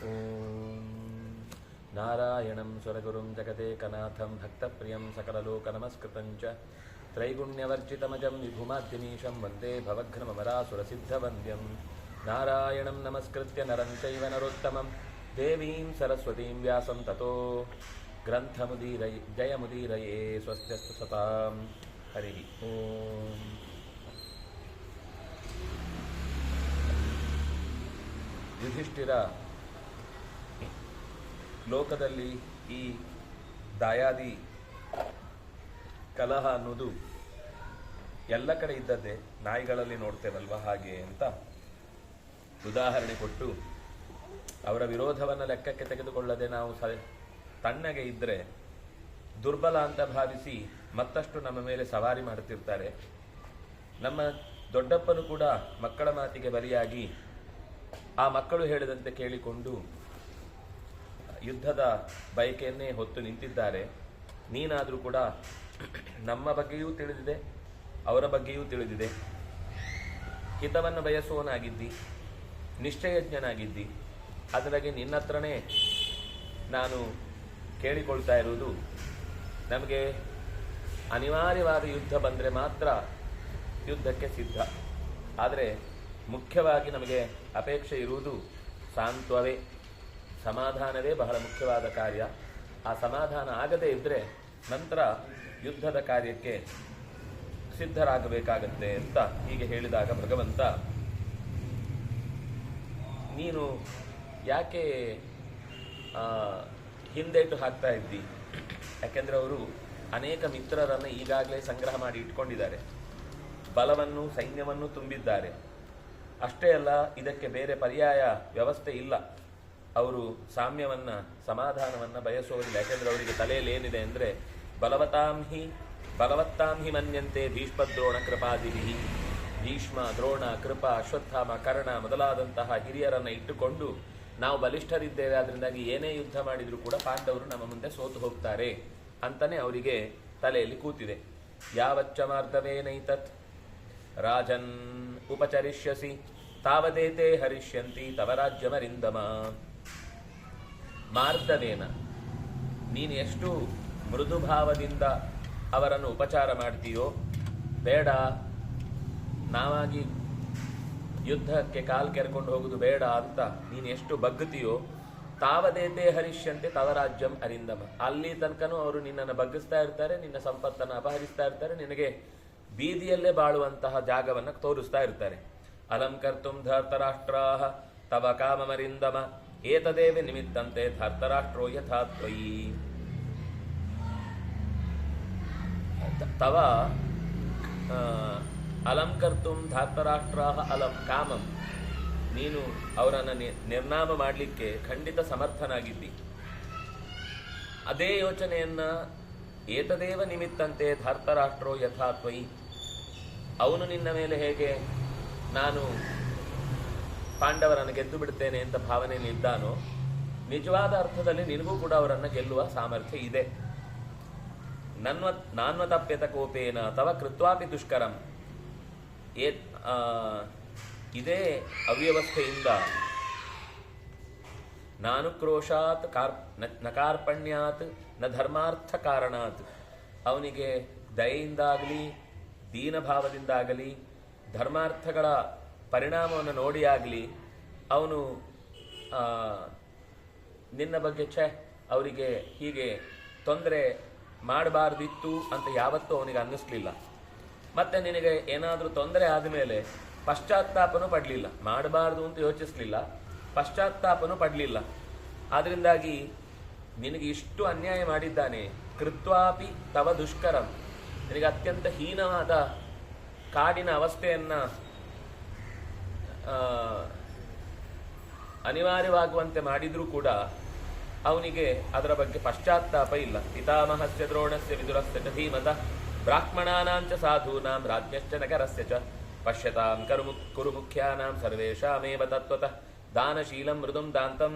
ಓಂ ನಾರಾಯಣಂ ಸುರಗುರುಂ ಜಗದೇಕನಾಥಂ ಭಕ್ತಪ್ರಿಯಂ ಸಕಲಲೋಕನಮಸ್ಕೃತಂ ಚ ತ್ರೈಗುಣ್ಯವರ್ಜಿತಮಜಂ ವಿಭುಮಾದ್ಯಮೀಶಂ ವಂದೇ ಭವಘ್ನಮರಾಸುರಸಿದ್ಧವಂದ್ಯಂ ನಾರಾಯಣಂ ನಮಸ್ಕೃತ್ಯ ನರಂ ಚೈವ ನರೋತ್ತಮಂ ದೇವೀಂ ಸರಸ್ವತೀಂ ವ್ಯಾಸಂ ತತೋ ಗ್ರಂಥಮುದೀರಯೇ ಜಯಮುದೀರಯೇ ಸ್ವಸ್ತ್ಯಸ್ತು ಸತಾಂ ಹರಿ ಓಂ. ಯುಧಿಷ್ಠಿರ ಲೋಕದಲ್ಲಿ ಈ ದಾಯಾದಿ ಕಲಹ ಅನ್ನೋದು ಎಲ್ಲ ಕಡೆ ಇದ್ದದ್ದೇ, ನಾಯಿಗಳಲ್ಲಿ ನೋಡ್ತೇವಲ್ವ ಹಾಗೆ ಅಂತ ಉದಾಹರಣೆ ಕೊಟ್ಟು ಅವರ ವಿರೋಧವನ್ನು ಲೆಕ್ಕಕ್ಕೆ ತೆಗೆದುಕೊಳ್ಳದೆ ನಾವು ತಣ್ಣಗೆ ಇದ್ದರೆ ದುರ್ಬಲ ಅಂತ ಭಾವಿಸಿ ಮತ್ತಷ್ಟು ನಮ್ಮ ಮೇಲೆ ಸವಾರಿ ಮಾಡುತ್ತಿರ್ತಾರೆ. ನಮ್ಮ ದೊಡ್ಡಪ್ಪನು ಕೂಡ ಮಕ್ಕಳ ಮಾತಿಗೆ ಬಲಿಯಾಗಿ ಆ ಮಕ್ಕಳು ಹೇಳಿದಂತೆ ಕೇಳಿಕೊಂಡು ಯುದ್ಧದ ಬಯಕೆಯನ್ನೇ ಹೊತ್ತು ನಿಂತಿದ್ದಾರೆ. ನೀನಾದರೂ ಕೂಡ ನಮ್ಮ ಬಗ್ಗೆಯೂ ತಿಳಿದಿದೆ, ಅವರ ಬಗ್ಗೆಯೂ ತಿಳಿದಿದೆ, ಹಿತವನ್ನು ಬಯಸುವನಾಗಿದ್ದಿ, ನಿಶ್ಚಯಜ್ಞನಾಗಿದ್ದಿ. ಅದರಾಗೆ ನಿನ್ನ ಹತ್ರನೇ ನಾನು ಕೇಳಿಕೊಳ್ತಾ ಇರುವುದು, ನಮಗೆ ಅನಿವಾರ್ಯವಾದ ಯುದ್ಧ ಬಂದರೆ ಮಾತ್ರ ಯುದ್ಧಕ್ಕೆ ಸಿದ್ಧ. ಆದರೆ ಮುಖ್ಯವಾಗಿ ನಮಗೆ ಅಪೇಕ್ಷೆ ಇರುವುದು ಸಾಂತ್ವವೇ, ಸಮಾಧಾನವೇ ಬಹಳ ಮುಖ್ಯವಾದ ಕಾರ್ಯ. ಆ ಸಮಾಧಾನ ಆಗದೇ ಇದ್ದರೆ ನಂತರ ಯುದ್ಧದ ಕಾರ್ಯಕ್ಕೆ ಸಿದ್ಧರಾಗಬೇಕಾಗತ್ತೆ ಅಂತ ಹೀಗೆ ಹೇಳಿದಾಗ ಭಗವಂತ, ನೀನು ಯಾಕೆ ಹಿಂದೇಟು ಹಾಕ್ತಾ ಇದ್ದಿ? ಯಾಕೆಂದರೆ ಅವರು ಅನೇಕ ಮಿತ್ರರನ್ನು ಈಗಾಗಲೇ ಸಂಗ್ರಹ ಮಾಡಿ ಇಟ್ಕೊಂಡಿದ್ದಾರೆ, ಬಲವನ್ನು ಸೈನ್ಯವನ್ನು ತುಂಬಿದ್ದಾರೆ. ಅಷ್ಟೇ ಅಲ್ಲ, ಇದಕ್ಕೆ ಬೇರೆ ಪರ್ಯಾಯ ವ್ಯವಸ್ಥೆ ಇಲ್ಲ. ಅವರು ಸಾಮ್ಯವನ್ನು ಸಮಾಧಾನವನ್ನು ಬಯಸೋದಿಲ್ಲ. ಯಾಕೆಂದರೆ ಅವರಿಗೆ ತಲೆಯಲ್ಲಿ ಏನಿದೆ ಅಂದರೆ, ಬಲವತ್ತಾಂ ಹಿ ಮನ್ಯಂತೆ ಭೀಷ್ಮ ದ್ರೋಣ ಕೃಪಾದಿಭಿ. ಭೀಷ್ಮ, ದ್ರೋಣ, ಕೃಪ, ಅಶ್ವತ್ಥಾಮ, ಕರ್ಣ ಮೊದಲಾದಂತಹ ಹಿರಿಯರನ್ನು ಇಟ್ಟುಕೊಂಡು ನಾವು ಬಲಿಷ್ಠರಿದ್ದೇವೆ, ಅದರಿಂದಾಗಿ ಏನೇ ಯುದ್ಧ ಮಾಡಿದರೂ ಕೂಡ ಪಾಂಡವರು ನಮ್ಮ ಮುಂದೆ ಸೋತು ಹೋಗ್ತಾರೆ ಅಂತಲೇ ಅವರಿಗೆ ತಲೆಯಲ್ಲಿ ಕೂತಿದೆ. ಯಾವಚ್ಚ ಮಾರ್ಧವೇನೈತತ್ ರಾಜನ್ ಉಪಚರಿಷ್ಯಸಿ ತಾವದೇತೆ ಹರಿಷ್ಯಂತಿ ತವ ರಾಜ್ಯಮರಿಂದಮ. ಮಾರ್ಧವೇನ, ನೀನು ಎಷ್ಟು ಮೃದುಭಾವದಿಂದ ಅವರನ್ನು ಉಪಚಾರ ಮಾಡ್ತೀಯೋ, ಬೇಡ ನಾವಾಗಿ ಯುದ್ಧಕ್ಕೆ ಕಾಲು ಕೆರ್ಕೊಂಡು ಹೋಗುದು ಬೇಡ ಅಂತ ನೀನು ಎಷ್ಟು ಬಗ್ಗುತ್ತೀಯೋ, ತಾವದೇತೆ ಹರಿಷ್ಯಂತೆ ತವ ರಾಜ್ಯಂ ಅರಿಂದಮ. ಅಲ್ಲಿ ತನಕನೂ ಅವರು ನಿನ್ನನ್ನು ಬಗ್ಗಿಸ್ತಾ ಇರ್ತಾರೆ, ನಿನ್ನ ಸಂಪತ್ತನ್ನು ಅಪಹರಿಸ್ತಾ ಇರ್ತಾರೆ, ನಿನಗೆ ಬೀದಿಯಲ್ಲೇ ಬಾಳುವಂತಹ ಜಾಗವನ್ನು ತೋರಿಸ್ತಾ ಇರ್ತಾರೆ. ಅಲಂ ಕರ್ತುಂ ಧರ್ತರಾಷ್ಟ್ರಾಹ ತವ ಕಾಮಮರಿಂದಮ ಏತದೇವ ನಿಮಿತ್ತಂತೆ ಧರ್ತರಾಷ್ಟ್ರೋ ಯಥಾ ತ್ವಯಿ. ತವ ಅಲಂ ಕರ್ತುಂ ಧಾರ್ತರಾಷ್ಟ್ರಾಹ ಅಲಂ ಕಾಮಂ, ನೀನು ಅವರನ್ನು ನಿರ್ನಾಮ ಮಾಡಲಿಕ್ಕೆ ಖಂಡಿತ ಸಮರ್ಥನಾಗಿದ್ದಿ. ಅದೇ ಯೋಚನೆಯನ್ನ ಏತದೇವ ನಿಮಿತ್ತಂತೆ ಧಾರ್ತರಾಷ್ಟ್ರೋ ಯಥಾ ತ್ವಯಿ, ಅವನು ನಿನ್ನ ಮೇಲೆ ಹೇಗೆ ನಾನು ಪಾಂಡವರನ್ನು ಗೆದ್ದು ಬಿಡ್ತೇನೆ ಅಂತ ಭಾವನೆಯಲ್ಲಿ ಇದ್ದಾನೋ, ನಿಜವಾದ ಅರ್ಥದಲ್ಲಿ ನಿನಗೂ ಕೂಡ ಅವರನ್ನು ಗೆಲ್ಲುವ ಸಾಮರ್ಥ್ಯ ಇದೆ. ನಾನ್ವತಪ್ಯತ ಕೋಪೇನ ತವ ಕೃತ್ವಾಪಿ ದುಷ್ಕರಂ. ಇದೇ ಅವ್ಯವಸ್ಥೆಯಿಂದ ನಾನು ಕ್ರೋಶಾತ್ ನ ಕಾರ್ಪಣ್ಯಾತ್ ನ ಧರ್ಮಾರ್ಥ ಕಾರಣಾತ್, ಅವನಿಗೆ ದಯೆಯಿಂದಾಗಲಿ ದೀನಭಾವದಿಂದಾಗಲಿ ಧರ್ಮಾರ್ಥಗಳ ಪರಿಣಾಮವನ್ನು ನೋಡಿಯಾಗಲಿ ಅವನು ನಿನ್ನ ಬಗ್ಗೆ ಅವರಿಗೆ ಹೀಗೆ ತೊಂದರೆ ಮಾಡಬಾರ್ದಿತ್ತು ಅಂತ ಯಾವತ್ತೂ ಅವನಿಗೆ ಅನ್ನಿಸ್ಲಿಲ್ಲ. ಮತ್ತೆ ನಿನಗೆ ಏನಾದರೂ ತೊಂದರೆ ಆದಮೇಲೆ ಪಶ್ಚಾತ್ತಾಪನೂ ಪಡಲಿಲ್ಲ, ಮಾಡಬಾರ್ದು ಅಂತ ಯೋಚಿಸಲಿಲ್ಲ, ಪಶ್ಚಾತ್ತಾಪನೂ ಪಡಲಿಲ್ಲ. ಆದ್ದರಿಂದಾಗಿ ನಿನಗೆ ಇಷ್ಟು ಅನ್ಯಾಯ ಮಾಡಿದ್ದಾನೆ. ಕೃತ್ವಾಪಿ ತವ ದುಷ್ಕರಂ, ನಿನಗೆ ಅತ್ಯಂತ ಹೀನವಾದ ಕಾಡಿನ ಅವಸ್ಥೆಯನ್ನು ಅನಿವಾರ್ಯವಾಗುವಂತೆ ಮಾಡಿದರೂ ಕೂಡ ಅವನಿಗೆ ಅದರ ಬಗ್ಗೆ ಪಶ್ಚಾತ್ತಾಪ ಇಲ್ಲ. ಪಿತಾಮಹಸ್ಯ ದ್ರೋಣಸ್ಯ ವಿದುರಸ್ಯ ಚ ಧೀಮತಃ ಬ್ರಾಹ್ಮಣಾನಾಂಚ ಸಾಧೂನಾಂ ರಾಜ್ಞಶ್ಚ ನಗರಸ್ಯ ಚ ಪಶ್ಯತಾಂ ಕುರು ಮುಖ್ಯಾನಾಂ ಸರ್ವೇಷಾಮೇವ ತತ್ವತಃ ದಾನಶೀಲಂ ಮೃದುಂ ದಾಂತಂ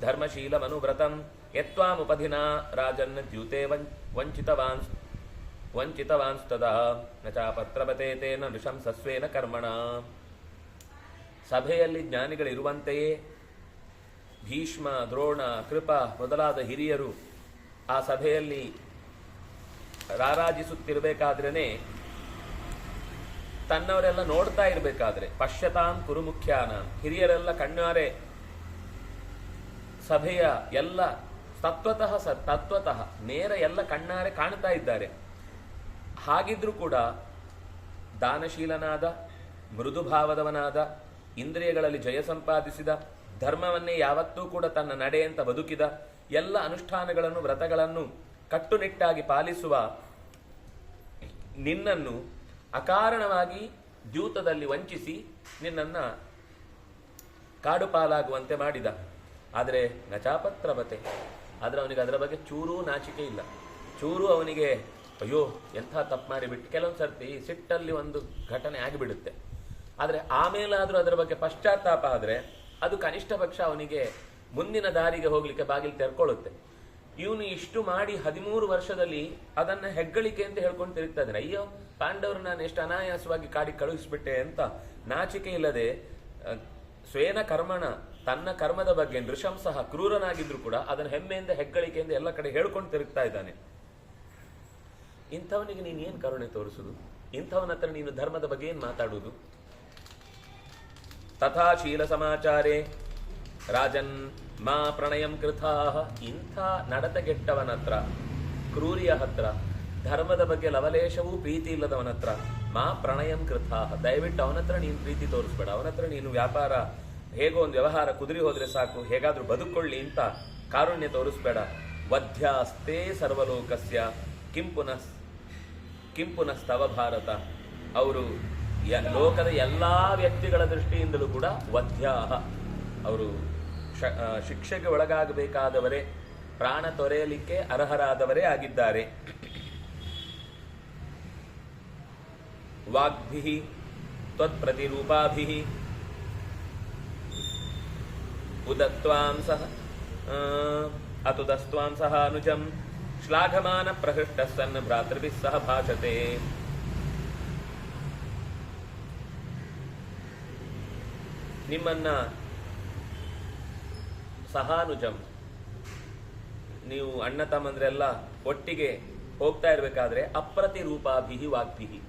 ಧರ್ಮಶೀಲಮನುವ್ರತಂ ಯತ್ವಾಮುಪಧಿನಾ ರಾಜನ್ ದ್ಯೂತೆ ವಂಚಿತವಾನ್ಸ್ತದಾ ನ ಚಾಪತ್ರಪತೆ ತೇನ ನೃಶಂಸಸ್ವೇನ ಕರ್ಮಣ. ಸಭೆಯಲ್ಲಿ ಜ್ಞಾನಿಗಳಿರುವಂತೆಯೇ ಭೀಷ್ಮ, ದ್ರೋಣ, ಕೃಪ ಮೊದಲಾದ ಹಿರಿಯರು ಆ ಸಭೆಯಲ್ಲಿ ರಾರಾಜಿಸುತ್ತಿರಬೇಕಾದ್ರೇನೆ ತನ್ನವರೆಲ್ಲ ನೋಡ್ತಾ ಇರಬೇಕಾದ್ರೆ ಪಶ್ಯತಾಂ ಕುರುಮುಖ್ಯಾನ ಹಿರಿಯರೆಲ್ಲ ಕಣ್ಣಾರೆ ಸಭೆಯ ಎಲ್ಲ ತತ್ವತಃ ನೇರ ಎಲ್ಲ ಕಣ್ಣಾರೆ ಕಾಣ್ತಾ ಇದ್ದಾರೆ. ಹಾಗಿದ್ರೂ ಕೂಡ ದಾನಶೀಲನಾದ, ಮೃದುಭಾವದವನಾದ, ಇಂದ್ರಿಯಗಳಲ್ಲಿ ಜಯ ಸಂಪಾದಿಸಿದ, ಧರ್ಮವನ್ನೇ ಯಾವತ್ತೂ ಕೂಡ ತನ್ನ ನಡೆ ಅಂತ ಬದುಕಿದ, ಎಲ್ಲ ಅನುಷ್ಠಾನಗಳನ್ನು ವ್ರತಗಳನ್ನು ಕಟ್ಟುನಿಟ್ಟಾಗಿ ಪಾಲಿಸುವ ನಿನ್ನನ್ನು ಅಕಾರಣವಾಗಿ ದ್ಯೂತದಲ್ಲಿ ವಂಚಿಸಿ ನಿನ್ನನ್ನು ಕಾಡು ಪಾಲಾಗುವಂತೆ ಮಾಡಿದ. ಆದರೆ ನಚಾಪತ್ರವತೆ, ಆದರೆ ಅವನಿಗೆ ಅದರ ಬಗ್ಗೆ ಚೂರೂ ನಾಚಿಕೆ ಇಲ್ಲ, ಚೂರು ಅವನಿಗೆ ಅಯ್ಯೋ ಎಂಥ ತಪ್ಪು ಮಾಡಿಬಿಟ್ಟು. ಕೆಲವೊಂದು ಸರ್ತಿ ಸಿಟ್ಟಲ್ಲಿ ಒಂದು ಘಟನೆ ಆಗಿಬಿಡುತ್ತೆ, ಆದರೆ ಆಮೇಲಾದರೂ ಅದರ ಬಗ್ಗೆ ಪಶ್ಚಾತ್ತಾಪ ಆದರೆ ಅದು ಕನಿಷ್ಠ ಪಕ್ಷ ಅವನಿಗೆ ಮುಂದಿನ ದಾರಿಗೆ ಹೋಗ್ಲಿಕ್ಕೆ ಬಾಗಿಲು ತೆರ್ಕೊಳ್ಳುತ್ತೆ. ಇವನು ಇಷ್ಟು ಮಾಡಿ 13 ವರ್ಷದಲ್ಲಿ ಅದನ್ನ ಹೆಗ್ಗಳಿಕೆ ಅಂತ ಹೇಳ್ಕೊಂಡು ತಿರುಗ್ತಾ ಇದ್ದಾನೆ. ಅಯ್ಯೋ ಪಾಂಡವರು ನಾನು ಎಷ್ಟು ಅನಾಯಾಸವಾಗಿ ಕಾಡಿಗೆ ಕಳುಹಿಸ್ಬಿಟ್ಟೆ ಅಂತ ನಾಚಿಕೆ ಇಲ್ಲದೆ ಸ್ವೇನ ಕರ್ಮಣ, ತನ್ನ ಕರ್ಮದ ಬಗ್ಗೆ ನೃಶಂಸಃ ಕ್ರೂರನಾಗಿದ್ರು ಕೂಡ ಅದನ್ನ ಹೆಮ್ಮೆಯಿಂದ ಹೆಗ್ಗಳಿಕೆಯಿಂದ ಎಲ್ಲ ಕಡೆ ಹೇಳ್ಕೊಂಡು ತಿರುಗ್ತಾ ಇದ್ದಾನೆ. ಇಂಥವನಿಗೆ ನೀನು ಏನು ಕರುಣೆ ತೋರಿಸುದು? ಇಂಥವನ ಹತ್ರ ನೀನು ಧರ್ಮದ ಬಗ್ಗೆ ಏನು ಮಾತಾಡುವುದು? ತಥಾ ಶೀಲ ಸಮಾಚಾರೇ ರಾಜನ್ ಮಾ ಪ್ರಣಯಂ ಕೃತಾಹ. ಇಂಥ ನಡತೆಗೆಟ್ಟವನ ಹತ್ರ, ಕ್ರೂರಿಯ ಹತ್ರ, ಧರ್ಮದ ಬಗ್ಗೆ ಲವಲೇಶವೂ ಪ್ರೀತಿ ಇಲ್ಲದವನ ಹತ್ರ ಮಾ ಪ್ರಣಯಂ ಕೃತಾಹ, ದಯವಿಟ್ಟು ಅವನ ಹತ್ರ ನೀನು ಪ್ರೀತಿ ತೋರಿಸ್ಬೇಡ. ಅವನ ಹತ್ರ ನೀನು ವ್ಯಾಪಾರ ಹೇಗೋ ಒಂದು ವ್ಯವಹಾರ ಕುದುರಿ ಹೋದ್ರೆ ಸಾಕು, ಹೇಗಾದ್ರೂ ಬದುಕೊಳ್ಳಿ ಅಂತ ಕಾರುಣ್ಯ ತೋರಿಸ್ಬೇಡ. ವಧ್ಯಾಸ್ತೆ ಸರ್ವಲೋಕಸ್ಯ ಕಿಂಪುನಸ್ತವ ಭಾರತ. ಅವರು ಲೋಕದ ಎಲ್ಲಾ ವ್ಯಕ್ತಿಗಳ ದೃಷ್ಟಿಯಿಂದಲೂ ಕೂಡ ವಧ್ಯಾಹ, ಅವರು ಶಿಕ್ಷೆಗೆ ಒಳಗಾಗಬೇಕಾದವರೇ, ಪ್ರಾಣ ತೊರೆಯಲಿಕ್ಕೆ ಅರ್ಹರಾದವರೇ ಆಗಿದ್ದಾರೆ. ವಾಗ್ಭಿಃ ತ್ವತ್ಪ್ರತಿರೂಪಾಭಿಃ ಉದತ್ವಾಂ ಸಹ ಅತುದಸ್ತ್ವಾಂ ಸಹ ಅನುಜಂ ಶ್ಲಾಘಮಾನ ಪ್ರಹೃಷ್ಟಃ ಸನ್ ಭ್ರಾತೃಭಿಃ ಸಹ ಭಾಷತೆ. ನಿಮ್ಮನ್ನ ಸಹಾನುಜಂ, ನೀವು ಅಣ್ಣ ತಮ್ಮಂದ್ರೆಲ್ಲ ಒಟ್ಟಿಗೆ ಹೋಗ್ತಾ ಇರಬೇಕಾದ್ರೆ ಅಪ್ರತಿರೂಪಾಭಿಹಿ ವಾಗ್ಭಿಹಿ,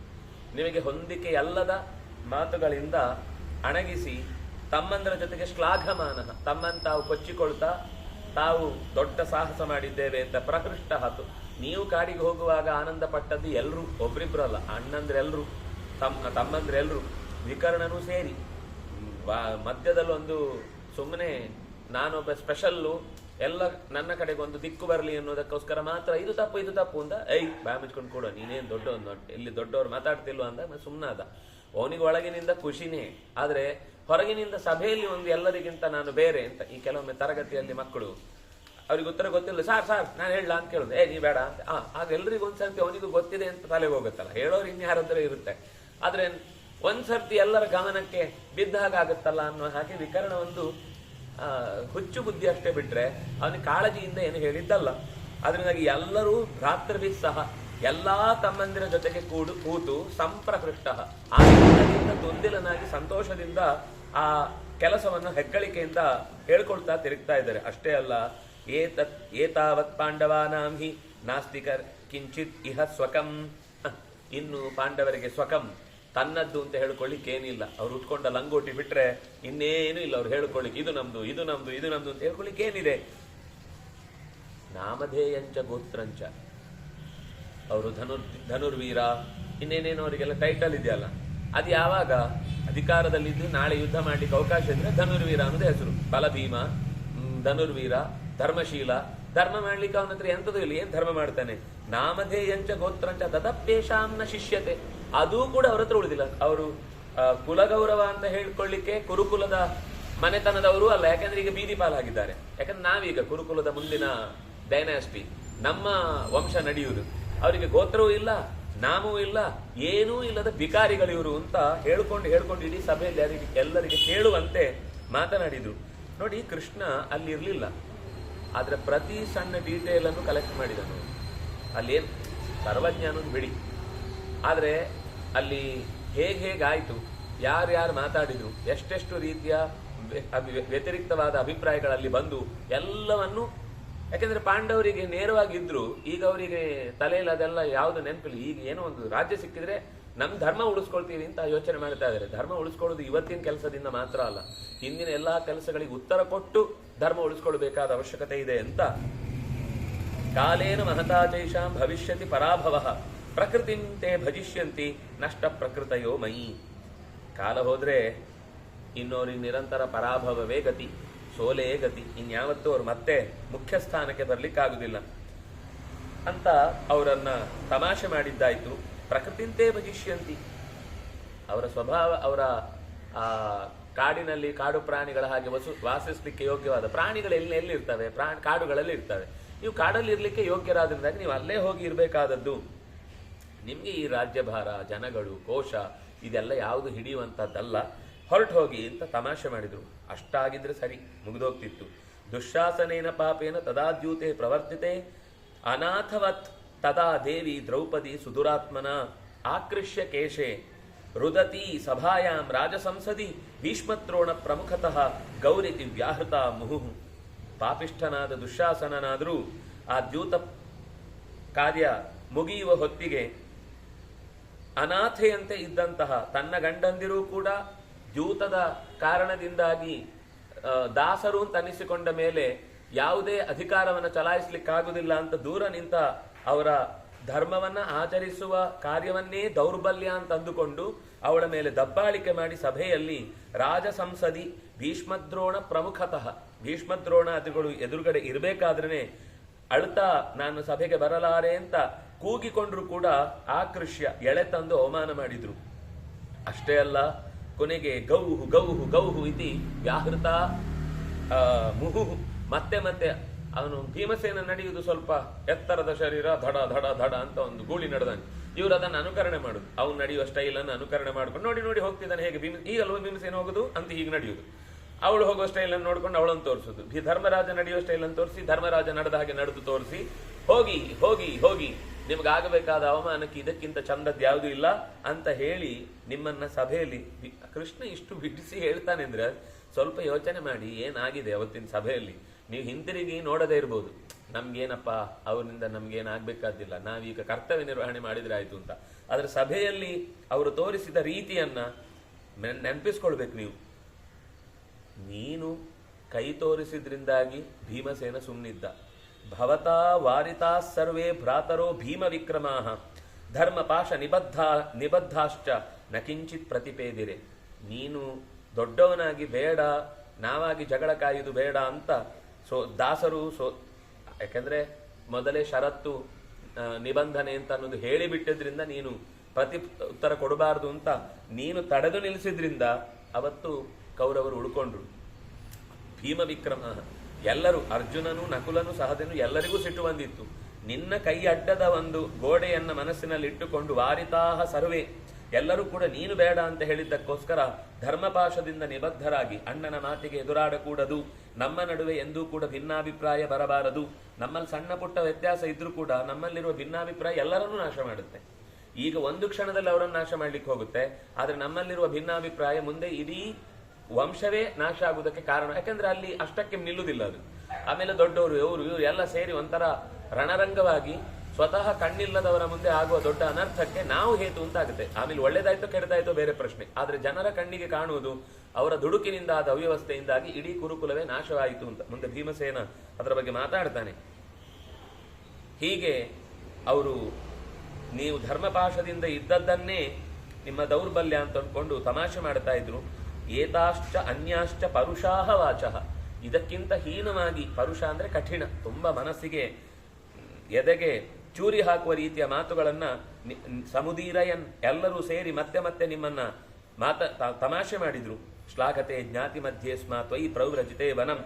ನಿಮಗೆ ಹೊಂದಿಕೆಯಲ್ಲದ ಮಾತುಗಳಿಂದ ಅಣಗಿಸಿ ತಮ್ಮಂದರ ಜೊತೆಗೆ ಶ್ಲಾಘಮಾನ, ತಮ್ಮನ್ನು ತಾವು ಕೊಚ್ಚಿಕೊಳ್ತಾ ತಾವು ದೊಡ್ಡ ಸಾಹಸ ಮಾಡಿದ್ದೇವೆ ಅಂತ ಪ್ರಹೃಷ್ಟ ಹಾತು. ನೀವು ಕಾಡಿಗೆ ಹೋಗುವಾಗ ಆನಂದ ಪಟ್ಟದ್ದು ಎಲ್ಲರೂ, ಒಬ್ರಿಬ್ರಲ್ಲ, ಅಣ್ಣಂದ್ರೆಲ್ಲರೂ, ತಮ್ಮಂದ್ರೆಲ್ಲರೂ, ವಿಕರ್ಣನೂ ಸೇರಿ. ಮಧ್ಯದಲ್ಲೊಂದು ಸುಮ್ಮನೆ ನಾನೊಬ್ಬ ಸ್ಪೆಷಲ್ಲು, ಎಲ್ಲ ನನ್ನ ಕಡೆಗೆ ಒಂದು ದಿಕ್ಕು ಬರಲಿ ಅನ್ನೋದಕ್ಕೋಸ್ಕರ ಮಾತ್ರ ಇದು ತಪ್ಪು ಅಂತ ಬಾಯ್ ಮುಚ್ಕೊಂಡು ಕೊಡೋ, ನೀನೇನು ದೊಡ್ಡವನು, ಇಲ್ಲಿ ದೊಡ್ಡವ್ರು ಮಾತಾಡ್ತಿಲ್ವ ಅಂದ ಸುಮ್ಮನಾದ. ಅವನಿಗೆ ಒಳಗಿನಿಂದ ಖುಷಿನೇ, ಆದರೆ ಹೊರಗಿನಿಂದ ಸಭೆಯಲ್ಲಿ ಒಂದು ಎಲ್ಲರಿಗಿಂತ ನಾನು ಬೇರೆ ಅಂತ. ಈ ಕೆಲವೊಮ್ಮೆ ತರಗತಿಯಲ್ಲಿ ಮಕ್ಕಳು ಅವ್ರಿಗೆ ಉತ್ತರ ಗೊತ್ತಿಲ್ಲ, ಸಾರ್ ನಾನು ಹೇಳ ಅಂತ ಕೇಳೋದು, ನೀ ಬೇಡ ಅಂತ. ಆಗ ಎಲ್ರಿಗೂ ಒಂದ್ಸರ್ತಿ ಅವನಿಗೂ ಗೊತ್ತಿದೆ ಅಂತ ತಲೆಗೆ ಹೋಗುತ್ತಲ್ಲ, ಹೇಳೋರು ಇನ್ಯಾರದ್ರೆ ಇರುತ್ತೆ. ಆದ್ರೆ ಒಂದ್ಸರ್ತಿ ಎಲ್ಲರ ಗಮನಕ್ಕೆ ಬಿದ್ದ ಹಾಗಾಗುತ್ತಲ್ಲ ಅನ್ನೋ ಹಾಗೆ ವಿಕರ್ಣ ಒಂದು ಹುಚ್ಚು ಬುದ್ಧಿ ಅಷ್ಟೇ ಬಿಟ್ರೆ ಅವನಿಗೆ ಕಾಳಜಿಯಿಂದ ಏನು ಹೇಳಿದ್ದಲ್ಲ. ಅದರಿಂದಾಗಿ ಎಲ್ಲರೂ ಭ್ರಾತೃಭಿ ಸಹ, ಎಲ್ಲಾ ತಮ್ಮಂದಿರ ಜೊತೆಗೆ ಕೂತು ಸಂಪ್ರಹೃಷ್ಟ, ಆನಂದದಿಂದ ತೊಂದಿಲನಾಗಿ ಸಂತೋಷದಿಂದ ಆ ಕೆಲಸವನ್ನು ಹೆಗ್ಗಳಿಕೆಯಿಂದ ಹೇಳ್ಕೊಳ್ತಾ ತಿರುಗ್ತಾ ಇದ್ದಾರೆ. ಅಷ್ಟೇ ಅಲ್ಲ, ಏತಾವತ್ ಪಾಂಡವಾನಾಂ ಹಿ ನಾಸ್ತಿಕರ್ ಕಿಂಚಿತ್ ಇಹ ಸ್ವಕಂ. ಇನ್ನು ಪಾಂಡವರಿಗೆ ಸ್ವಕಂ, ತನ್ನದ್ದು ಅಂತ ಹೇಳ್ಕೊಳ್ಳಿಕ್ಕೆ ಏನಿಲ್ಲ. ಅವ್ರು ಉಟ್ಕೊಂಡ ಲಂಗೋಟಿ ಬಿಟ್ರೆ ಇನ್ನೇನು ಇಲ್ಲ ಅವ್ರು ಹೇಳ್ಕೊಳ್ಳಿಕ್ಕೆ. ಇದು ನಮ್ದು ಅಂತ ಹೇಳ್ಕೊಳ್ಳಿಕ್ಕೆ ಏನಿದೆ? ನಾಮಧೇಯಂಚ ಗೋತ್ರಂಚ, ಅವರು ಧನುರ್ವೀರ, ಇನ್ನೇನೇನೋ ಅವರಿಗೆಲ್ಲ ಟೈಟಲ್ ಇದೆಯಲ್ಲ, ಅದು ಯಾವಾಗ ಅಧಿಕಾರದಲ್ಲಿದ್ದು ನಾಳೆ ಯುದ್ಧ ಮಾಡ್ಲಿಕ್ಕೆ ಅವಕಾಶ ಇದ್ರೆ ಧನುರ್ವೀರ ಅನ್ನೋದು ಹೆಸರು. ಬಲಭೀಮ, ಧನುರ್ವೀರ, ಧರ್ಮಶೀಲ. ಧರ್ಮ ಮಾಡ್ಲಿಕ್ಕೆ ಅವನ ಹತ್ರ ಎಂಥದ್ದು ಇಲ್ಲ, ಏನ್ ಧರ್ಮ ಮಾಡ್ತಾನೆ? ನಾಮಧೇಯಂಚ ಗೋತ್ರಂಚ ತದಪ್ಯೇಷಾಂನ ಶಿಷ್ಯತೆ, ಅದೂ ಕೂಡ ಅವ್ರ ಹತ್ರ ಉಳಿದಿಲ್ಲ. ಅವರು ಕುಲಗೌರವ ಅಂತ ಹೇಳ್ಕೊಳ್ಳಿಕ್ಕೆ ಕುರುಕುಲದ ಮನೆತನದವರು ಅಲ್ಲ, ಯಾಕಂದ್ರೆ ಈಗ ಬೀದಿ ಪಾಲಾಗಿದ್ದಾರೆ. ಯಾಕಂದ್ರೆ ನಾವೀಗ ಕುರುಕುಲದ ಮುಂದಿನ ಡೈನಾಸ್ಟಿ, ನಮ್ಮ ವಂಶ ನಡೆಯುವುದು. ಅವರಿಗೆ ಗೋತ್ರವೂ ಇಲ್ಲ, ನಾಮವೂ ಇಲ್ಲ, ಏನೂ ಇಲ್ಲದ ಭಿಕಾರಿಗಳಿವರು ಅಂತ ಹೇಳ್ಕೊಂಡು ಇಡೀ ಸಭೆಯಲ್ಲಿ ಎಲ್ಲರಿಗೆ ಕೇಳುವಂತೆ ಮಾತನಾಡಿದ್ರು. ನೋಡಿ, ಕೃಷ್ಣ ಅಲ್ಲಿ ಇರ್ಲಿಲ್ಲ, ಆದ್ರೆ ಪ್ರತಿ ಸಣ್ಣ ಡೀಟೇಲ್ ಅನ್ನು ಕಲೆಕ್ಟ್ ಮಾಡಿದನು. ಅಲ್ಲೇನು ಸರ್ವಜ್ಞಾನದ ಬಿಡಿ, ಆದ್ರೆ ಅಲ್ಲಿ ಹೇಗಾಯ್ತು, ಯಾರ್ಯಾರು ಮಾತಾಡಿದ್ರು, ಎಷ್ಟೆಷ್ಟು ರೀತಿಯ ವ್ಯತಿರಿಕ್ತವಾದ ಅಭಿಪ್ರಾಯಗಳಲ್ಲಿ ಬಂದು ಎಲ್ಲವನ್ನು, ಯಾಕೆಂದ್ರೆ ಪಾಂಡವರಿಗೆ ನೇರವಾಗಿದ್ರು, ಈಗ ಅವರಿಗೆ ತಲೆಯಲ್ಲಿ ಅದೆಲ್ಲ ಯಾವುದು ನೆನಪಿಲ್ಲ. ಈಗ ಏನೋ ಒಂದು ರಾಜ್ಯ ಸಿಕ್ಕಿದ್ರೆ ನಮ್ ಧರ್ಮ ಉಳಿಸ್ಕೊಳ್ತೀವಿ ಅಂತ ಯೋಚನೆ ಮಾಡ್ತಾ ಇದ್ದಾರೆ. ಧರ್ಮ ಉಳಿಸ್ಕೊಳ್ಳೋದು ಇವತ್ತಿನ ಕೆಲಸದಿಂದ ಮಾತ್ರ ಅಲ್ಲ, ಹಿಂದಿನ ಎಲ್ಲಾ ಕೆಲಸಗಳಿಗೆ ಉತ್ತರ ಕೊಟ್ಟು ಧರ್ಮ ಉಳಿಸ್ಕೊಳ್ಬೇಕಾದ ಅವಶ್ಯಕತೆ ಇದೆ ಅಂತ. ಕಾಲೇನ ಮಹತಾಚೈಷಾಂ ಭವಿಷ್ಯತಿ ಪರಾಭವ ಪ್ರಕೃತಿಂ ತೇ ಭಜಿಷ್ಯಂತಿ ನಷ್ಟ ಪ್ರಕೃತಯೋ ಮಯಿ. ಕಾಲ ಹೋದ್ರೆ ಇನ್ನೋರಿಗೆ ನಿರಂತರ ಪರಾಭವವೇ ಗತಿ, ಸೋಲೇ ಗತಿ. ಇನ್ಯಾವತ್ತೂ ಅವ್ರು ಮತ್ತೆ ಮುಖ್ಯ ಸ್ಥಾನಕ್ಕೆ ಬರ್ಲಿಕ್ಕಾಗುದಿಲ್ಲ ಅಂತ ಅವರನ್ನ ತಮಾಷೆ ಮಾಡಿದ್ದಾಯ್ತು. ಪ್ರಕೃತಿಂತೇ ಭಜಿಷ್ಯಂತಿ, ಅವರ ಸ್ವಭಾವ, ಅವರ ಆ ಕಾಡಿನಲ್ಲಿ ಕಾಡು ಪ್ರಾಣಿಗಳ ಹಾಗೆ ವಾಸಿಸ್ಲಿಕ್ಕೆ ಯೋಗ್ಯವಾದ ಪ್ರಾಣಿಗಳು ಎಲ್ಲಿರ್ತವೆ? ಕಾಡುಗಳಲ್ಲಿ ಇರ್ತವೆ. ನೀವು ಕಾಡಲ್ಲಿ ಇರ್ಲಿಕ್ಕೆ ಯೋಗ್ಯರಾದ್ರಿಂದಾಗಿ ನೀವು ಅಲ್ಲೇ ಹೋಗಿ ಇರಬೇಕಾದದ್ದು. ನಿಮ್ಗೆ ಈ ರಾಜ್ಯಭಾರ, ಜನಗಳು, ಕೋಶ ಇದೆಲ್ಲ ಯಾವುದು ಹಿಡಿಯುವಂಥದ್ದಲ್ಲ, ಹೊರಟು ಹೋಗಿ ಅಂತ ತಮಾಷೆ ಮಾಡಿದ್ರು. ಅಷ್ಟಾಗಿದ್ರೆ ಸರಿ, ಮುಗಿದೋಗ್ತಿತ್ತು. ದುಶ್ಶಾಸನೇನ ಪಾಪೇನ ತದಾದ್ಯೂತೆ ಪ್ರವರ್ತಿತೆ ಅನಾಥವತ್ ತದಾ ದೇವಿ ದ್ರೌಪದಿ ಸುದುರಾತ್ಮನ ಆಕೃಷ್ಯ ಕೇಶೆ ರುದತಿ ಸಭಾಯಾಂ ರಾಜಸಂಸದಿ ಭೀಷ್ಮದ್ರೋಣ ಪ್ರಮುಖತಃ ಗೌರಿತಿ ವ್ಯಾಹೃತ ಮುಹುಹು. ಪಾಪಿಷ್ಠನಾದ ದುಶ್ಶಾಸನನಾದರೂ ಆ ದ್ಯೂತ ಕಾರ್ಯ ಮುಗಿಯುವ ಹೊತ್ತಿಗೆ ಅನಾಥೆಯಂತೆ ಇದ್ದಂತಹ ತನ್ನ ಗಂಡಂದಿರೂ ಕೂಡ ದ್ಯೂತದ ಕಾರಣದಿಂದಾಗಿ ದಾಸರು ಅಂತ ಅನ್ನಿಸಿಕೊಂಡ ಮೇಲೆ ಯಾವುದೇ ಅಧಿಕಾರವನ್ನು ಚಲಾಯಿಸಲಿಕ್ಕಾಗುವುದಿಲ್ಲ ಅಂತ ದೂರ ನಿಂತ ಅವರ ಧರ್ಮವನ್ನ ಆಚರಿಸುವ ಕಾರ್ಯವನ್ನೇ ದೌರ್ಬಲ್ಯ ಅಂತ ಅಂದುಕೊಂಡು ಅವಳ ಮೇಲೆ ದಬ್ಬಾಳಿಕೆ ಮಾಡಿ ಸಭೆಯಲ್ಲಿ ರಾಜ ಸಂಸದಿ ಭೀಷ್ಮದ್ರೋಣ ಪ್ರಮುಖತಃ, ಭೀಷ್ಮದ್ರೋಣಾದಿಗಳು ಎದುರುಗಡೆ ಇರಬೇಕಾದ್ರೇನೆ ಅಳ್ತಾ ನಾನು ಸಭೆಗೆ ಬರಲಾರೆ ಅಂತ ಕೂಗಿಕೊಂಡ್ರು ಕೂಡ ಆಕೃಷ್ಯ ಎಳೆ ತಂದು ಅವಮಾನ ಮಾಡಿದ್ರು. ಅಷ್ಟೇ ಅಲ್ಲ, ಕೊನೆಗೆ ಗೌಹು ಗೌಹು ಗೌಹು ಇತಿ ವ್ಯಾಹೃತ ಮುಹುಹು. ಮತ್ತೆ ಮತ್ತೆ ಅವನು ಭೀಮಸೇನ ನಡೆಯುವುದು ಸ್ವಲ್ಪ ಎತ್ತರದ ಶರೀರ, ಧಡ ಧಡ ಧಡ ಅಂತ ಒಂದು ಗೂಳಿ ನಡೆದಾನೆ. ಇವರು ಅದನ್ನು ಅನುಕರಣೆ ಮಾಡುದು, ಅವ್ನು ನಡೆಯುವ ಸ್ಟೈಲನ್ನು ಅನುಕರಣೆ ಮಾಡ್ಕೊಂಡು ನೋಡಿ ನೋಡಿ ಹೋಗ್ತಿದ್ದಾನೆ. ಹೇಗೆ ಈಗಲ್ವ ಭೀಮಸೇನ ಹೋಗುದು ಅಂತ ಹೀಗೆ ನಡೆಯುವುದು. ಅವಳು ಹೋಗುವ ಸ್ಟೈಲನ್ನು ನೋಡ್ಕೊಂಡು ಅವಳನ್ನು ತೋರಿಸುದು. ಧರ್ಮರಾಜ ನಡೆಯುವ ಸ್ಟೈಲನ್ನು ತೋರಿಸಿ, ಧರ್ಮರಾಜ ನಡೆದ ಹಾಗೆ ನಡೆದು ತೋರಿಸಿ, ಹೋಗಿ ಹೋಗಿ ಹೋಗಿ ನಿಮಗಾಗಬೇಕಾದ ಅವಮಾನಕ್ಕೆ ಇದಕ್ಕಿಂತ ಚಂದದ್ದು ಯಾವುದೂ ಇಲ್ಲ ಅಂತ ಹೇಳಿ ನಿಮ್ಮನ್ನ ಸಭೆಯಲ್ಲಿ ಕೃಷ್ಣ ಇಷ್ಟು ಬಿಡಿಸಿ ಹೇಳ್ತಾನೆ ಅಂದ್ರೆ ಸ್ವಲ್ಪ ಯೋಚನೆ ಮಾಡಿ ಏನಾಗಿದೆ ಅವತ್ತಿನ ಸಭೆಯಲ್ಲಿ. ನೀವು ಹಿಂತಿರುಗಿ ನೋಡದೇ ಇರ್ಬೋದು, ನಮ್ಗೇನಪ್ಪ ಅವರಿಂದ ನಮ್ಗೇನಾಗ್ಬೇಕಾದಿಲ್ಲ, ನಾವೀಗ ಕರ್ತವ್ಯ ನಿರ್ವಹಣೆ ಮಾಡಿದ್ರೆ ಆಯ್ತು ಅಂತ. ಆದ್ರೆ ಸಭೆಯಲ್ಲಿ ಅವರು ತೋರಿಸಿದ ರೀತಿಯನ್ನ ನೆನಪಿಸ್ಕೊಳ್ಬೇಕು ನೀವು. ನೀನು ಕೈ ತೋರಿಸಿದ್ರಿಂದಾಗಿ ಭೀಮಸೇನ ಸುಮ್ಮನಿದ್ದ. ಭವತಾ ವಾರಿತಾ ಸರ್ವೇ ಭ್ರಾತರೋ ಭೀಮ ವಿಕ್ರಮಾಹ ಧರ್ಮ ಪಾಶ ನಿಬದ್ಧಾಶ್ಚ ನಕಿಂಚಿತ್ ಪ್ರತಿಪೇದಿರೆ. ನೀನು ದೊಡ್ಡವನಾಗಿ ಬೇಡ, ನಾವಾಗಿ ಜಗಳ ಕಾಯುವುದು ಬೇಡ ಅಂತ ದಾಸರು ಯಾಕೆಂದ್ರೆ ಮೊದಲೇ ಷರತ್ತು ನಿಬಂಧನೆ ಅಂತ ಅನ್ನೋದು ಹೇಳಿಬಿಟ್ಟಿದ್ರಿಂದ ನೀನು ಉತ್ತರ ಕೊಡಬಾರದು ಅಂತ ನೀನು ತಡೆದು ನಿಲ್ಲಿಸಿದ್ರಿಂದ ಅವತ್ತು ಕೌರವರು ಉಳ್ಕೊಂಡ್ರು. ಭೀಮ ವಿಕ್ರಮ, ಎಲ್ಲರೂ ಅರ್ಜುನನು ನಕುಲನು ಸಹದೇನು ಎಲ್ಲರಿಗೂ ಸಿಟ್ಟು ಬಂದಿತ್ತು. ನಿನ್ನ ಕೈ ಅಡ್ಡದ ಒಂದು ಗೋಡೆಯನ್ನ ಮನಸ್ಸಿನಲ್ಲಿ ಇಟ್ಟುಕೊಂಡು ವಾರಿತಾಹ ಸರ್ವೇ, ಎಲ್ಲರೂ ಕೂಡ ನೀನು ಬೇಡ ಅಂತ ಹೇಳಿದ್ದಕ್ಕೋಸ್ಕರ ಧರ್ಮಪಾಶದಿಂದ ನಿಬದ್ಧರಾಗಿ ಅಣ್ಣನ ಮಾತಿಗೆ ಎದುರಾಡಕೂಡದು, ನಮ್ಮ ನಡುವೆ ಎಂದೂ ಕೂಡ ಭಿನ್ನಾಭಿಪ್ರಾಯ ಬರಬಾರದು. ನಮ್ಮಲ್ಲಿ ಸಣ್ಣ ಪುಟ್ಟ ವ್ಯತ್ಯಾಸ ಇದ್ರೂ ಕೂಡ ನಮ್ಮಲ್ಲಿರುವ ಭಿನ್ನಾಭಿಪ್ರಾಯ ಎಲ್ಲರನ್ನೂ ನಾಶ ಮಾಡುತ್ತೆ. ಈಗ ಒಂದು ಕ್ಷಣದಲ್ಲಿ ಅವರನ್ನು ನಾಶ ಮಾಡ್ಲಿಕ್ಕೆ ಹೋಗುತ್ತೆ, ಆದ್ರೆ ನಮ್ಮಲ್ಲಿರುವ ಭಿನ್ನಾಭಿಪ್ರಾಯ ಮುಂದೆ ಇಡೀ ವಂಶವೇ ನಾಶ ಆಗುವುದಕ್ಕೆ ಕಾರಣ. ಯಾಕಂದ್ರೆ ಅಲ್ಲಿ ಅಷ್ಟಕ್ಕೆ ನಿಲ್ಲುವುದಿಲ್ಲ ಅದು. ಆಮೇಲೆ ದೊಡ್ಡವರು ಇವರು ಎಲ್ಲ ಸೇರಿ ಒಂಥರ ರಣರಂಗವಾಗಿ ಸ್ವತಃ ಕಣ್ಣಿಲ್ಲದವರ ಮುಂದೆ ಆಗುವ ದೊಡ್ಡ ಅನರ್ಥಕ್ಕೆ ನಾವು ಹೇತು ಅಂತಾಗುತ್ತೆ. ಆಮೇಲೆ ಒಳ್ಳೇದಾಯ್ತೋ ಕೆಡದಾಯ್ತೋ ಬೇರೆ ಪ್ರಶ್ನೆ, ಆದ್ರೆ ಜನರ ಕಣ್ಣಿಗೆ ಕಾಣುವುದು ಅವರ ದುಡುಕಿನಿಂದ ಆದ ಅವ್ಯವಸ್ಥೆಯಿಂದಾಗಿ ಇಡೀ ಕುರುಕುಲವೇ ನಾಶವಾಯಿತು ಅಂತ ಮುಂದೆ ಭೀಮಸೇನ ಅದರ ಬಗ್ಗೆ ಮಾತಾಡ್ತಾನೆ. ಹೀಗೆ ಅವರು ನೀವು ಧರ್ಮಪಾಶದಿಂದ ಇದ್ದದ್ದನ್ನೇ ನಿಮ್ಮ ದೌರ್ಬಲ್ಯ ಅಂತ ಅಂದ್ಕೊಂಡು ತಮಾಷೆ ಮಾಡ್ತಾ ಇದ್ರು. ಏತಾಶ್ಚ ಅನ್ಯಾಶ್ಚ ಪರುಷಾಹ ವಾಚಃ, ಇದಕ್ಕಿಂತ ಹೀನವಾಗಿ, ಪರುಷ ಅಂದ್ರೆ ಕಠಿಣ, ತುಂಬಾ ಮನಸ್ಸಿಗೆ ಎದೆಗೆ ಚೂರಿ ಹಾಕುವ ರೀತಿಯ ಮಾತುಗಳನ್ನ ಸಮುದೀರಯನ್ ಎಲ್ಲರೂ ಸೇರಿ ಮತ್ತೆ ಮತ್ತೆ ನಿಮ್ಮನ್ನ ತಮಾಷೆ ಮಾಡಿದ್ರು. ಶ್ಲಾಘತೆ ಜ್ಞಾತಿ ಮಧ್ಯೆ ಸ್ಮ ತ್ವಯಿ ಪ್ರವ್ರಜಿತೆ ವನಂ,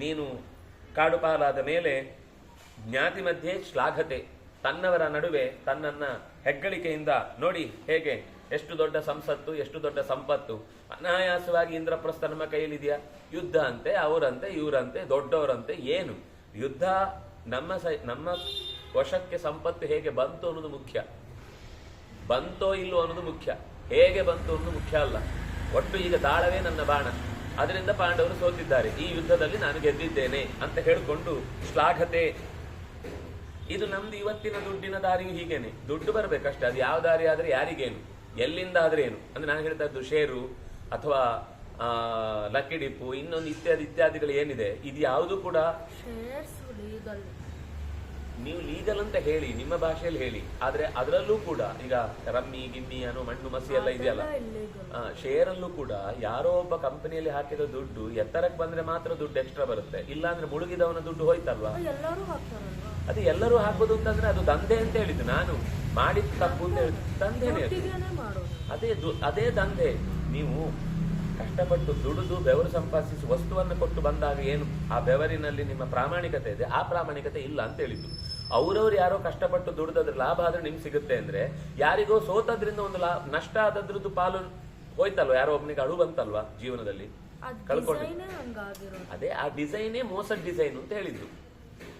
ನೀನು ಕಾಡುಪಾಲಾದ ಮೇಲೆ ಜ್ಞಾತಿ ಮಧ್ಯೆ ಶ್ಲಾಘತೆ, ತನ್ನವರ ನಡುವೆ ತನ್ನನ್ನ ಹೆಗ್ಗಳಿಕೆಯಿಂದ ನೋಡಿ ಹೇಗೆ ಎಷ್ಟು ದೊಡ್ಡ ಸಂಸತ್ತು, ಎಷ್ಟು ದೊಡ್ಡ ಸಂಪತ್ತು, ಅನಾಯಾಸವಾಗಿ ಇಂದ್ರಪ್ರಸ್ಥ ನಮ್ಮ ಕೈಯಲ್ಲಿದೆಯಾ? ಯುದ್ಧ ಅಂತೆ, ಅವರಂತೆ ಇವರಂತೆ ದೊಡ್ಡವರಂತೆ. ಏನು ಯುದ್ಧ? ನಮ್ಮ ವಶಕ್ಕೆ ಸಂಪತ್ತು ಹೇಗೆ ಬಂತು ಅನ್ನೋದು ಮುಖ್ಯ, ಬಂತೋ ಇಲ್ಲೋ ಅನ್ನೋದು ಮುಖ್ಯ, ಹೇಗೆ ಬಂತು ಅನ್ನೋದು ಮುಖ್ಯ ಅಲ್ಲ. ಒಟ್ಟು ಈಗ ದಾಳವೇ ನನ್ನ ಬಾಣ, ಅದರಿಂದ ಪಾಂಡವರು ಸೋತಿದ್ದಾರೆ, ಈ ಯುದ್ಧದಲ್ಲಿ ನಾನು ಗೆದ್ದಿದ್ದೇನೆ ಅಂತ ಹೇಳಿಕೊಂಡು ಶ್ಲಾಘತೆ. ಇದು ನಮ್ದು ಇವತ್ತಿನ ದುಡ್ಡಿನ ದಾರಿಯು ಹೀಗೇನೆ. ದುಡ್ಡು ಬರ್ಬೇಕಷ್ಟೇ, ಅದು ಯಾವ ದಾರಿ ಆದ್ರೆ ಯಾರಿಗೇನು, ಎಲ್ಲಿಂದ ಆದ್ರೆ ಏನು ಅಂದ್ರೆ ನಾನು ಹೇಳ್ತಾ ಇದ್ದು ಷೇರು ಅಥವಾ ಲಕ್ಕಿ ಡಿಪ್ಪು ಇನ್ನೊಂದು ಇತ್ಯಾದಿಗಳು ಏನಿದೆ, ಇದು ಯಾವುದು ಕೂಡ ನೀವು ಲೀಗಲ್ ಅಂತ ಹೇಳಿ ನಿಮ್ಮ ಭಾಷೆಯಲ್ಲಿ ಹೇಳಿ, ಆದ್ರೆ ಅದರಲ್ಲೂ ಕೂಡ ಈಗ ರಮ್ಮಿ ಗಿಮ್ಮಿ ಅನ್ನೋ ಮಣ್ಣು ಮಸಿ ಎಲ್ಲ ಇದೆಯಲ್ಲ, ಶೇರ್ ಅಲ್ಲೂ ಕೂಡ ಯಾರೋ ಒಬ್ಬ ಕಂಪನಿಯಲ್ಲಿ ಹಾಕಿದ ದುಡ್ಡು ಎತ್ತರಕ್ಕೆ ಬಂದ್ರೆ ಮಾತ್ರ ದುಡ್ಡು ಎಕ್ಸ್ಟ್ರಾ ಬರುತ್ತೆ, ಇಲ್ಲ ಅಂದ್ರೆ ಮುಳುಗಿದವನ ದುಡ್ಡು ಹೋಯ್ತಲ್ವಾ. ಅದು ಎಲ್ಲರೂ ಹಾಕೋದು ಅಂತಂದ್ರೆ ಅದು ದಂಧೆ ಅಂತ ಹೇಳಿದ್ದು, ನಾನು ಮಾಡಿದ ತಪ್ಪು ಅಂತ ಹೇಳಿದ್ದು ದಂಧೆನೇ. ಅದೇ ದಂಧೆ. ನೀವು ಕಷ್ಟಪಟ್ಟು ದುಡಿದು ಬೆವರು ಸಂಪಾದಿಸಿ ವಸ್ತುವನ್ನು ಕೊಟ್ಟು ಬಂದಾಗ ಏನು ಆ ಬೆವರಿನಲ್ಲಿ ನಿಮ್ಮ ಪ್ರಾಮಾಣಿಕತೆ ಇದೆ, ಆ ಪ್ರಾಮಾಣಿಕತೆ ಇಲ್ಲ ಅಂತ ಹೇಳಿದ್ದು. ಅವ್ರವ್ರು ಯಾರೋ ಕಷ್ಟಪಟ್ಟು ದುಡಿದ್ರ ಲಾಭ ಆದ್ರೆ ನಿಮ್ಗೆ ಸಿಗುತ್ತೆ ಅಂದ್ರೆ, ಯಾರಿಗೋ ಸೋತದ್ರಿಂದ ಒಂದು ನಷ್ಟ ಆದದ್ರದ್ದು ಪಾಲು ಹೋಯ್ತಲ್ವ, ಯಾರೋ ಒಬ್ಬನಿಗೆ ಅಳು ಬಂತಲ್ವಾ ಜೀವನದಲ್ಲಿ ಕಳ್ಕೊಂಡು. ಅದೇ ಆ ಡಿಸೈನೇ ಮೋಸದ ಡಿಸೈನ್ ಅಂತ ಹೇಳಿದ್ದು.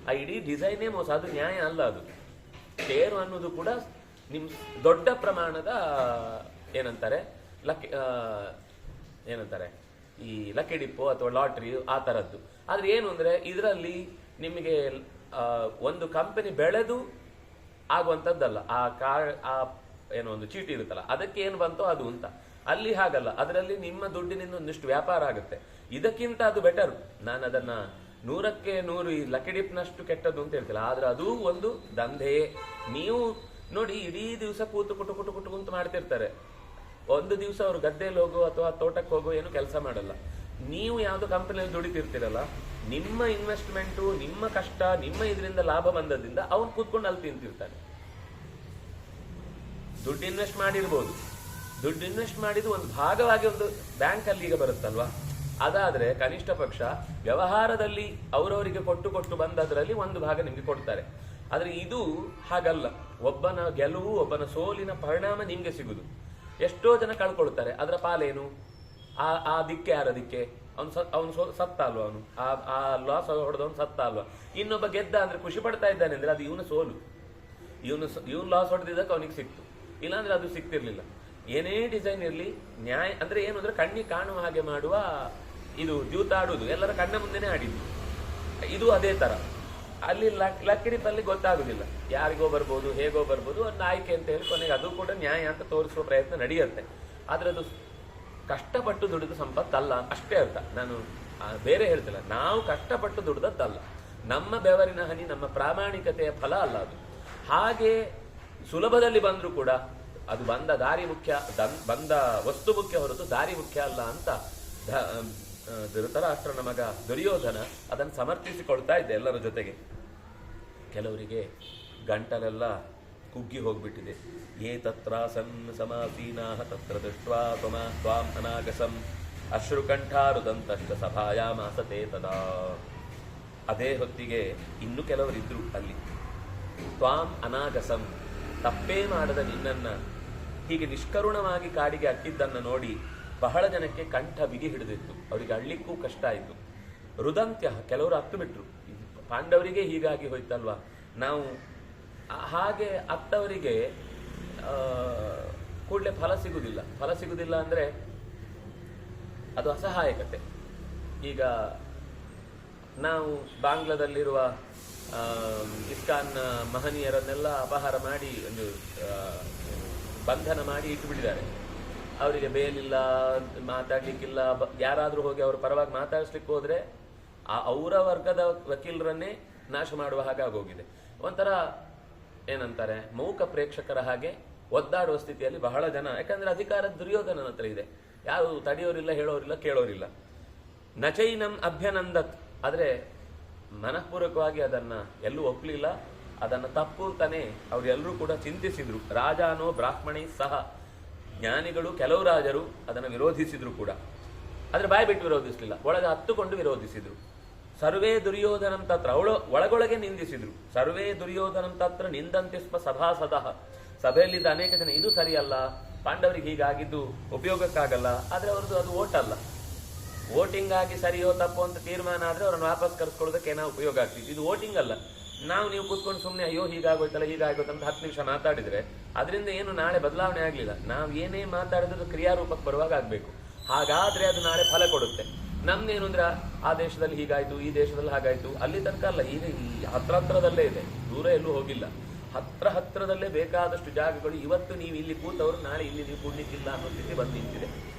ಆ ಇಡೀ ಡಿಸೈನೇ ಮೋಸ, ಅದು ನ್ಯಾಯ ಅಲ್ಲ. ಅದು ಶೇರು ಅನ್ನೋದು ಕೂಡ ನಿಮ್ ದೊಡ್ಡ ಪ್ರಮಾಣದ ಏನಂತಾರೆ ಈ ಲಕ್ಕಿ ಡಿಪ್ಪು ಅಥವಾ ಲಾಟ್ರಿ ಆ ತರದ್ದು. ಆದ್ರೆ ಏನು ಅಂದ್ರೆ ಇದರಲ್ಲಿ ನಿಮಗೆ ಒಂದು ಕಂಪನಿ ಬೆಳೆದು ಆಗುವಂತದ್ದಲ್ಲ. ಆ ಏನೋ ಒಂದು ಚೀಟಿ ಇರುತ್ತಲ್ಲ, ಅದಕ್ಕೆ ಏನು ಬಂತೋ ಅದು ಅಂತ. ಅಲ್ಲಿ ಹಾಗಲ್ಲ, ಅದರಲ್ಲಿ ನಿಮ್ಮ ದುಡ್ಡಿನಿಂದ ಒಂದಿಷ್ಟು ವ್ಯಾಪಾರ ಆಗುತ್ತೆ. ಇದಕ್ಕಿಂತ ಅದು ಬೆಟರ್. ನಾನು ಅದನ್ನ 100ಕ್ಕೆ 100 ಈ ಲಕ್ಕಿ ಡಿಪ್ನಷ್ಟು ಕೆಟ್ಟದ್ದು ಅಂತ ಹೇಳ್ತಿಲ್ಲ, ಆದ್ರೆ ಅದು ಒಂದು ದಂಧೆಯೇ. ನೀವು ನೋಡಿ, ಇಡೀ ದಿವಸ ಕೂತು ಕುಟು ಮಾಡ್ತಿರ್ತಾರೆ. ಒಂದು ದಿವಸ ಅವರು ಗದ್ದೆಯಲ್ಲಿ ಹೋಗೋ ಅಥವಾ ತೋಟಕ್ಕೆ ಹೋಗೋ ಏನು ಕೆಲಸ ಮಾಡಲ್ಲ. ನೀವು ಯಾವ್ದು ಕಂಪನಿಯಲ್ಲಿ ದುಡಿತಿರ್ತೀರಲ್ಲ, ನಿಮ್ಮ ಇನ್ವೆಸ್ಟ್ಮೆಂಟು, ನಿಮ್ಮ ಕಷ್ಟ, ನಿಮ್ಮ ಇದರಿಂದ ಲಾಭ ಬಂದದ್ರಿಂದ ಅವನು ಕೂತ್ಕೊಂಡು ಅಲ್ಲಿ ತಿಂತಿರ್ತಾನೆ. ದುಡ್ಡು ಇನ್ವೆಸ್ಟ್ ಮಾಡಿರ್ಬೋದು, ದುಡ್ಡು ಇನ್ವೆಸ್ಟ್ ಮಾಡಿದ್ದು ಒಂದು ಭಾಗವಾಗಿ ಒಂದು ಬ್ಯಾಂಕ್ ಅಲ್ಲಿ ಈಗ ಬರುತ್ತಲ್ವಾ, ಅದಾದ್ರೆ ಕನಿಷ್ಠ ಪಕ್ಷ ವ್ಯವಹಾರದಲ್ಲಿ ಅವರವರಿಗೆ ಕೊಟ್ಟು ಬಂದದ್ರಲ್ಲಿ ಒಂದು ಭಾಗ ನಿಮ್ಗೆ ಕೊಡ್ತಾರೆ. ಆದ್ರೆ ಇದು ಹಾಗಲ್ಲ. ಒಬ್ಬನ ಗೆಲುವು, ಒಬ್ಬನ ಸೋಲಿನ ಪರಿಣಾಮ ನಿಮ್ಗೆ ಸಿಗುದು. ಎಷ್ಟೋ ಜನ ಕಳ್ಕೊಳ್ತಾರೆ, ಅದರ ಪಾಲೇನು? ಆ ದಿಕ್ಕೆ ಯಾರದಿಕ್ಕೆ? ಅವನು ಸತ್ತ ಅಲ್ವಾ, ಅವನು ಆ ಲಾಸ್ ಹೊಡೆದವನು ಸತ್ತ ಅಲ್ವಾ. ಇನ್ನೊಬ್ಬ ಗೆದ್ದ ಅಂದ್ರೆ ಖುಷಿ ಪಡ್ತಾ ಇದ್ದಾನೆ ಅಂದ್ರೆ ಅದು ಇವನ ಸೋಲು. ಇವನು ಲಾಸ್ ಹೊಡೆದಿದ್ದಕ್ಕೆ ಅವನಿಗೆ ಸಿಕ್ತು, ಇಲ್ಲಾಂದ್ರೆ ಅದು ಸಿಕ್ತಿರ್ಲಿಲ್ಲ. ಏನೇ ಡಿಸೈನ್ ಇರ್ಲಿ, ನ್ಯಾಯ ಅಂದ್ರೆ ಏನು ಅಂದ್ರೆ ಕಣ್ಣಿಗೆ ಕಾಣುವ ಹಾಗೆ ಮಾಡುವ ಇದು ದ್ಯೂತಾಡುವುದು, ಎಲ್ಲರ ಕಣ್ಣ ಮುಂದೆನೆ ಆಡಿದ್ದು. ಇದು ಅದೇ ತರ. ಅಲ್ಲಿ ಲಕ್ಕಿ ಡಿಪ್ಪಲ್ಲಿ ಗೊತ್ತಾಗುದಿಲ್ಲ, ಯಾರಿಗೋ ಬರ್ಬೋದು, ಹೇಗೋ ಬರ್ಬೋದು, ಒಂದು ಆಯ್ಕೆ ಅಂತ ಹೇಳಿ ಕೊನೆಗೆ ಅದು ಕೂಡ ನ್ಯಾಯ ಅಂತ ತೋರಿಸುವ ಪ್ರಯತ್ನ ನಡೆಯುತ್ತೆ. ಆದ್ರೆ ಅದು ಕಷ್ಟಪಟ್ಟು ದುಡಿದ ಸಂಪತ್ತಲ್ಲ ಅಷ್ಟೇ ಅರ್ಥ. ನಾನು ಬೇರೆ ಹೇಳ್ತಿಲ್ಲ, ನಾವು ಕಷ್ಟಪಟ್ಟು ದುಡಿದದ್ದಲ್ಲ, ನಮ್ಮ ಬೆವರಿನ ಹನಿ, ನಮ್ಮ ಪ್ರಾಮಾಣಿಕತೆಯ ಫಲ ಅಲ್ಲ ಅದು. ಹಾಗೆ ಸುಲಭದಲ್ಲಿ ಬಂದ್ರೂ ಕೂಡ ಅದು ಬಂದ ದಾರಿ ಮುಖ್ಯ, ಬಂದ ವಸ್ತು ಮುಖ್ಯ ಹೊರತು ದಾರಿ ಮುಖ್ಯ ಅಲ್ಲ ಅಂತ ಧೃತರಾಷ್ಟ್ರನ ಮಗ ದುರ್ಯೋಧನ ಅದನ್ನು ಸಮರ್ಥಿಸಿಕೊಳ್ತಾ ಇದ್ದೆ ಎಲ್ಲರ ಜೊತೆಗೆ. ಕೆಲವರಿಗೆ ಗಂಟಲೆಲ್ಲ ಕುಗ್ಗಿ ಹೋಗ್ಬಿಟ್ಟಿದೆ. ಯೇ ತತ್ರ ಸನ್ ಸಮಾಸೀನಾಹ ತತ್ರ ದೃಷ್ಟ್ವಾ ತ್ವಾಂ ಅನಾಗಸಂ ಅಶ್ರುಕಂಠಾರುದಂತಷ್ಟ ಸಭಾಯಾಮಾಸತೆ ತದಾ. ಅದೇ ಹೊತ್ತಿಗೆ ಇನ್ನು ಕೆಲವರಿದ್ರು ಅಲ್ಲಿ. ತ್ವಾಂ ಅನಾಗಸಂ, ತಪ್ಪೇ ಮಾಡದ ನಿನ್ನನ್ನ ಹೀಗೆ ನಿಷ್ಕರುಣವಾಗಿ ಕಾಡಿಗೆ ಅಟ್ಟಿದ್ದನ್ನು ನೋಡಿ ಬಹಳ ಜನಕ್ಕೆ ಕಂಠ ಬಿಗಿ ಹಿಡಿದಿತ್ತು, ಅವರಿಗೆ ಅಳ್ಳಿಕ್ಕೂ ಕಷ್ಟ ಆಯಿತು. ರುದಂತ್ಯ, ಕೆಲವರು ಅತ್ತು ಬಿಟ್ರು. ಪಾಂಡವರಿಗೆ ಹೀಗಾಗಿ ಹೋಯ್ತಲ್ವಾ, ನಾವು ಹಾಗೆ ಅತ್ತವರಿಗೆ ಕೂಡಲೇ ಫಲ ಸಿಗುದಿಲ್ಲ ಅಂದ್ರೆ ಅದು ಅಸಹಾಯಕತೆ. ಈಗ ನಾವು ಬಾಂಗ್ಲಾದಲ್ಲಿರುವ ಇಸ್ಕಾನ್ ಮಹನೀಯರನ್ನೆಲ್ಲ ಅಪಹಾರ ಮಾಡಿ ಒಂದು ಬಂಧನ ಮಾಡಿ ಇಟ್ಟುಬಿಟ್ಟಿದ್ದಾರೆ. ಅವರಿಗೆ ಬೇಲಿಲ್ಲ, ಮಾತಾಡ್ಲಿಕ್ಕಿಲ್ಲ. ಯಾರಾದ್ರೂ ಹೋಗಿ ಅವ್ರ ಪರವಾಗಿ ಮಾತಾಡಿಸ್ಲಿಕ್ಕೆ ಹೋದ್ರೆ ಅವರ ವರ್ಗದ ವಕೀಲರನ್ನೇ ನಾಶ ಮಾಡುವ ಹಾಗೆ ಆಗೋಗಿದೆ. ಒಂಥರ ಏನಂತಾರೆ, ಮೌಖ ಪ್ರೇಕ್ಷಕರ ಹಾಗೆ ಒದ್ದಾಡುವ ಸ್ಥಿತಿಯಲ್ಲಿ ಬಹಳ ಜನ. ಯಾಕಂದ್ರೆ ಅಧಿಕಾರ ದುರ್ಯೋಧನನ ಹತ್ರ ಇದೆ, ಯಾರು ತಡೆಯೋರಿಲ್ಲ, ಹೇಳೋರಿಲ್ಲ, ಕೇಳೋರಿಲ್ಲ. ನಚೈನಂ ಅಭ್ಯನಂದತ್, ಆದ್ರೆ ಮನಃಪೂರ್ವಕವಾಗಿ ಅದನ್ನ ಎಲ್ಲೂ ಒಪ್ಪಲಿಲ್ಲ. ಅದನ್ನ ತಪ್ಪು ಅಂತಾನೆ ಅವರೆಲ್ಲರೂ ಕೂಡ ಚಿಂತಿಸಿದ್ರು. ರಾಜಾನೋ ಬ್ರಾಹ್ಮಣಿ ಸಹ, ಜ್ಞಾನಿಗಳು ಕೆಲವು ರಾಜರು ಅದನ್ನು ವಿರೋಧಿಸಿದ್ರು ಕೂಡ, ಆದ್ರೆ ಬಾಯಿ ಬಿಟ್ಟು ವಿರೋಧಿಸಲಿಲ್ಲ, ಒಳಗೆ ಹತ್ತುಕೊಂಡು ವಿರೋಧಿಸಿದ್ರು. ಸರ್ವೇ ದುರ್ಯೋಧನಂ ತತ್ರ, ಒಳಗೊಳಗೆ ನಿಂದಿಸಿದ್ರು. ಸರ್ವೇ ದುರ್ಯೋಧನಂ ತತ್ರ ನಿಂದಂತಿ ಸ್ಮ ಸಭಾಸದಃ, ಸಭೆಯಲ್ಲಿದ್ದ ಅನೇಕ ಜನ ಇದು ಸರಿಯಲ್ಲ, ಪಾಂಡವರಿಗೆ ಹೀಗಾಗಿದ್ದು ಉಪಯೋಗಕ್ಕಾಗಲ್ಲ. ಆದ್ರೆ ಅವ್ರದ್ದು ಅದು ಓಟ್ ಅಲ್ಲ. ವೋಟಿಂಗ್ ಆಗಿ ಸರಿಯೋ ತಪ್ಪು ಅಂತ ತೀರ್ಮಾನ ಆದ್ರೆ ಅವ್ರನ್ನ ವಾಪಸ್ ಕರ್ಸ್ಕೊಳ್ಳೋದಕ್ಕೆ ಏನೋ ಉಪಯೋಗ ಆಗ್ತಿತ್ತು. ಇದು ವೋಟಿಂಗ್ ಅಲ್ಲ. ನೀವು ಕೂತ್ಕೊಂಡು ಸುಮ್ಮನೆ ಅಯ್ಯೋ ಹೀಗಾಗೋಯ್ತಲ್ಲ ಹೀಗಾಗೋಯ್ತಂತ 10 ನಿಮಿಷ ಮಾತಾಡಿದ್ರೆ ಅದರಿಂದ ಏನು ನಾಳೆ ಬದಲಾವಣೆ ಆಗ್ಲಿಲ್ಲ. ನಾವು ಏನೇ ಮಾತಾಡಿದ್ರು ಕ್ರಿಯಾರೂಪಕ್ಕೆ ಬರುವಾಗ ಆಗ್ಬೇಕು. ಹಾಗಾದ್ರೆ ಅದು ನಾಳೆ ಫಲ ಕೊಡುತ್ತೆ. ನಮ್ದೇನು ಅಂದ್ರೆ ಆ ದೇಶದಲ್ಲಿ ಹೀಗಾಯ್ತು, ಈ ದೇಶದಲ್ಲಿ ಹಾಗಾಯ್ತು, ಅಲ್ಲಿ ತನಕ ಅಲ್ಲ, ಈಗ ಈ ಹತ್ರದಲ್ಲೇ ಇದೆ, ದೂರ ಎಲ್ಲೂ ಹೋಗಿಲ್ಲ. ಹತ್ರದಲ್ಲೇ ಬೇಕಾದಷ್ಟು ಜಾಗಗಳು. ಇವತ್ತು ನೀವು ಇಲ್ಲಿ ಕೂತವರು ನಾಳೆ ಇಲ್ಲಿ ನೀವು ಕೂಡ್ಲಿಕ್ಕಿಲ್ಲ ಅನ್ನೋ ಸ್ಥಿತಿ ಬಂದು ನಿಂತಿದೆ.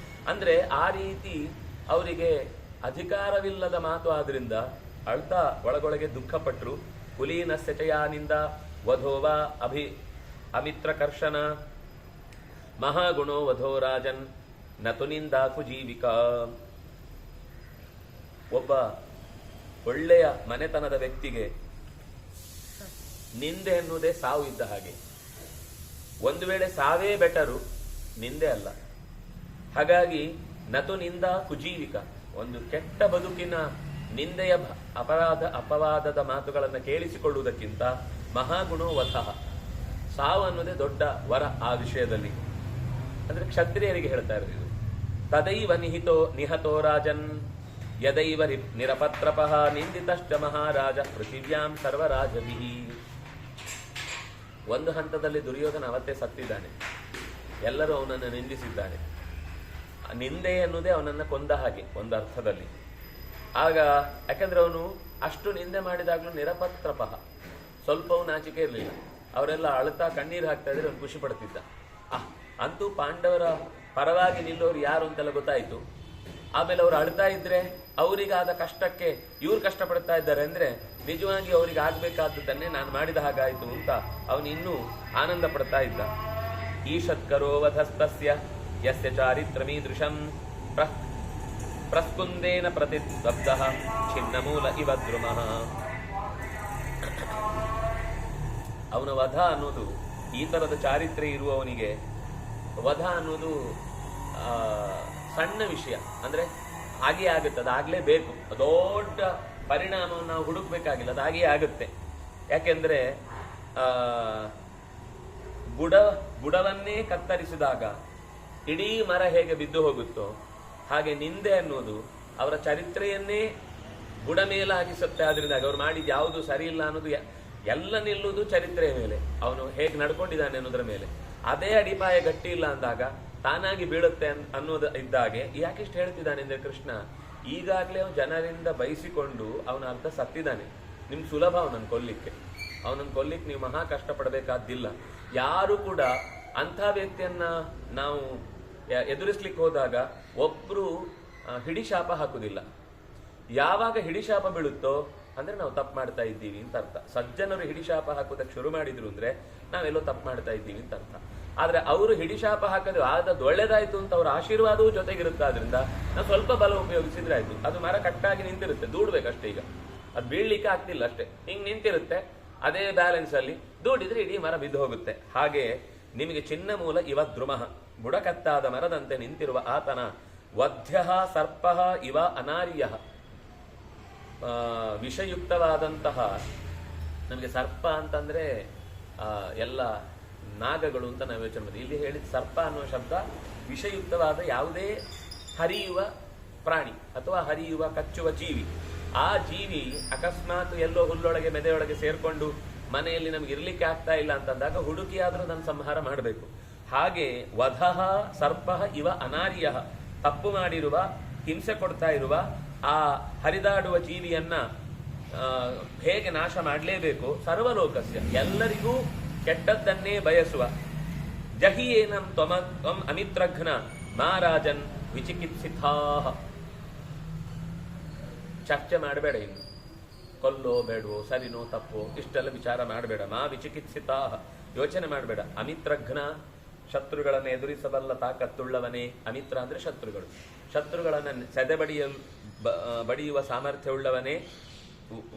ಅಂದ್ರೆ ಆ ರೀತಿ ಅವರಿಗೆ ಅಧಿಕಾರವಿಲ್ಲದ ಮಾತು ಆದ್ರಿಂದ ಅಳ್ತಾ ಒಳಗೊಳಗೆ ದುಃಖಪಟ್ರು. ಕುಲೀನ ಸೆಚಯಾನಿಂದ ವಧೋವ ಅಮಿತ್ರ ಕರ್ಷಣ ಮಹಾಗುಣೋ ವಧೋ ರಾಜನ್ ನತುನಿಂದ ಕುಜೀವಿಕಾ. ಒಬ್ಬ ಒಳ್ಳೆಯ ಮನೆತನದ ವ್ಯಕ್ತಿಗೆ ನಿಂದೆ ಎನ್ನುವುದೇ ಸಾವು ಇದ್ದ ಹಾಗೆ. ಒಂದು ವೇಳೆ ಸಾವೇ ಬೆಟರು, ನಿಂದೆ ಅಲ್ಲ. ಹಾಗಾಗಿ ನತುನಿಂದ ಕುಜೀವಿಕ, ಒಂದು ಕೆಟ್ಟ ಬದುಕಿನ ನಿಂದೆಯ ಅಪವಾದದ ಮಾತುಗಳನ್ನು ಕೇಳಿಸಿಕೊಳ್ಳುವುದಕ್ಕಿಂತ ಮಹಾಗುಣೋ ವಧಃ, ಸಾವು ಅನ್ನೋದೇ ದೊಡ್ಡ ವರ ಆ ವಿಷಯದಲ್ಲಿ. ಅಂದ್ರೆ ಕ್ಷತ್ರಿಯರಿಗೆ ಹೇಳ್ತಾ ಇರೋದು ಇದು. ತದೈವ ನಿಹತೋ ರಾಜನ್ ಯದೈವ ನಿರಪತ್ರಪಃ ನಿಂದಿತಶ್ಚ ಮಹಾರಾಜ ಪೃಥಿವ್ಯಾಂ ಸರ್ವರಾಜಭಿಃ. ಒಂದು ಹಂತದಲ್ಲಿ ದುರ್ಯೋಧನ ಅವತ್ತೇ ಸತ್ತಿದ್ದಾನೆ. ಎಲ್ಲರೂ ಅವನನ್ನು ನಿಂದಿಸಿದ್ದಾನೆ. ನಿಂದೆ ಎನ್ನುವುದೇ ಅವನನ್ನು ಕೊಂದ ಹಾಗೆ ಒಂದು ಅರ್ಥದಲ್ಲಿ. ಆಗ ಯಾಕಂದ್ರೆ ಅವನು ಅಷ್ಟು ನಿಂದೆ ಮಾಡಿದಾಗ್ಲೂ ನಿರಪತ್ರಪಃ, ಸ್ವಲ್ಪವೂ ನಾಚಿಕೆ ಇರಲಿಲ್ಲ. ಅವರೆಲ್ಲ ಅಳ್ತಾ ಕಣ್ಣೀರು ಹಾಕ್ತಾ ಇದ್ರೆ ಅವನು ಖುಷಿ ಪಡ್ತಿದ್ದ. ಅಂತೂ ಪಾಂಡವರ ಪರವಾಗಿ ನಿಲ್ಲೋರು ಯಾರು ಅಂತೆಲ್ಲ ಗೊತ್ತಾಯ್ತು. ಆಮೇಲೆ ಅವ್ರು ಅಳ್ತಾ ಇದ್ರೆ ಅವರಿಗಾದ ಕಷ್ಟಕ್ಕೆ ಇವ್ರು ಕಷ್ಟಪಡ್ತಾ ಇದ್ದಾರೆ ಅಂದ್ರೆ ನಿಜವಾಗಿ ಅವ್ರಿಗೆ ಆಗ್ಬೇಕಾದದ್ದನ್ನೇ ನಾನು ಮಾಡಿದ ಹಾಗಾಯ್ತು ಅಂತ ಅವನು ಇನ್ನೂ ಆನಂದ ಪಡ್ತಾ ಇದ್ದ. ಈಷತ್ಕರೋ ವಧಸ್ತಸ್ಯ ಯಸ್ಯ ಚಾರಿತ್ರಮೀದೃಶಂ ಪ್ರಸ್ಕುಂದೇನ ಪ್ರತಿದ್ಬದ್ಧಃ ಛಿನ್ನಮೂಲ ಇವ ದ್ರುಮಃ. ಅವನ ವಧ ಅನ್ನೋದು, ಈ ತರದ ಚಾರಿತ್ರ್ಯ ಇರುವವನಿಗೆ ವಧ ಅನ್ನೋದು ಸಣ್ಣ ವಿಷಯ. ಅಂದ್ರೆ ಹಾಗೆ ಆಗುತ್ತೆ, ಅದಾಗ್ಲೇಬೇಕು. ದೊಡ್ಡ ಪರಿಣಾಮವನ್ನು ನಾವು ಹುಡುಕ್ಬೇಕಾಗಿಲ್ಲ, ಅದು ಹಾಗೆ ಆಗುತ್ತೆ. ಯಾಕೆಂದ್ರೆ ಬುಡವನ್ನೇ ಕತ್ತರಿಸಿದಾಗ ಇಡೀ ಮರ ಹೇಗೆ ಬಿದ್ದು ಹೋಗುತ್ತೋ ಹಾಗೆ ನಿಂದೆ ಅನ್ನೋದು ಅವರ ಚರಿತ್ರೆಯನ್ನೇ ಬುಡ ಮೇಲಾಗಿಸುತ್ತೆ. ಆದ್ರಿಂದ ಅವ್ರು ಮಾಡಿದ ಯಾವುದು ಸರಿ ಇಲ್ಲ ಅನ್ನೋದು ಎಲ್ಲ ನಿಲ್ಲುವುದು ಚರಿತ್ರೆಯ ಮೇಲೆ, ಅವನು ಹೇಗೆ ನಡ್ಕೊಂಡಿದ್ದಾನೆ ಅನ್ನೋದ್ರ ಮೇಲೆ. ಅದೇ ಅಡಿಪಾಯ ಗಟ್ಟಿ ಇಲ್ಲ ಅಂದಾಗ ತಾನಾಗಿ ಬೀಳುತ್ತೆ ಅನ್ನೋದು ಇದ್ದಾಗೆ ಯಾಕಿಷ್ಟು ಹೇಳ್ತಿದ್ದಾನೆ ಅಂದ್ರೆ ಕೃಷ್ಣ ಈಗಾಗಲೇ ಅವನು ಜನರಿಂದ ಬಯಸಿಕೊಂಡು ಅವನ ಅರ್ಧ ಸತ್ತಿದ್ದಾನೆ. ನಿಮ್ಗೆ ಸುಲಭ ಅವನನ್ನು ಕೊಲ್ಲಿಕ್ಕೆ ನೀವು ಮಹಾ ಕಷ್ಟಪಡಬೇಕಾದ್ದಿಲ್ಲ. ಯಾರು ಕೂಡ ಅಂಥ ವ್ಯಕ್ತಿಯನ್ನ ನಾವು ಎದುರಿಸ್ಲಿಕ್ಕೆ ಹೋದಾಗ ಒಬ್ರು ಹಿಡಿಶಾಪ ಹಾಕುದಿಲ್ಲ. ಯಾವಾಗ ಹಿಡಿಶಾಪ ಬೀಳುತ್ತೋ ಅಂದ್ರೆ ನಾವು ತಪ್ಪು ಮಾಡ್ತಾ ಇದ್ದೀವಿ ಅಂತ ಅರ್ಥ. ಸಜ್ಜನರು ಹಿಡಿಶಾಪ ಹಾಕೋದಕ್ಕೆ ಶುರು ಮಾಡಿದ್ರು ಅಂದ್ರೆ ನಾವೆಲ್ಲೋ ತಪ್ಪು ಮಾಡ್ತಾ ಇದ್ದೀವಿ ಅಂತ ಅರ್ಥ. ಆದ್ರೆ ಅವರು ಹಿಡಿಶಾಪ ಹಾಕೋದು ಆದದ್ದು ಒಳ್ಳೇದಾಯ್ತು ಅಂತ ಅವ್ರ ಆಶೀರ್ವಾದವೂ ಜೊತೆಗಿರುತ್ತೆ. ಆದ್ರಿಂದ ನಾವು ಸ್ವಲ್ಪ ಬಲ ಉಪಯೋಗಿಸಿದ್ರೆ ಆಯ್ತು. ಅದು ಮರ ಕಟ್ಟಾಗಿ ನಿಂತಿರುತ್ತೆ, ದೂಡ್ಬೇಕಷ್ಟೇ. ಈಗ ಅದು ಬೀಳ್ಲಿಕ್ಕೆ ಆಗ್ತಿಲ್ಲ ಅಷ್ಟೇ, ಹಿಂಗ್ ನಿಂತಿರುತ್ತೆ. ಅದೇ ಬ್ಯಾಲೆನ್ಸ್ ಅಲ್ಲಿ ದೂಡಿದ್ರೆ ಇಡೀ ಮರ ಬಿದ್ದು ಹೋಗುತ್ತೆ. ಹಾಗೆ ನಿಮಗೆ ಚಿನ್ನ ಮೂಲ ಇವ ದ್ರುಮಃ, ಬುಡಕತ್ತಾದ ಮರದಂತೆ ನಿಂತಿರುವ ಆತನ ವಧ್ಯ ಸರ್ಪ ಇವ ಅನಾರ್ಯ, ವಿಷಯುಕ್ತವಾದಂತಹ, ನಮಗೆ ಸರ್ಪ ಅಂತಂದ್ರೆ ಎಲ್ಲ ನಾಗಗಳು ಅಂತ ನಾವು ಯೋಚನೆ ಮಾಡಿದ್ವಿ. ಇಲ್ಲಿ ಹೇಳಿದ ಸರ್ಪ ಅನ್ನುವ ಶಬ್ದ ವಿಷಯುಕ್ತವಾದ ಯಾವುದೇ ಹರಿಯುವ ಪ್ರಾಣಿ ಅಥವಾ ಹರಿಯುವ ಕಚ್ಚುವ ಜೀವಿ. ಆ ಜೀವಿ ಅಕಸ್ಮಾತ್ ಎಲ್ಲೋ ಹುಲ್ಲೊಳಗೆ ಮೆದೆಯೊಳಗೆ ಸೇರ್ಕೊಂಡು ಮನೆಯಲ್ಲಿ ನಮ್ಗೆ ಇರ್ಲಿಕ್ಕೆ ಆಗ್ತಾ ಇಲ್ಲ ಅಂತಂದಾಗ ಹುಡುಕಿಯಾದ್ರೂ ನನ್ನ ಸಂಹಾರ ಮಾಡಬೇಕು. ಹಾಗೆ ವಧಃ ಸರ್ಪ ಇವ ಅನಾರ್ಯ, ತಪ್ಪು ಮಾಡಿರುವ, ಹಿಂಸೆ ಕೊಡ್ತಾ ಇರುವ ಆ ಹರಿದಾಡುವ ಜೀವಿಯನ್ನ ಹೇಗೆ ನಾಶ ಮಾಡಲೇಬೇಕು. ಸರ್ವಲೋಕಸ್ಯ, ಎಲ್ಲರಿಗೂ ಕೆಟ್ಟದ್ದನ್ನೇ ಬಯಸುವ. ಜಹಿ ಏನಂ ತ್ವಂ ಅಮಿತ್ರಘ್ನ ಮಹಾರಾಜನ್ ವಿಚಿಕಿತ್ಸಿತಾ. ಚರ್ಚೆ ಮಾಡಬೇಡ, ಇನ್ನು ಕೊಲ್ಲೋ ಬೇಡವೋ, ಸರಿನೋ ತಪ್ಪೋ ಇಷ್ಟೆಲ್ಲ ವಿಚಾರ ಮಾಡಬೇಡ. ಮಾ ವಿಚಿಕಿತ್ಸಿತಾ, ಯೋಚನೆ ಮಾಡಬೇಡ. ಅಮಿತ್ರಘ್ನ, ಶತ್ರುಗಳನ್ನು ಎದುರಿಸಬಲ್ಲ ತಾಕತ್ತುಳ್ಳವನೇ. ಅಮಿತ್ರ ಅಂದ್ರೆ ಶತ್ರುಗಳು, ಶತ್ರುಗಳನ್ನು ಬಡಿಯುವ ಸಾಮರ್ಥ್ಯವುಳ್ಳವನೇ.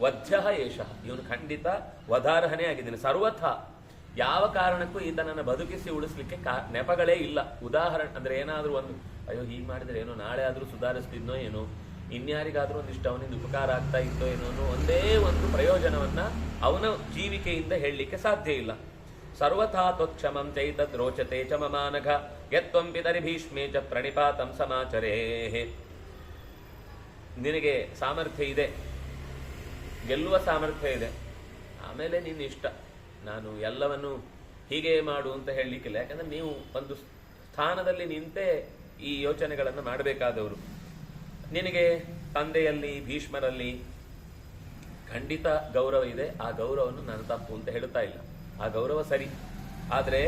ವಧ್ಯ ಏಷ, ಇವನು ಖಂಡಿತ ವಧಾರ್ಹನೇ ಆಗಿದ್ದಾನೆ. ಸರ್ವಥ, ಯಾವ ಕಾರಣಕ್ಕೂ ಈತನನ್ನು ಬದುಕಿಸಿ ಉಳಿಸ್ಲಿಕ್ಕೆ ನೆಪಗಳೇ ಇಲ್ಲ. ಉದಾಹರಣೆ ಅಂದ್ರೆ ಏನಾದ್ರೂ ಒಂದು, ಅಯ್ಯೋ ಹೀಗೆ ಮಾಡಿದ್ರೆ ಏನೋ ನಾಳೆ ಆದ್ರೂ ಸುಧಾರಿಸ್ತಿದ್ನೋ ಏನೋ, ಇನ್ಯಾರಿಗಾದ್ರೂ ಒಂದಿಷ್ಟು ಅವನಿಂದ ಉಪಕಾರ ಆಗ್ತಾ ಇತ್ತೋ ಏನೋ ಅನ್ನೋ ಒಂದೇ ಒಂದು ಪ್ರಯೋಜನವನ್ನ ಅವನ ಜೀವಿಕೆಯಿಂದ ಹೇಳಲಿಕ್ಕೆ ಸಾಧ್ಯ ಇಲ್ಲ. ಸರ್ವಥಾ ತ್ವಕ್ಷಮಂ ಚೈತದ್ ರೋಚತೆ ಚ ಮಮಾನಘ ಯತ್ವಂ ಪಿತರಿ ಭೀಷ್ಮೇ ಚ ಪ್ರಣಿಪಾತಂ ಸಮಾಚರೇಹೇ. ನಿನಗೆ ಸಾಮರ್ಥ್ಯ ಇದೆ, ಗೆಲ್ಲುವ ಸಾಮರ್ಥ್ಯ ಇದೆ, ಆಮೇಲೆ ನಿನ್ನ ಇಷ್ಟ, ನಾನು ಎಲ್ಲವನ್ನು ಹೀಗೆ ಮಾಡು ಅಂತ ಹೇಳಲಿಕ್ಕಿಲ್ಲ. ಯಾಕಂದ್ರೆ ನೀವು ಒಂದು ಸ್ಥಾನದಲ್ಲಿ ನಿಂತೇ ಈ ಯೋಚನೆಗಳನ್ನು ಮಾಡಬೇಕಾದವರು. ನಿನಗೆ ತಂದೆಯಲ್ಲಿ ಭೀಷ್ಮರಲ್ಲಿ ಖಂಡಿತ ಗೌರವ ಇದೆ, ಆ ಗೌರವವನ್ನು ನಾನು ತಪ್ಪು ಅಂತ ಹೇಳ್ತಾ ಇಲ್ಲ, ಆ ಗೌರವ ಸರಿ. ಆದರೆ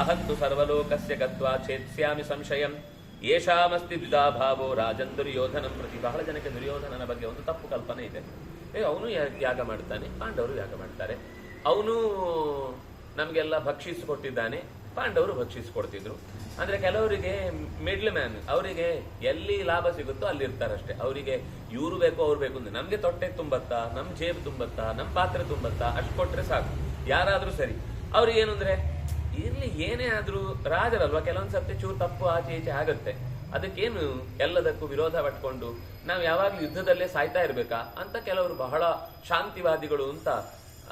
ಅಹಂತು ಸರ್ವಲೋಕಸ್ಯ ಗತ್ವಾ ಛೇತ್ಸ್ಯಾಮಿ ಸಂಶಯಂ ಯೇಷಾಮಸ್ತಿ ದ್ವಿಧಾಭಾವೋ ರಾಜನ್ ದುರ್ಯೋಧನಂ ಪ್ರತಿ. ಬಹಳ ಜನಕ್ಕೆ ದುರ್ಯೋಧನನ ಬಗ್ಗೆ ಒಂದು ತಪ್ಪು ಕಲ್ಪನೆ ಇದೆ. ಅವನು ಯಾಗ ಮಾಡ್ತಾನೆ, ಪಾಂಡವರು ಯಾಗ ಮಾಡ್ತಾರೆ, ಅವನು ನಮಗೆಲ್ಲ ಭಕ್ಷಿಸಿಕೊಟ್ಟಿದ್ದಾನೆ, ಪಾಂಡವರು ಭಕ್ಷಿಸಿಕೊಡ್ತಿದ್ರು. ಅಂದ್ರೆ ಕೆಲವರಿಗೆ ಮಿಡ್ಲ್ ಮ್ಯಾನ್, ಅವರಿಗೆ ಎಲ್ಲಿ ಲಾಭ ಸಿಗುತ್ತೋ ಅಲ್ಲಿ ಇರ್ತಾರಷ್ಟೇ. ಅವರಿಗೆ ಇವ್ರು ಬೇಕು ಅವ್ರು ಬೇಕು ಅಂದ್ರೆ ನಮ್ಗೆ ತೊಟ್ಟೆ ತುಂಬತ್ತಾ, ನಮ್ ಜೇಬ್ ತುಂಬತ್ತಾ, ನಮ್ ಪಾತ್ರೆ ತುಂಬತ್ತಾ, ಅಷ್ಟು ಕೊಟ್ರೆ ಸಾಕು, ಯಾರಾದ್ರೂ ಸರಿ. ಅವ್ರಿಗೆ ಏನು ಅಂದ್ರೆ ಇಲ್ಲಿ ಏನೇ ಆದ್ರೂ ರಾಜರಲ್ವಾ, ಕೆಲವೊಂದ್ಸರ್ತಿ ಚೂರು ತಪ್ಪು ಆಚೆ ಈಚೆ ಆಗತ್ತೆ, ಅದಕ್ಕೇನು ಎಲ್ಲದಕ್ಕೂ ವಿರೋಧ ಪಟ್ಕೊಂಡು ನಾವು ಯಾವಾಗ್ಲೂ ಯುದ್ಧದಲ್ಲೇ ಸಾಯ್ತಾ ಇರ್ಬೇಕಾ ಅಂತ ಕೆಲವರು ಬಹಳ ಶಾಂತಿವಾದಿಗಳು ಅಂತ,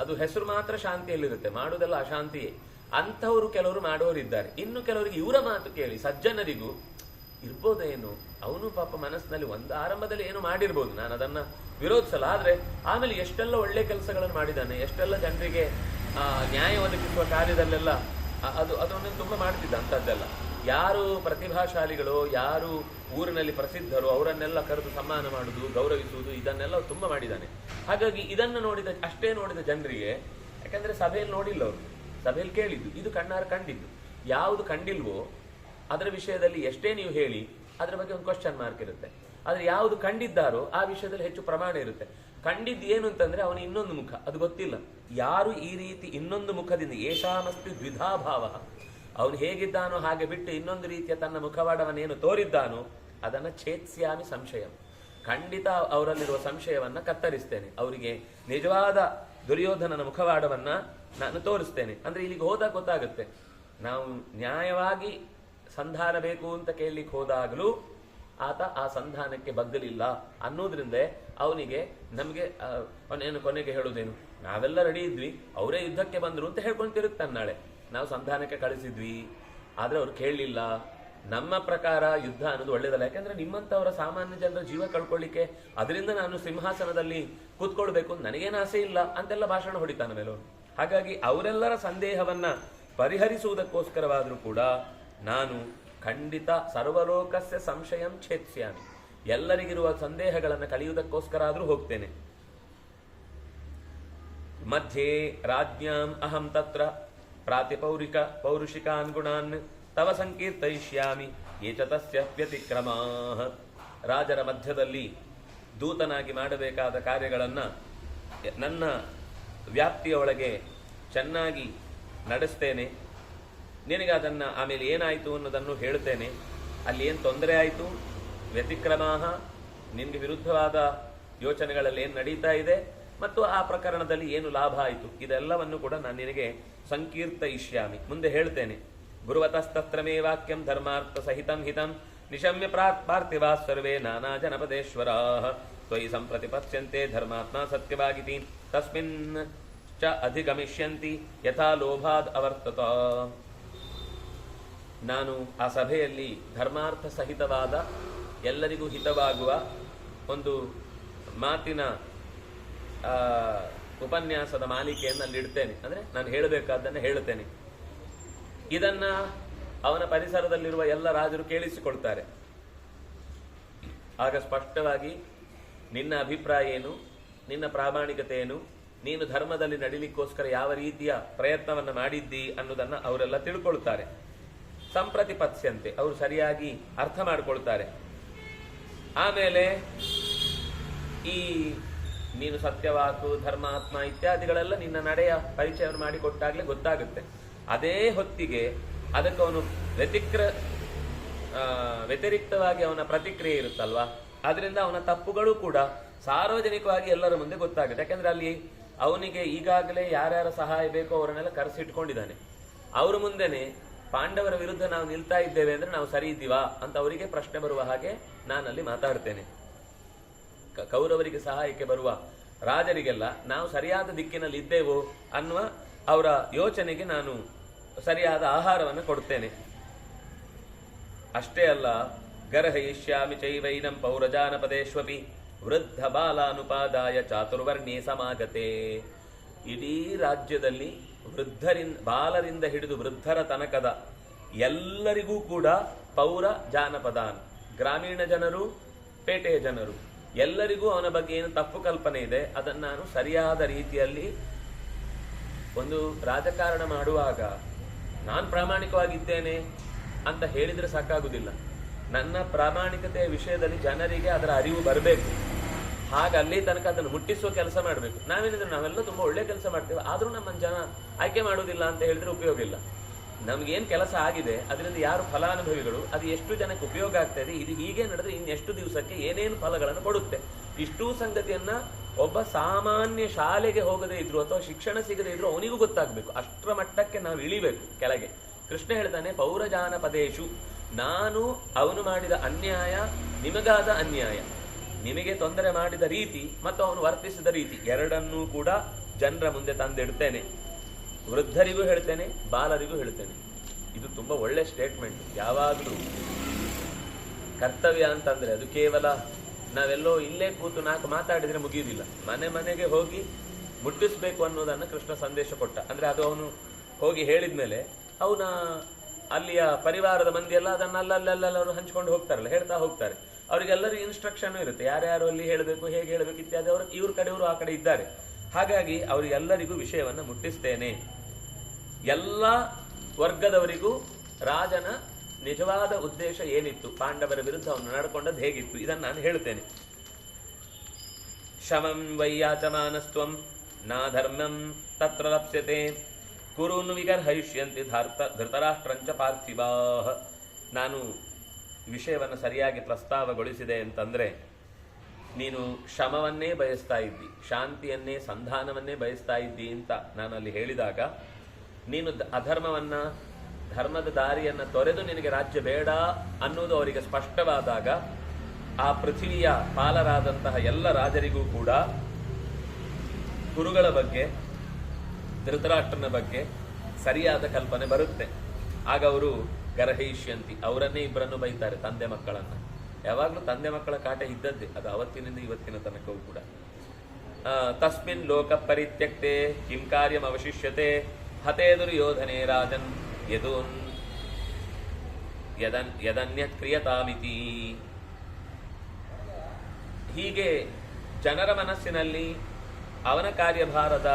ಅದು ಹೆಸರು ಮಾತ್ರ ಶಾಂತಿಯಲ್ಲಿರುತ್ತೆ, ಮಾಡುವುದೆಲ್ಲ ಅಶಾಂತಿಯೇ. ಅಂಥವರು ಕೆಲವರು ಮಾಡುವವರಿದ್ದಾರೆ. ಇನ್ನು ಕೆಲವರಿಗೆ ಇವರ ಮಾತು ಕೇಳಿ ಸಜ್ಜನರಿಗೂ ಇರ್ಬೋದೇನು, ಅವನು ಪಾಪ ಮನಸ್ಸಿನಲ್ಲಿ ಒಂದು ಆರಂಭದಲ್ಲಿ ಏನು ಮಾಡಿರ್ಬೋದು, ನಾನು ಅದನ್ನ ವಿರೋಧಿಸಲ್ಲ. ಆದ್ರೆ ಆಮೇಲೆ ಎಷ್ಟೆಲ್ಲ ಒಳ್ಳೆ ಕೆಲಸಗಳನ್ನು ಮಾಡಿದ್ದಾನೆ, ಎಷ್ಟೆಲ್ಲ ಜನರಿಗೆ ನ್ಯಾಯ ಒದಗಿಸುವ ಕಾರ್ಯದಲ್ಲೆಲ್ಲ ಅದನ್ನು ತುಂಬಾ ಮಾಡ್ತಿದ್ದ. ಅಂಥದ್ದೆಲ್ಲ ಯಾರು ಪ್ರತಿಭಾಶಾಲಿಗಳು, ಯಾರು ಊರಿನಲ್ಲಿ ಪ್ರಸಿದ್ಧರು, ಅವರನ್ನೆಲ್ಲ ಕರೆದು ಸನ್ಮಾನ ಮಾಡುವುದು, ಗೌರವಿಸುವುದು, ಇದನ್ನೆಲ್ಲ ತುಂಬಾ ಮಾಡಿದ್ದಾನೆ. ಹಾಗಾಗಿ ಇದನ್ನು ಅಷ್ಟೇ ನೋಡಿದ ಜನರಿಗೆ, ಯಾಕಂದ್ರೆ ಸಭೆಯಲ್ಲಿ ನೋಡಿಲ್ಲ ಅವರು, ಸಭೆಯಲ್ಲಿ ಕೇಳಿದ್ದು, ಇದು ಕಣ್ಣಾರ ಕಂಡಿದ್ದು. ಯಾವುದು ಕಂಡಿಲ್ವೋ ಅದರ ವಿಷಯದಲ್ಲಿ ಎಷ್ಟೇ ನೀವು ಹೇಳಿ ಅದರ ಬಗ್ಗೆ ಒಂದು ಕ್ವಶನ್ ಮಾರ್ಕ್ ಇರುತ್ತೆ. ಆದ್ರೆ ಯಾವುದು ಕಂಡಿದ್ದಾರೋ ಆ ವಿಷಯದಲ್ಲಿ ಹೆಚ್ಚು ಪ್ರಮಾಣ ಇರುತ್ತೆ. ಕಂಡಿದ್ದು ಏನು ಅಂತಂದ್ರೆ ಅವನ ಇನ್ನೊಂದು ಮುಖ, ಅದು ಗೊತ್ತಿಲ್ಲ. ಯಾರು ಈ ರೀತಿ ಇನ್ನೊಂದು ಮುಖದಿಂದ ಏಷಾಮಸ್ತಿ ದ್ವಿಧಾಭಾವ, ಅವನು ಹೇಗಿದ್ದಾನೋ ಹಾಗೆ ಬಿಟ್ಟು ಇನ್ನೊಂದು ರೀತಿಯ ತನ್ನ ಮುಖವಾಡವನ್ನೇನು ತೋರಿದ್ದಾನೋ ಅದನ್ನ ಛೇತ್ಸ್ಯಾಮಿ ಸಂಶಯಂ, ಖಂಡಿತ ಅವರಲ್ಲಿರುವ ಸಂಶಯವನ್ನ ಕತ್ತರಿಸ್ತೇನೆ, ಅವರಿಗೆ ನಿಜವಾದ ದುರ್ಯೋಧನನ ಮುಖವಾಡವನ್ನ ನಾನು ತೋರಿಸ್ತೇನೆ. ಅಂದ್ರೆ ಇಲ್ಲಿಗೆ ಹೋದಾಗ ಗೊತ್ತಾಗುತ್ತೆ, ನಾವು ನ್ಯಾಯವಾಗಿ ಸಂಧಾನ ಬೇಕು ಅಂತ ಕೇಳಲಿಕ್ಕೆ ಹೋದಾಗಲೂ ಆತ ಆ ಸಂಧಾನಕ್ಕೆ ಬಗ್ಗಲಿಲ್ಲ ಅನ್ನೋದ್ರಿಂದ ಅವನಿಗೆ ನಮಗೆ ಅವನೇನು ಕೊನೆಗೆ ಹೇಳುವುದೇನು, ನಾವೆಲ್ಲ ರೆಡಿ ಇದ್ವಿ, ಅವರೇ ಯುದ್ಧಕ್ಕೆ ಬಂದ್ರು ಅಂತ ಹೇಳ್ಕೊಂಡು ತಿರುಗ್ತಾನೆ. ನಾಳೆ ನಾವು ಸಂಧಾನಕ್ಕೆ ಕಳಿಸಿದ್ವಿ ಆದ್ರೆ ಅವ್ರು ಕೇಳಲಿಲ್ಲ, ನಮ್ಮ ಪ್ರಕಾರ ಯುದ್ಧ ಅನ್ನೋದು ಒಳ್ಳೇದಲ್ಲ, ಯಾಕಂದ್ರೆ ನಿಮ್ಮಂತವರ ಸಾಮಾನ್ಯ ಜನರ ಜೀವ ಕಳ್ಕೊಳ್ಳಿಕ್ಕೆ ಅದರಿಂದ ನಾನು ಸಿಂಹಾಸನದಲ್ಲಿ ಕೂತ್ಕೊಳ್ಬೇಕು ನನಗೇನು ಆಸೆ ಇಲ್ಲ ಅಂತೆಲ್ಲ ಭಾಷಣ ಹೊಡಿತಾನೆ ಮೇಲೆ. ಹಾಗಾಗಿ ಅವರೆಲ್ಲರ ಸಂದೇಹವನ್ನ ಪರಿಹರಿಸುವುದಕ್ಕೋಸ್ಕರವಾದ್ರೂ ಕೂಡ ನಾನು ಖಂಡಿತ ಸರ್ವಲೋಕಸ್ಯ ಸಂಶಯಂ ಛೇತ್ಸ್ಯಾಮಿ, ಎಲ್ಲರಿಗಿರುವ ಸಂದೇಹಗಳನ್ನು ಕಳೆಯುವುದಕ್ಕೋಸ್ಕರ ಆದ್ರೂ ಹೋಗ್ತೇನೆ. ಮಧ್ಯೆ ರಾಜ್ಞಾಂ ಅಹಂ ತತ್ರ ಪ್ರಾತಿಪೌರಿಕ ಪೌರುಷಿಕಾನ್ ಗುಣಾನ್ ತವ ಸಂಕೀರ್ತಯಿಷ್ಯಾಮಿ ಯೇ ಚ ತಸ್ಯ ವ್ಯತಿಕ್ರಮಾಃ. ರಾಜರ ಮಧ್ಯದಲ್ಲಿ ದೂತನಾಗಿ ಮಾಡಬೇಕಾದ ಕಾರ್ಯಗಳನ್ನ ನನ್ನ ವ್ಯಾಪ್ತಿಯ ಒಳಗೆ ಚೆನ್ನಾಗಿ ನಡೆಸ್ತೇನೆ, ನಿನಗೆ ಅದನ್ನ ಆಮೇಲೆ ಏನಾಯ್ತು ಅನ್ನೋದನ್ನು ಹೇಳ್ತೇನೆ, ಅಲ್ಲಿ ಏನು ತೊಂದರೆ ಆಯಿತು, ವ್ಯತಿಕ್ರಮಾಹ ನಿನ್ಗೆ ವಿರುದ್ಧವಾದ ಯೋಚನೆಗಳಲ್ಲಿ ಏನು ನಡೀತಾ ಇದೆ ಮತ್ತು ಆ ಪ್ರಕರಣದಲ್ಲಿ ಏನು ಲಾಭ ಆಯಿತು, ಇದೆಲ್ಲವನ್ನು ಕೂಡ ನಾನು ನಿನಗೆ ಸಂಕೀರ್ತಯಿಷ್ಯಾಮಿ ಮುಂದೆ ಹೇಳ್ತೇನೆ. ಗುರುವತಸ್ತತ್ರ ಮೇ ವಾಕ್ಯಂ ಧರ್ಮಾರ್ಥ ಸಹಿತಂ ಹಿತಂ ನಿಶಮ್ಯ ಪಾರ್ಥಿವಾ ಸರ್ವೇ ನಾನಾ ಜನಪದೇಶ್ವರಾಃ ತ್ವಯಿ ಸಂಪ್ರತಿಪತ್ಸ್ಯಂತೆ ಧರ್ಮಾತ್ಮ ಸತ್ಯವಾಗಿತಿ ತಸ್ಮಿನ್ ಚ ಅಧಿಗಮಿಷ್ಯಂತಿ ಯಥಾ ಲೋಭಾದ್ ಅವರ್ತತ. ನಾನು ಆ ಸಭೆಯಲ್ಲಿ ಧರ್ಮಾರ್ಥ ಸಹಿತವಾದ ಎಲ್ಲರಿಗೂ ಹಿತವಾಗುವ ಒಂದು ಮಾತಿನ ಉಪನ್ಯಾಸದ ಮಾಲಿಕೆಯನ್ನು ಅಲ್ಲಿ ಇಡ್ತೇನೆ. ಅಂದ್ರೆ ನಾನು ಹೇಳಬೇಕಾದ್ದನ್ನು ಹೇಳುತ್ತೇನೆ. ಇದನ್ನ ಅವನ ಪರಿಸರದಲ್ಲಿರುವ ಎಲ್ಲ ರಾಜರು ಕೇಳಿಸಿಕೊಳ್ತಾರೆ. ಆಗ ಸ್ಪಷ್ಟವಾಗಿ ನಿನ್ನ ಅಭಿಪ್ರಾಯ ಏನು, ನಿನ್ನ ಪ್ರಾಮಾಣಿಕತೆ ಏನು, ನೀನು ಧರ್ಮದಲ್ಲಿ ನಡಿಲಿಕ್ಕೋಸ್ಕರ ಯಾವ ರೀತಿಯ ಪ್ರಯತ್ನವನ್ನ ಮಾಡಿದ್ದಿ ಅನ್ನೋದನ್ನ ಅವರೆಲ್ಲ ತಿಳ್ಕೊಳ್ತಾರೆ. ಸಂಪ್ರತಿಪತ್ಸ್ಯಂತೆ, ಅವರು ಸರಿಯಾಗಿ ಅರ್ಥ ಮಾಡಿಕೊಳ್ತಾರೆ. ಆಮೇಲೆ ಈ ನೀನು ಸತ್ಯವಾಕು ಧರ್ಮಾತ್ಮ ಇತ್ಯಾದಿಗಳೆಲ್ಲ ನಿನ್ನ ನಡೆಯ ಪರಿಚಯವನ್ನು ಮಾಡಿಕೊಟ್ಟಾಗ್ಲೇ ಗೊತ್ತಾಗುತ್ತೆ. ಅದೇ ಹೊತ್ತಿಗೆ ಅದಕ್ಕೆ ಅವನು ವ್ಯತಿರಿಕ್ತವಾಗಿ ಅವನ ಪ್ರತಿಕ್ರಿಯೆ ಇರುತ್ತಲ್ವಾ, ಅದರಿಂದ ಅವನ ತಪ್ಪುಗಳು ಕೂಡ ಸಾರ್ವಜನಿಕವಾಗಿ ಎಲ್ಲರ ಮುಂದೆ ಗೊತ್ತಾಗುತ್ತೆ. ಯಾಕಂದ್ರೆ ಅಲ್ಲಿ ಅವನಿಗೆ ಈಗಾಗಲೇ ಯಾರ್ಯಾರ ಸಹಾಯ ಬೇಕೋ ಅವರನ್ನೆಲ್ಲ ಕರೆಸಿಟ್ಕೊಂಡಿದ್ದಾನೆ. ಅವ್ರ ಮುಂದೆನೆ ಪಾಂಡವರ ವಿರುದ್ಧ ನಾವು ನಿಲ್ತಾ ಇದ್ದೇವೆ ಅಂದ್ರೆ ನಾವು ಸರಿ ಇದ್ದೀವಾ ಅಂತ ಅವರಿಗೆ ಪ್ರಶ್ನೆ ಬರುವ ಹಾಗೆ ನಾನಲ್ಲಿ ಮಾತಾಡ್ತೇನೆ. ಕೌರವರಿಗೆ ಸಹಾಯಕ್ಕೆ ಬರುವ ರಾಜರಿಗೆಲ್ಲ ನಾವು ಸರಿಯಾದ ದಿಕ್ಕಿನಲ್ಲಿ ಇದ್ದೇವೋ ಅನ್ನುವ ಅವರ ಯೋಚನೆಗೆ ನಾನು ಸರಿಯಾದ ಆಹಾರವನ್ನು ಕೊಡ್ತೇನೆ. ಅಷ್ಟೇ ಅಲ್ಲ, ಗರ್ಹಯಿಷ್ಯಾಮಿ ಚೈವೈನಂ ಪೌರಜಾನಪದೇಶ್ವಪಿ ವೃದ್ಧ ಬಾಲಾನುಪಾದಾಯ ಚಾತುರ್ವರ್ಣೇ ಸಮಾಗತೆ. ಇಡೀ ರಾಜ್ಯದಲ್ಲಿ ಬಾಲರಿಂದ ಹಿಡಿದು ವೃದ್ಧರ ತನಕದ ಎಲ್ಲರಿಗೂ ಕೂಡ ಪೌರ ಜಾನಪದಾನ್, ಗ್ರಾಮೀಣ ಜನರು ಪೇಟೆಯ ಜನರು. ಎಲ್ಲರಿಗೂ ಅವನ ಬಗ್ಗೆ ಏನು ತಪ್ಪು ಕಲ್ಪನೆ ಇದೆ, ಅದನ್ನು ನಾನು ಸರಿಯಾದ ರೀತಿಯಲ್ಲಿ ಒಂದು ರಾಜಕಾರಣ ಮಾಡುವಾಗ ನಾನು ಪ್ರಾಮಾಣಿಕವಾಗಿದ್ದೇನೆ ಅಂತ ಹೇಳಿದ್ರೆ ಸಾಕಾಗುವುದಿಲ್ಲ. ನನ್ನ ಪ್ರಾಮಾಣಿಕತೆಯ ವಿಷಯದಲ್ಲಿ ಜನರಿಗೆ ಅದರ ಅರಿವು ಬರಬೇಕು. ಹಾಗೆ ಅಲ್ಲಿ ತನಕ ಅದನ್ನು ಮುಟ್ಟಿಸುವ ಕೆಲಸ ಮಾಡಬೇಕು. ನಾವೇನಿದ್ರೆ ನಾವೆಲ್ಲ ತುಂಬಾ ಒಳ್ಳೆ ಕೆಲಸ ಮಾಡ್ತೇವೆ, ಆದ್ರೂ ನಮ್ಮ ಜನ ಆಯ್ಕೆ ಮಾಡುವುದಿಲ್ಲ ಅಂತ ಹೇಳಿದ್ರೆ ಉಪಯೋಗ ಇಲ್ಲ. ನಮ್ಗೇನು ಕೆಲಸ ಆಗಿದೆ ಅದರಿಂದ ಯಾರು ಫಲಾನುಭವಿಗಳು, ಅದು ಎಷ್ಟು ಜನಕ್ಕೆ ಉಪಯೋಗ ಆಗ್ತಾ ಇದೆ, ಇದು ಹೀಗೆ ನಡೆದ್ರೆ ಇನ್ನೆಷ್ಟು ದಿವಸಕ್ಕೆ ಏನೇನು ಫಲಗಳನ್ನು ಕೊಡುತ್ತೆ, ಇಷ್ಟೂ ಸಂಗತಿಯನ್ನ ಒಬ್ಬ ಸಾಮಾನ್ಯ ಶಾಲೆಗೆ ಹೋಗದೇ ಇದ್ರು ಅಥವಾ ಶಿಕ್ಷಣ ಸಿಗದೇ ಇದ್ರು ಅವನಿಗೂ ಗೊತ್ತಾಗಬೇಕು. ಅಷ್ಟರ ಮಟ್ಟಕ್ಕೆ ನಾವು ಇಳಿಬೇಕು ಕೆಳಗೆ. ಕೃಷ್ಣ ಹೇಳ್ತಾನೆ, ಪೌರಜಾನಪದೇಶು, ನಾನು ಅವನು ಮಾಡಿದ ಅನ್ಯಾಯ, ನಿಮಗಾದ ಅನ್ಯಾಯ, ನಿಮಗೆ ತೊಂದರೆ ಮಾಡಿದ ರೀತಿ ಮತ್ತು ಅವನು ವರ್ತಿಸಿದ ರೀತಿ ಎರಡನ್ನೂ ಕೂಡ ಜನರ ಮುಂದೆ ತಂದಿಡ್ತೇನೆ. ವೃದ್ಧರಿಗೂ ಹೇಳ್ತೇನೆ, ಬಾಲರಿಗೂ ಹೇಳ್ತೇನೆ. ಇದು ತುಂಬಾ ಒಳ್ಳೆ ಸ್ಟೇಟ್ಮೆಂಟ್. ಯಾವಾಗಲೂ ಕರ್ತವ್ಯ ಅಂತಂದ್ರೆ ಅದು ಕೇವಲ ನಾವೆಲ್ಲೋ ಇಲ್ಲೇ ಕೂತು ನಾಲ್ಕು ಮಾತಾಡಿದ್ರೆ ಮುಗಿಯುವುದಿಲ್ಲ. ಮನೆ ಮನೆಗೆ ಹೋಗಿ ಮುಟ್ಟಿಸ್ಬೇಕು ಅನ್ನೋದನ್ನು ಕೃಷ್ಣ ಸಂದೇಶ ಕೊಟ್ಟ. ಅಂದ್ರೆ ಅದು ಅವನು ಹೋಗಿ ಹೇಳಿದ್ಮೇಲೆ ಅವನ ಅಲ್ಲಿಯ ಪರಿವಾರದ ಮಂದಿ ಎಲ್ಲ ಅದನ್ನ ಅಲ್ಲಲ್ಲವರು ಹಂಚ್ಕೊಂಡು ಹೋಗ್ತಾರಲ್ಲ, ಹೇಳ್ತಾ ಹೋಗ್ತಾರೆ. ಅವರಿಗೆಲ್ಲರಿಗೂ ಇನ್ಸ್ಟ್ರಕ್ಷನ್ ಇರುತ್ತೆ, ಯಾರ್ಯಾರು ಅಲ್ಲಿ ಹೇಳಬೇಕು, ಹೇಗೆ ಹೇಳಬೇಕು ಇತ್ಯಾದಿ. ಅವರು ಇವ್ರ ಕಡೆಯವರು ಆ ಕಡೆ ಇದ್ದಾರೆ. ಹಾಗಾಗಿ ಅವರಿಗೆಲ್ಲರಿಗೂ ವಿಷಯವನ್ನು ಮುಟ್ಟಿಸ್ತೇನೆ. ಎಲ್ಲ ವರ್ಗದವರಿಗೂ ರಾಜನ ನಿಜವಾದ ಉದ್ದೇಶ ಏನಿತ್ತು, ಪಾಂಡವರ ವಿರುದ್ಧ ಅವನು ನಡ್ಕೊಂಡದ್ದು ಹೇಗಿತ್ತು, ಇದನ್ನು ನಾನು ಹೇಳ್ತೇನೆ. ಶಮಂ ವೈಯಾಚಮಾನಸ್ತ್ವಂ ನಾಧರ್ಮಂ ತತ್ರ ಲಪ್ಸ್ಯತೆ ಕುರುನ್ ವಿಗರ್ಹಯಿಷ್ಯಂತಿ ಧೃತರಾಷ್ಟ್ರಂಚ ಪಾರ್ಥಿವಾಹ. ನಾನು ವಿಷಯವನ್ನು ಸರಿಯಾಗಿ ಪ್ರಸ್ತಾವಗೊಳಿಸಿದೆ ಅಂತಂದ್ರೆ, ನೀನು ಶಮವನ್ನೇ ಬಯಸ್ತಾ ಇದ್ದಿ, ಶಾಂತಿಯನ್ನೇ, ಸಂಧಾನವನ್ನೇ ಬಯಸ್ತಾ ಇದ್ದಿ ಅಂತ ನಾನು ಅಲ್ಲಿ ಹೇಳಿದಾಗ, ನೀನು ಅಧರ್ಮವನ್ನ, ಧರ್ಮದ ದಾರಿಯನ್ನ ತೊರೆದು ನಿನಗೆ ರಾಜ್ಯ ಬೇಡ ಅನ್ನೋದು ಅವರಿಗೆ ಸ್ಪಷ್ಟವಾದಾಗ, ಆ ಪೃಥ್ವಿಯ ಪಾಲರಾದಂತಹ ಎಲ್ಲ ರಾಜರಿಗೂ ಕೂಡ ಕುರುಗಳ ಬಗ್ಗೆ, ಧೃತರಾಷ್ಟ್ರನ ಬಗ್ಗೆ ಸರಿಯಾದ ಕಲ್ಪನೆ ಬರುತ್ತೆ. ಆಗ ಅವರು ಗರ್ಹಯಿಷ್ಯಂತಿ, ಅವರನ್ನೇ ಇಬ್ಬರನ್ನು ಬೈತಾರೆ, ತಂದೆ ಮಕ್ಕಳನ್ನ. ಯಾವಾಗಲೂ ತಂದೆ ಮಕ್ಕಳ ಕಾಟ ಇದ್ದದ್ದೇ, ಅದು ಅವತ್ತಿನಿಂದ ಇವತ್ತಿನ ತನಕವೂ ಕೂಡ. ತಸ್ಮಿನ್ ಲೋಕ ಪರಿತ್ಯಕ್ತೆ ಕಿಂ ಕಾರ್ಯಂ ಅವಶಿಷ್ಯತೆ ಹತೇ ದುರ್ಯೋಧನೆ ರಾಜನ್ ಯದನ್ಯ ಕ್ರಿಯತಾಮಿತಿ. ಹೀಗೆ ಜನರ ಮನಸ್ಸಿನಲ್ಲಿ ಅವನ ಕಾರ್ಯಭಾರದ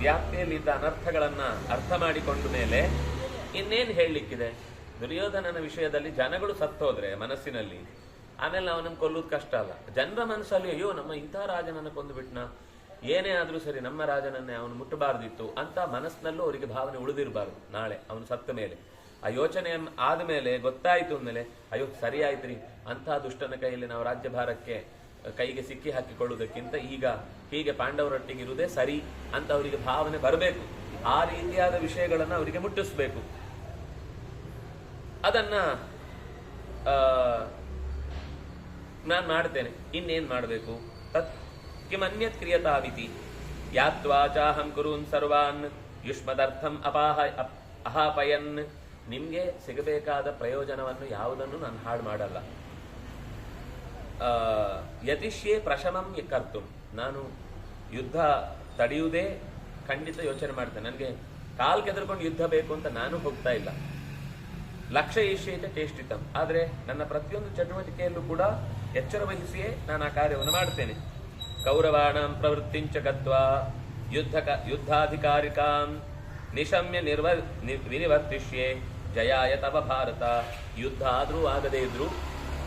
ವ್ಯಾಪ್ತಿಯಲ್ಲಿದ್ದ ಅನರ್ಥಗಳನ್ನ ಅರ್ಥ ಮಾಡಿಕೊಂಡ ಮೇಲೆ ಇನ್ನೇನು ಹೇಳಲಿಕ್ಕಿದೆ. ದುರ್ಯೋಧನನ ವಿಷಯದಲ್ಲಿ ಜನಗಳು ಸತ್ತೋದ್ರೆ ಮನಸ್ಸಿನಲ್ಲಿ, ಆಮೇಲೆ ಅವನನ್ನು ಕೊಲ್ಲುವುದು ಕಷ್ಟ ಅಲ್ಲ. ಜನರ ಮನಸ್ಸಲ್ಲಿ ಅಯ್ಯೋ ನಮ್ಮ ಇಂಥ ರಾಜನನ್ನು ಕೊಂದು ಬಿಟ್ನ, ಏನೇ ಆದ್ರೂ ಸರಿ ನಮ್ಮ ರಾಜನನ್ನೇ ಅವನು ಮುಟ್ಟಬಾರ್ದಿತ್ತು ಅಂತ ಮನಸ್ಸಿನಲ್ಲೂ ಅವರಿಗೆ ಭಾವನೆ ಉಳಿದಿರಬಾರ್ದು. ನಾಳೆ ಅವನು ಸತ್ತ ಮೇಲೆ ಆ ಯೋಚನೆ ಆದ್ಮೇಲೆ ಗೊತ್ತಾಯ್ತು ಅಂದಮೇಲೆ ಅಯ್ಯೋ ಸರಿ ಆಯ್ತ್ರಿ, ಅಂಥ ದುಷ್ಟನ ಕೈಯಲ್ಲಿ ನಾವು ರಾಜ್ಯಭಾರಕ್ಕೆ ಕೈಗೆ ಸಿಕ್ಕಿ ಹಾಕಿಕೊಳ್ಳುವುದಕ್ಕಿಂತ ಈಗ ಹೀಗೆ ಪಾಂಡವರೊಟ್ಟಿಗೆ ಇರುವುದೇ ಸರಿ ಅಂತ ಅವರಿಗೆ ಭಾವನೆ ಬರಬೇಕು. ಆ ರೀತಿಯಾದ ವಿಷಯಗಳನ್ನು ಅವರಿಗೆ ಮುಟ್ಟಿಸ್ಬೇಕು. ಅದನ್ನ ನಾನು ಮಾಡ್ತೇನೆ. ಇನ್ನೇನ್ ಮಾಡಬೇಕು? ತತ್ ಕಿಮನ್ಯತ್ ಕ್ರಿಯತಾಮಿತಿ ಯಾತ್ವಾಚಾಹಂ ಕುರುನ್ ಸರ್ವಾನ್ ಯುಷ್ಮದರ್ಥಂ ಅಹಾಪಯನ್. ನಿಮ್ಗೆ ಸಿಗಬೇಕಾದ ಪ್ರಯೋಜನವನ್ನು ಯಾವುದನ್ನು ನಾನು ಹಾಳು ಮಾಡಲ್ಲ. ಯತಿಷ್ಯೆ ಪ್ರಶಮಂ ಕರ್ತು, ನಾನು ಯುದ್ಧ ತಡೆಯುವುದೇ ಖಂಡಿತ ಯೋಚನೆ ಮಾಡ್ತೇನೆ. ನನಗೆ ಕಾಲ್ ಕೆದರ್ಕೊಂಡು ಯುದ್ಧ ಬೇಕು ಅಂತ ನಾನು ಹೋಗ್ತಾ ಇಲ್ಲ. ಲಕ್ಷ್ಯ ಈಶ್ಯತೆ ಚೇಷ್ಟಿತಂ, ಆದರೆ ನನ್ನ ಪ್ರತಿಯೊಂದು ಚಟುವಟಿಕೆಯಲ್ಲೂ ಕೂಡ ಎಚ್ಚರ ವಹಿಸಿಯೇ ನಾನು ಆ ಕಾರ್ಯವನ್ನು ಮಾಡ್ತೇನೆ. ಕೌರವಾಣಾಂ ಪ್ರವೃತ್ತಿಂಚ ಗತ್ವಾ ಯುದ್ಧಾಧಿಕಾರಿಕಾಂ ನಿಶಮ್ಯ ವಿನಿವರ್ತಿಷ್ಯೆ ಜಯಾಯ ತವ ಭಾರತ. ಯುದ್ಧ ಆದರೂ ಆಗದೇ ಇದ್ರು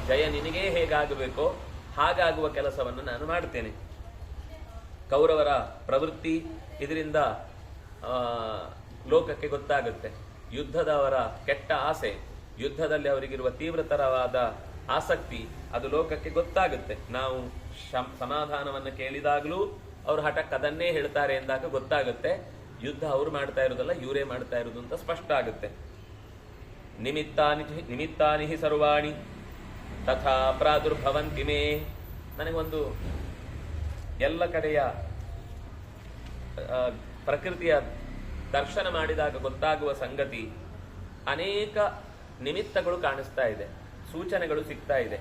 ಜಯ ನಿನಗೇ ಹೇಗಾಗಬೇಕೋ ಹಾಗಾಗುವ ಕೆಲಸವನ್ನು ನಾನು ಮಾಡ್ತೇನೆ. ಕೌರವರ ಪ್ರವೃತ್ತಿ ಇದರಿಂದ ಲೋಕಕ್ಕೆ ಗೊತ್ತಾಗುತ್ತೆ. ಯುದ್ಧದವರ ಕೆಟ್ಟ ಆಸೆ, ಯುದ್ಧದಲ್ಲಿ ಅವರಿಗಿರುವ ತೀವ್ರತರವಾದ ಆಸಕ್ತಿ ಅದು ಲೋಕಕ್ಕೆ ಗೊತ್ತಾಗುತ್ತೆ. ನಾವು ಸಮಾಧಾನವನ್ನು ಕೇಳಿದಾಗಲೂ ಅವರು ಹಠಕ್ಕೆ ಅದನ್ನೇ ಹೇಳ್ತಾರೆ ಎಂದಾಗ ಗೊತ್ತಾಗುತ್ತೆ ಯುದ್ಧ ಅವರು ಮಾಡ್ತಾ ಇರೋದಲ್ಲ, ಇವರೇ ಮಾಡ್ತಾ ಇರೋದು ಅಂತ ಸ್ಪಷ್ಟ ಆಗುತ್ತೆ. ನಿಮಿತ್ತಾನಿ ಹಿ ಸರ್ವಾಣಿ ತಥಾ ಪ್ರಾದುರ್ಭವಂತಿ ಮೇ. ನನಗೊಂದು ಎಲ್ಲ ಕಡೆಯ ಪ್ರಕೃತಿಯ ದರ್ಶನ ಮಾಡಿದಾಗ ಗೊತ್ತಾಗುವ ಸಂಗತಿ, ಅನೇಕ ನಿಮಿತ್ತಗಳು ಕಾಣಿಸ್ತಾ ಇದೆ, ಸೂಚನೆಗಳು ಸಿಗ್ತಾ ಇದೆ.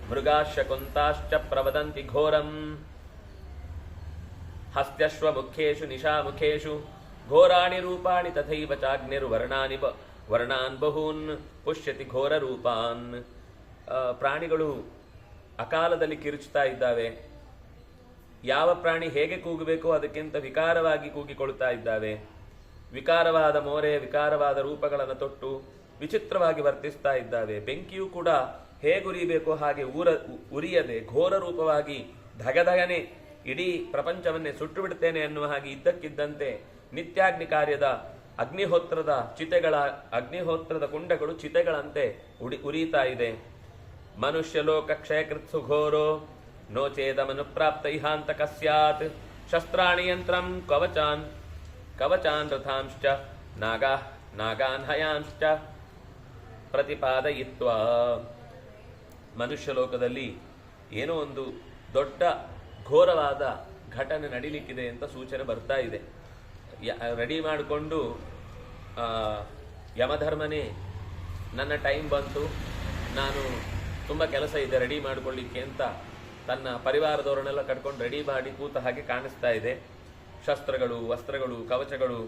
ಮೃಗಾಶ್ಚ ಕುಂತಾಶ್ಚ ಪ್ರವದಂತಿ ಘೋರಂ ಹಸ್ತ್ಯಶ್ವ ಮುಖೇಶು ನಿಶಾಮುಖೇಶು ಘೋರಾಣಿ ರೂಪಾಣಿ ತಥೈವ ಚಾಗ್ನಿರ್ವರ್ಣಾನ್ ಬಹೂನ್ ಪುಷ್ಯತಿ ಘೋರ ರೂಪಾನ್. ಪ್ರಾಣಿಗಳು ಅಕಾಲದಲ್ಲಿ ಕಿರುಚುತ್ತಾ ಇದ್ದಾವೆ, ಯಾವ ಪ್ರಾಣಿ ಹೇಗೆ ಕೂಗಬೇಕೋ ಅದಕ್ಕಿಂತ ವಿಕಾರವಾಗಿ ಕೂಗಿಕೊಳ್ತಾ ಇದ್ದಾವೆ, ವಿಕಾರವಾದ ಮೋರೆ ವಿಕಾರವಾದ ರೂಪಗಳನ್ನು ತೊಟ್ಟು ವಿಚಿತ್ರವಾಗಿ ವರ್ತಿಸ್ತಾ ಇದ್ದಾವೆ. ಬೆಂಕಿಯೂ ಕೂಡ ಹೇಗುರಿಬೇಕೋ ಹಾಗೆ ಉರಿಯದೆ ಘೋರ ರೂಪವಾಗಿ ಧಗಧಗನೆ ಇಡೀ ಪ್ರಪಂಚವನ್ನೇ ಸುಟ್ಟು ಬಿಡ್ತೇನೆ ಅನ್ನುವ ಹಾಗೆ ಇದ್ದಕ್ಕಿದ್ದಂತೆ ನಿತ್ಯಾಗ್ನಿ ಕಾರ್ಯದ ಅಗ್ನಿಹೋತ್ರದ ಕುಂಡಗಳು ಚಿತೆಗಳಂತೆ ಉರಿತಾ ಇದೆ. ಮನುಷ್ಯ ಲೋಕ ಕ್ಷಯಕೃತ್ಸು ಘೋರೋ ನೋಚೇದಮನುಪ್ರಾಪ್ತ ಇಹಾಂತಕ ಸ್ಯಾತ್ ಶಸ್ತ್ರಾಣಿ ಯಂತ್ರಂ ಕವಚಾನ್ ರಥಾಂಶ್ಚ ನಾಗಾನ್ ಹಯಾಂಶ್ಚ ಪ್ರತಿಪಾದಯಿತ್ವಾ. ಮನುಷ್ಯ ಲೋಕದಲ್ಲಿ ಏನೋ ಒಂದು ದೊಡ್ಡ ಘೋರವಾದ ಘಟನೆ ನಡೀಲಿಕ್ಕಿದೆ ಅಂತ ಸೂಚನೆ ಬರ್ತಾ ಇದೆ. ರೆಡಿ ಮಾಡಿಕೊಂಡು ಯಮಧರ್ಮನೇ ನನ್ನ ಟೈಮ್ ಬಂತು, ನಾನು ತುಂಬ ಕೆಲಸ ಇದೆ ರೆಡಿ ಮಾಡಿಕೊಳ್ಳಿಕ್ಕೆ ಅಂತ ತನ್ನ ಪರಿವಾರದವರನ್ನೆಲ್ಲ ಕಟ್ಕೊಂಡು ರೆಡಿ ಮಾಡಿ ಕೂತ ಹಾಗೆ ಕಾಣಿಸ್ತಾ ಇದೆ. ಶಸ್ತ್ರಗಳು, ವಸ್ತ್ರಗಳು, ಕವಚಗಳು,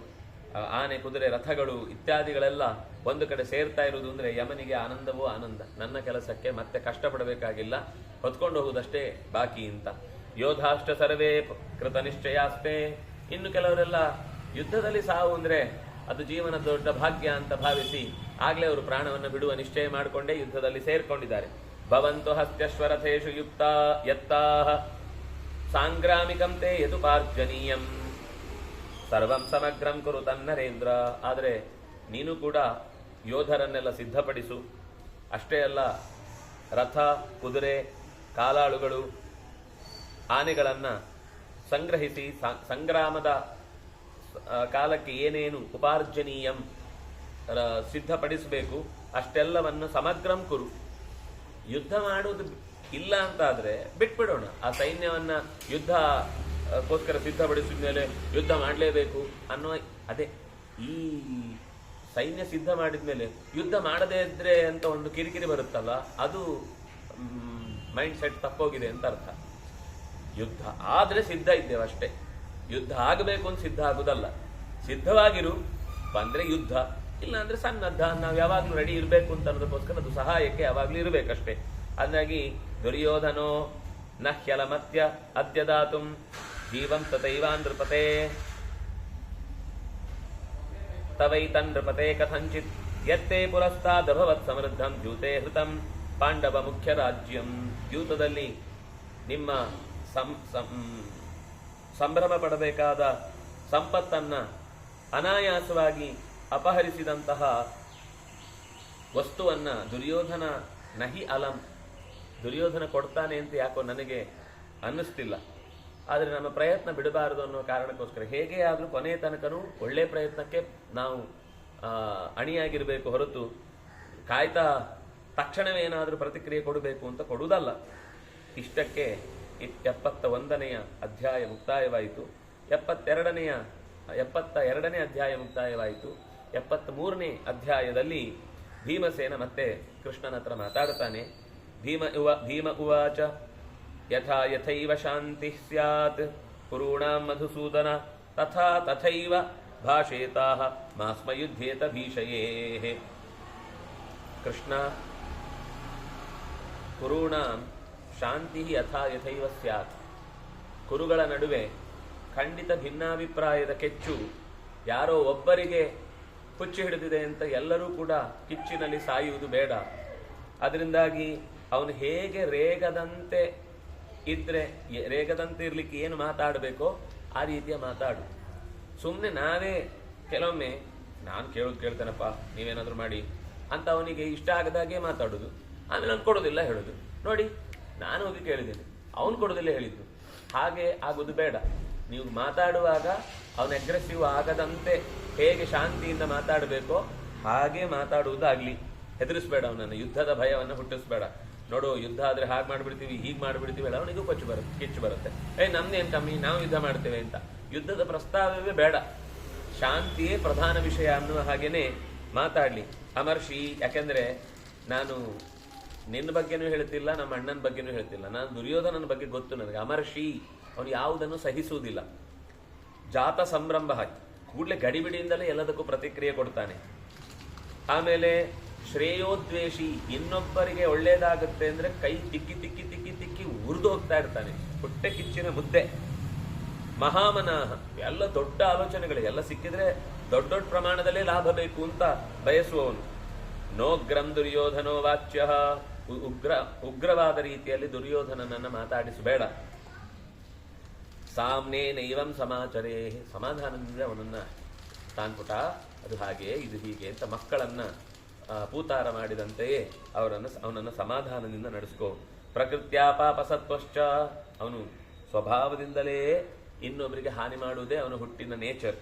ಆನೆ, ಕುದುರೆ, ರಥಗಳು ಇತ್ಯಾದಿಗಳೆಲ್ಲ ಒಂದು ಕಡೆ ಸೇರ್ತಾ ಇರುವುದು ಅಂದರೆ ಯಮನಿಗೆ ಆನಂದವೂ ಆನಂದ. ನನ್ನ ಕೆಲಸಕ್ಕೆ ಮತ್ತೆ ಕಷ್ಟಪಡಬೇಕಾಗಿಲ್ಲ, ಹೊತ್ಕೊಂಡು ಹೋಗುವುದಷ್ಟೇ ಬಾಕಿ ಅಂತ. ಯೋಧಾಷ್ಟ ಸರ್ವೇ ಕೃತ ನಿಶ್ಚಯಾಸ್ತೆ. ಇನ್ನು ಕೆಲವರೆಲ್ಲ ಯುದ್ಧದಲ್ಲಿ ಸಾವು ಅಂದರೆ ಅದು ಜೀವನದ ದೊಡ್ಡ ಭಾಗ್ಯ ಅಂತ ಭಾವಿಸಿ ಆಗ್ಲೇ ಅವರು ಪ್ರಾಣವನ್ನು ಬಿಡುವ ನಿಶ್ಚಯ ಮಾಡಿಕೊಂಡೇ ಯುದ್ಧದಲ್ಲಿ ಸೇರ್ಕೊಂಡಿದ್ದಾರೆ. ಭವಂತು ಹಸ್ತ್ಯಶ್ವರಥೇಶು ಯತ್ತಾಹ ಸಾಂಗ್ರಾಮಿಕಂ ತೇ ಯದುಪಾರ್ಜನೀಯಂ ಸರ್ವಂ ಸಮಗ್ರಂ ಕುರು ತನ್ನರೇಂದ್ರ. ಆದರೆ ನೀನು ಕೂಡ ಯೋಧರನ್ನೆಲ್ಲ ಸಿದ್ಧಪಡಿಸು. ಅಷ್ಟೇ ಅಲ್ಲ, ರಥ, ಕುದುರೆ, ಕಾಲಾಳುಗಳು, ಆನೆಗಳನ್ನು ಸಂಗ್ರಹಿಸಿ ಸಂಗ್ರಾಮದ ಕಾಲಕ್ಕೆ ಏನೇನು ಉಪಾರ್ಜನೀಯಂ ಸಿದ್ಧಪಡಿಸಬೇಕು ಅಷ್ಟೆಲ್ಲವನ್ನು ಸಮಗ್ರಂ ಕುರು. ಯುದ್ಧ ಮಾಡುವುದು ಇಲ್ಲ ಅಂತಾದರೆ ಬಿಟ್ಬಿಡೋಣ. ಆ ಸೈನ್ಯವನ್ನ ಯುದ್ಧಕ್ಕೋಸ್ಕರ ಸಿದ್ಧಪಡಿಸಿದ ಮೇಲೆ ಯುದ್ಧ ಮಾಡಲೇಬೇಕು ಅನ್ನುವ ಅದೇ ಈ ಸೈನ್ಯ ಸಿದ್ಧ ಮಾಡಿದ ಮೇಲೆ ಯುದ್ಧ ಮಾಡದೇ ಇದ್ರೆ ಅಂತ ಒಂದು ಕಿರಿಕಿರಿ ಬರುತ್ತಲ್ಲ, ಅದು ಮೈಂಡ್ ಸೆಟ್ ತಪ್ಪೋಗಿದೆ ಅಂತ ಅರ್ಥ. ಯುದ್ಧ ಆದರೆ ಸಿದ್ಧ ಇದ್ದೇವೆ ಅಷ್ಟೇ, ಯುದ್ಧ ಆಗಬೇಕು ಅಂತ ಸಿದ್ಧ ಆಗುದಲ್ಲ. ಸಿದ್ಧವಾಗಿರು, ಬಂದ್ರೆ ಯುದ್ಧ, ಇಲ್ಲ ಅಂದ್ರೆ ಸನ್ನದ್ಧ. ನಾವು ಯಾವಾಗ್ಲೂ ರೆಡಿ ಇರಬೇಕು ಅಂತ ಅನ್ನೋದಕ್ಕೋಸ್ಕರ ಅದು ಸಹಾಯಕ್ಕೆ ಯಾವಾಗ್ಲೂ ಇರಬೇಕಷ್ಟೇ. ಹಾಗಾಗಿ ದುರ್ಯೋಧನೋ ನಹ್ಯಲಮತ್ಯ ಅದ್ಯದಾತುಂ ಜೀವಂ ತಥೈವಾನೃಪತೆ ತವೈತನೃಪತೆ ಕಥಂಚಿತ್ ಯತ್ತೇ ಪುರಸ್ತಾದಭವತ್ ಸಮೃದ್ಧಂ ದ್ಯೂತೆ ಹೃತಂ ಪಾಂಡವ ಮುಖ್ಯ ರಾಜ್ಯಂ. ದ್ಯೂತದಲ್ಲಿ ನಿಮ್ಮ ಸಂಭ್ರಮ ಪಡಬೇಕಾದ ಸಂಪತ್ತನ್ನ ಅನಾಯಾಸವಾಗಿ ಅಪಹರಿಸಿದಂತಹ ವಸ್ತುವನ್ನ ದುರ್ಯೋಧನ ನಹಿ ಅಲಂ, ದುರ್ಯೋಧನ ಕೊಡ್ತಾನೆ ಅಂತ ಯಾಕೋ ನನಗೆ ಅನ್ನಿಸ್ತಿಲ್ಲ. ಆದರೆ ನಮ್ಮ ಪ್ರಯತ್ನ ಬಿಡಬಾರದು ಅನ್ನೋ ಕಾರಣಕ್ಕೋಸ್ಕರ ಹೇಗೆ ಆದರೂ ಕೊನೆಯ ತನಕನೂ ಒಳ್ಳೆ ಪ್ರಯತ್ನಕ್ಕೆ ನಾವು ಅಣಿಯಾಗಿರಬೇಕು ಹೊರತು ಕಾಯ್ತಾ ತಕ್ಷಣವೇನಾದರೂ ಪ್ರತಿಕ್ರಿಯೆ ಕೊಡಬೇಕು ಅಂತ ಕೊಡುವುದಲ್ಲ. ಇಷ್ಟಕ್ಕೆ 71ನೆಯ ಅಧ್ಯಾಯ ಮುಕ್ತಾಯವಾಯಿತು. 72ನೇ ಅಧ್ಯಾಯ ಮುಕ್ತಾಯವಾಯಿತು. 73ನೇ ಅಧ್ಯಾಯದಲ್ಲಿ ಭೀಮಸೇನ ಮತ್ತೆ ಕೃಷ್ಣನ ಹತ್ರ ಮಾತಾಡ್ತಾನೆ. ಭೀಮ ಉವಾಚ ಯಥಾ ಯಥೈವ ಶಾಂತಿ ಸ್ಯಾತ್ ಕುರುಣಾಂ ಮಧುಸೂದನ ತಥಾ ತಥೈವ ಭಾಷೇತಾಃ ಮಾಸ್ಮ ಯುಧ್ಯೇತ ಭೀಷಯೇಃ. ಕೃಷ್ಣ, ಕುರುಣಾಂ ಶಾಂತಿ ಯಥಾ ಯಥೈವ ಸ್ಯಾತ್. ಕುರುಗಳ ನಡುವೆ ಖಂಡಿತ ಭಿನ್ನಾಭಿಪ್ರಾಯದ ಕೆಚ್ಚು ಯಾರೋ ಒಬ್ಬರಿಗೆ ಹುಚ್ಚು ಹಿಡಿದಿದೆ ಅಂತ ಎಲ್ಲರೂ ಕೂಡ ಕಿಚ್ಚಿನಲ್ಲಿ ಸಾಯುವುದು ಬೇಡ. ಅದರಿಂದಾಗಿ ಅವನು ಹೇಗೆ ರೇಗದಂತೆ ಇರ್ಲಿಕ್ಕೆ ಏನು ಮಾತಾಡಬೇಕೋ ಆ ರೀತಿಯ ಮಾತಾಡು. ಸುಮ್ಮನೆ ನಾವೇ ಕೆಲವೊಮ್ಮೆ ನಾನು ಕೇಳ್ತೇನಪ್ಪ ನೀವೇನಾದ್ರೂ ಮಾಡಿ ಅಂತ ಅವನಿಗೆ ಇಷ್ಟ ಆಗದಾಗೆ ಮಾತಾಡೋದು, ಆಮೇಲೆ ಅವ್ನು ಕೊಡೋದಿಲ್ಲ ಹೇಳೋದು. ನೋಡಿ, ನಾನು ಹೋಗಿ ಕೇಳಿದ್ದೇನೆ, ಅವನು ಕೊಡೋದಿಲ್ಲ ಹೇಳಿದ್ದು. ಹಾಗೆ ಆಗೋದು ಬೇಡ. ನೀವು ಮಾತಾಡುವಾಗ ಅವನು ಅಗ್ರೆಸಿವ್ ಆಗದಂತೆ ಹೇಗೆ ಶಾಂತಿಯಿಂದ ಮಾತಾಡಬೇಕೋ ಹಾಗೆ ಮಾತಾಡುವುದಾಗ್ಲಿ. ಹೆದರಿಸ್ಬೇಡ ಅವನನ್ನು, ಯುದ್ಧದ ಭಯವನ್ನು ಹುಟ್ಟಿಸ್ಬೇಡ. ನೋಡು, ಯುದ್ಧ ಆದ್ರೆ ಹಾಗೆ ಮಾಡ್ಬಿಡ್ತೀವಿ, ಹೀಗೆ ಮಾಡ್ಬಿಡ್ತೀವಿ, ಅಲ್ಲ ಅವನಿಗೂ ಕಿಚ್ಚು ಬರುತ್ತೆ. ನಮ್ದೇನು ಕಮ್ಮಿ, ನಾವು ಯುದ್ಧ ಮಾಡ್ತೇವೆ ಅಂತ. ಯುದ್ಧದ ಪ್ರಸ್ತಾವವೇ ಬೇಡ, ಶಾಂತಿಯೇ ಪ್ರಧಾನ ವಿಷಯ ಅನ್ನುವ ಹಾಗೇನೆ ಮಾತಾಡ್ಲಿ. ಅಮರ್ಷಿ, ಯಾಕೆಂದ್ರೆ ನಾನು ನಿನ್ನ ಬಗ್ಗೆನೂ ಹೇಳ್ತಿಲ್ಲ, ನಮ್ಮ ಅಣ್ಣನ ಬಗ್ಗೆನೂ ಹೇಳ್ತಿಲ್ಲ, ನಾನು ದುರ್ಯೋಧನನ ಬಗ್ಗೆ ಗೊತ್ತು ನನಗೆ. ಅಮರ್ಷಿ, ಅವನು ಯಾವುದನ್ನು ಸಹಿಸುವುದಿಲ್ಲ. ಜಾತ ಸಂಭ್ರಂಭ, ಕೂಡಲೇ ಗಡಿಬಿಡಿಯಿಂದಲೇ ಎಲ್ಲದಕ್ಕೂ ಪ್ರತಿಕ್ರಿಯೆ ಕೊಡ್ತಾನೆ. ಆಮೇಲೆ ಶ್ರೇಯೋದ್ವೇಷಿ, ಇನ್ನೊಬ್ಬರಿಗೆ ಒಳ್ಳೇದಾಗುತ್ತೆ ಅಂದ್ರೆ ಕೈ ತಿಕ್ಕಿ ತಿಕ್ಕಿ ತಿಕ್ಕಿ ತಿಕ್ಕಿ ಉರಿದು ಹೋಗ್ತಾ ಇರ್ತಾನೆ, ಹೊಟ್ಟೆ ಕಿಚ್ಚಿನ ಮುದ್ದೆ. ಮಹಾಮನಾಹ, ಎಲ್ಲ ದೊಡ್ಡ ಆಲೋಚನೆಗಳು, ಎಲ್ಲ ಸಿಕ್ಕಿದ್ರೆ ದೊಡ್ಡ ದೊಡ್ಡ ಪ್ರಮಾಣದಲ್ಲೇ ಲಾಭ ಬೇಕು ಅಂತ ಬಯಸುವವನು. ನೋಗ್ರಂ ದುರ್ಯೋಧನೋ ವಾಚ್ಯ, ಉಗ್ರವಾದ ರೀತಿಯಲ್ಲಿ ದುರ್ಯೋಧನನನ್ನ ಮಾತಾಡಿಸಬೇಡ. ಸಾಮ್ನೇ ನೈವಂ ಸಮಾಚರೇ, ಸಮಾಧಾನದಿಂದ ಅವನನ್ನ ತಾನ್ಪುಟ ಅದು ಹಾಗೆ ಇದು ಹೀಗೆ ಅಂತ ಮಕ್ಕಳನ್ನ ಪೂತಾರ ಮಾಡಿದಂತೆಯೇ ಅವನನ್ನು ಸಮಾಧಾನದಿಂದ ನಡೆಸ್ಕೋ. ಪ್ರಕೃತ್ಯಾಪಾಪಸತ್ವಶ್ಚ, ಅವನು ಸ್ವಭಾವದಿಂದಲೇ ಇನ್ನೊಬ್ಬರಿಗೆ ಹಾನಿ ಮಾಡುವುದೇ ಅವನ ಹುಟ್ಟಿನ ನೇಚರ್,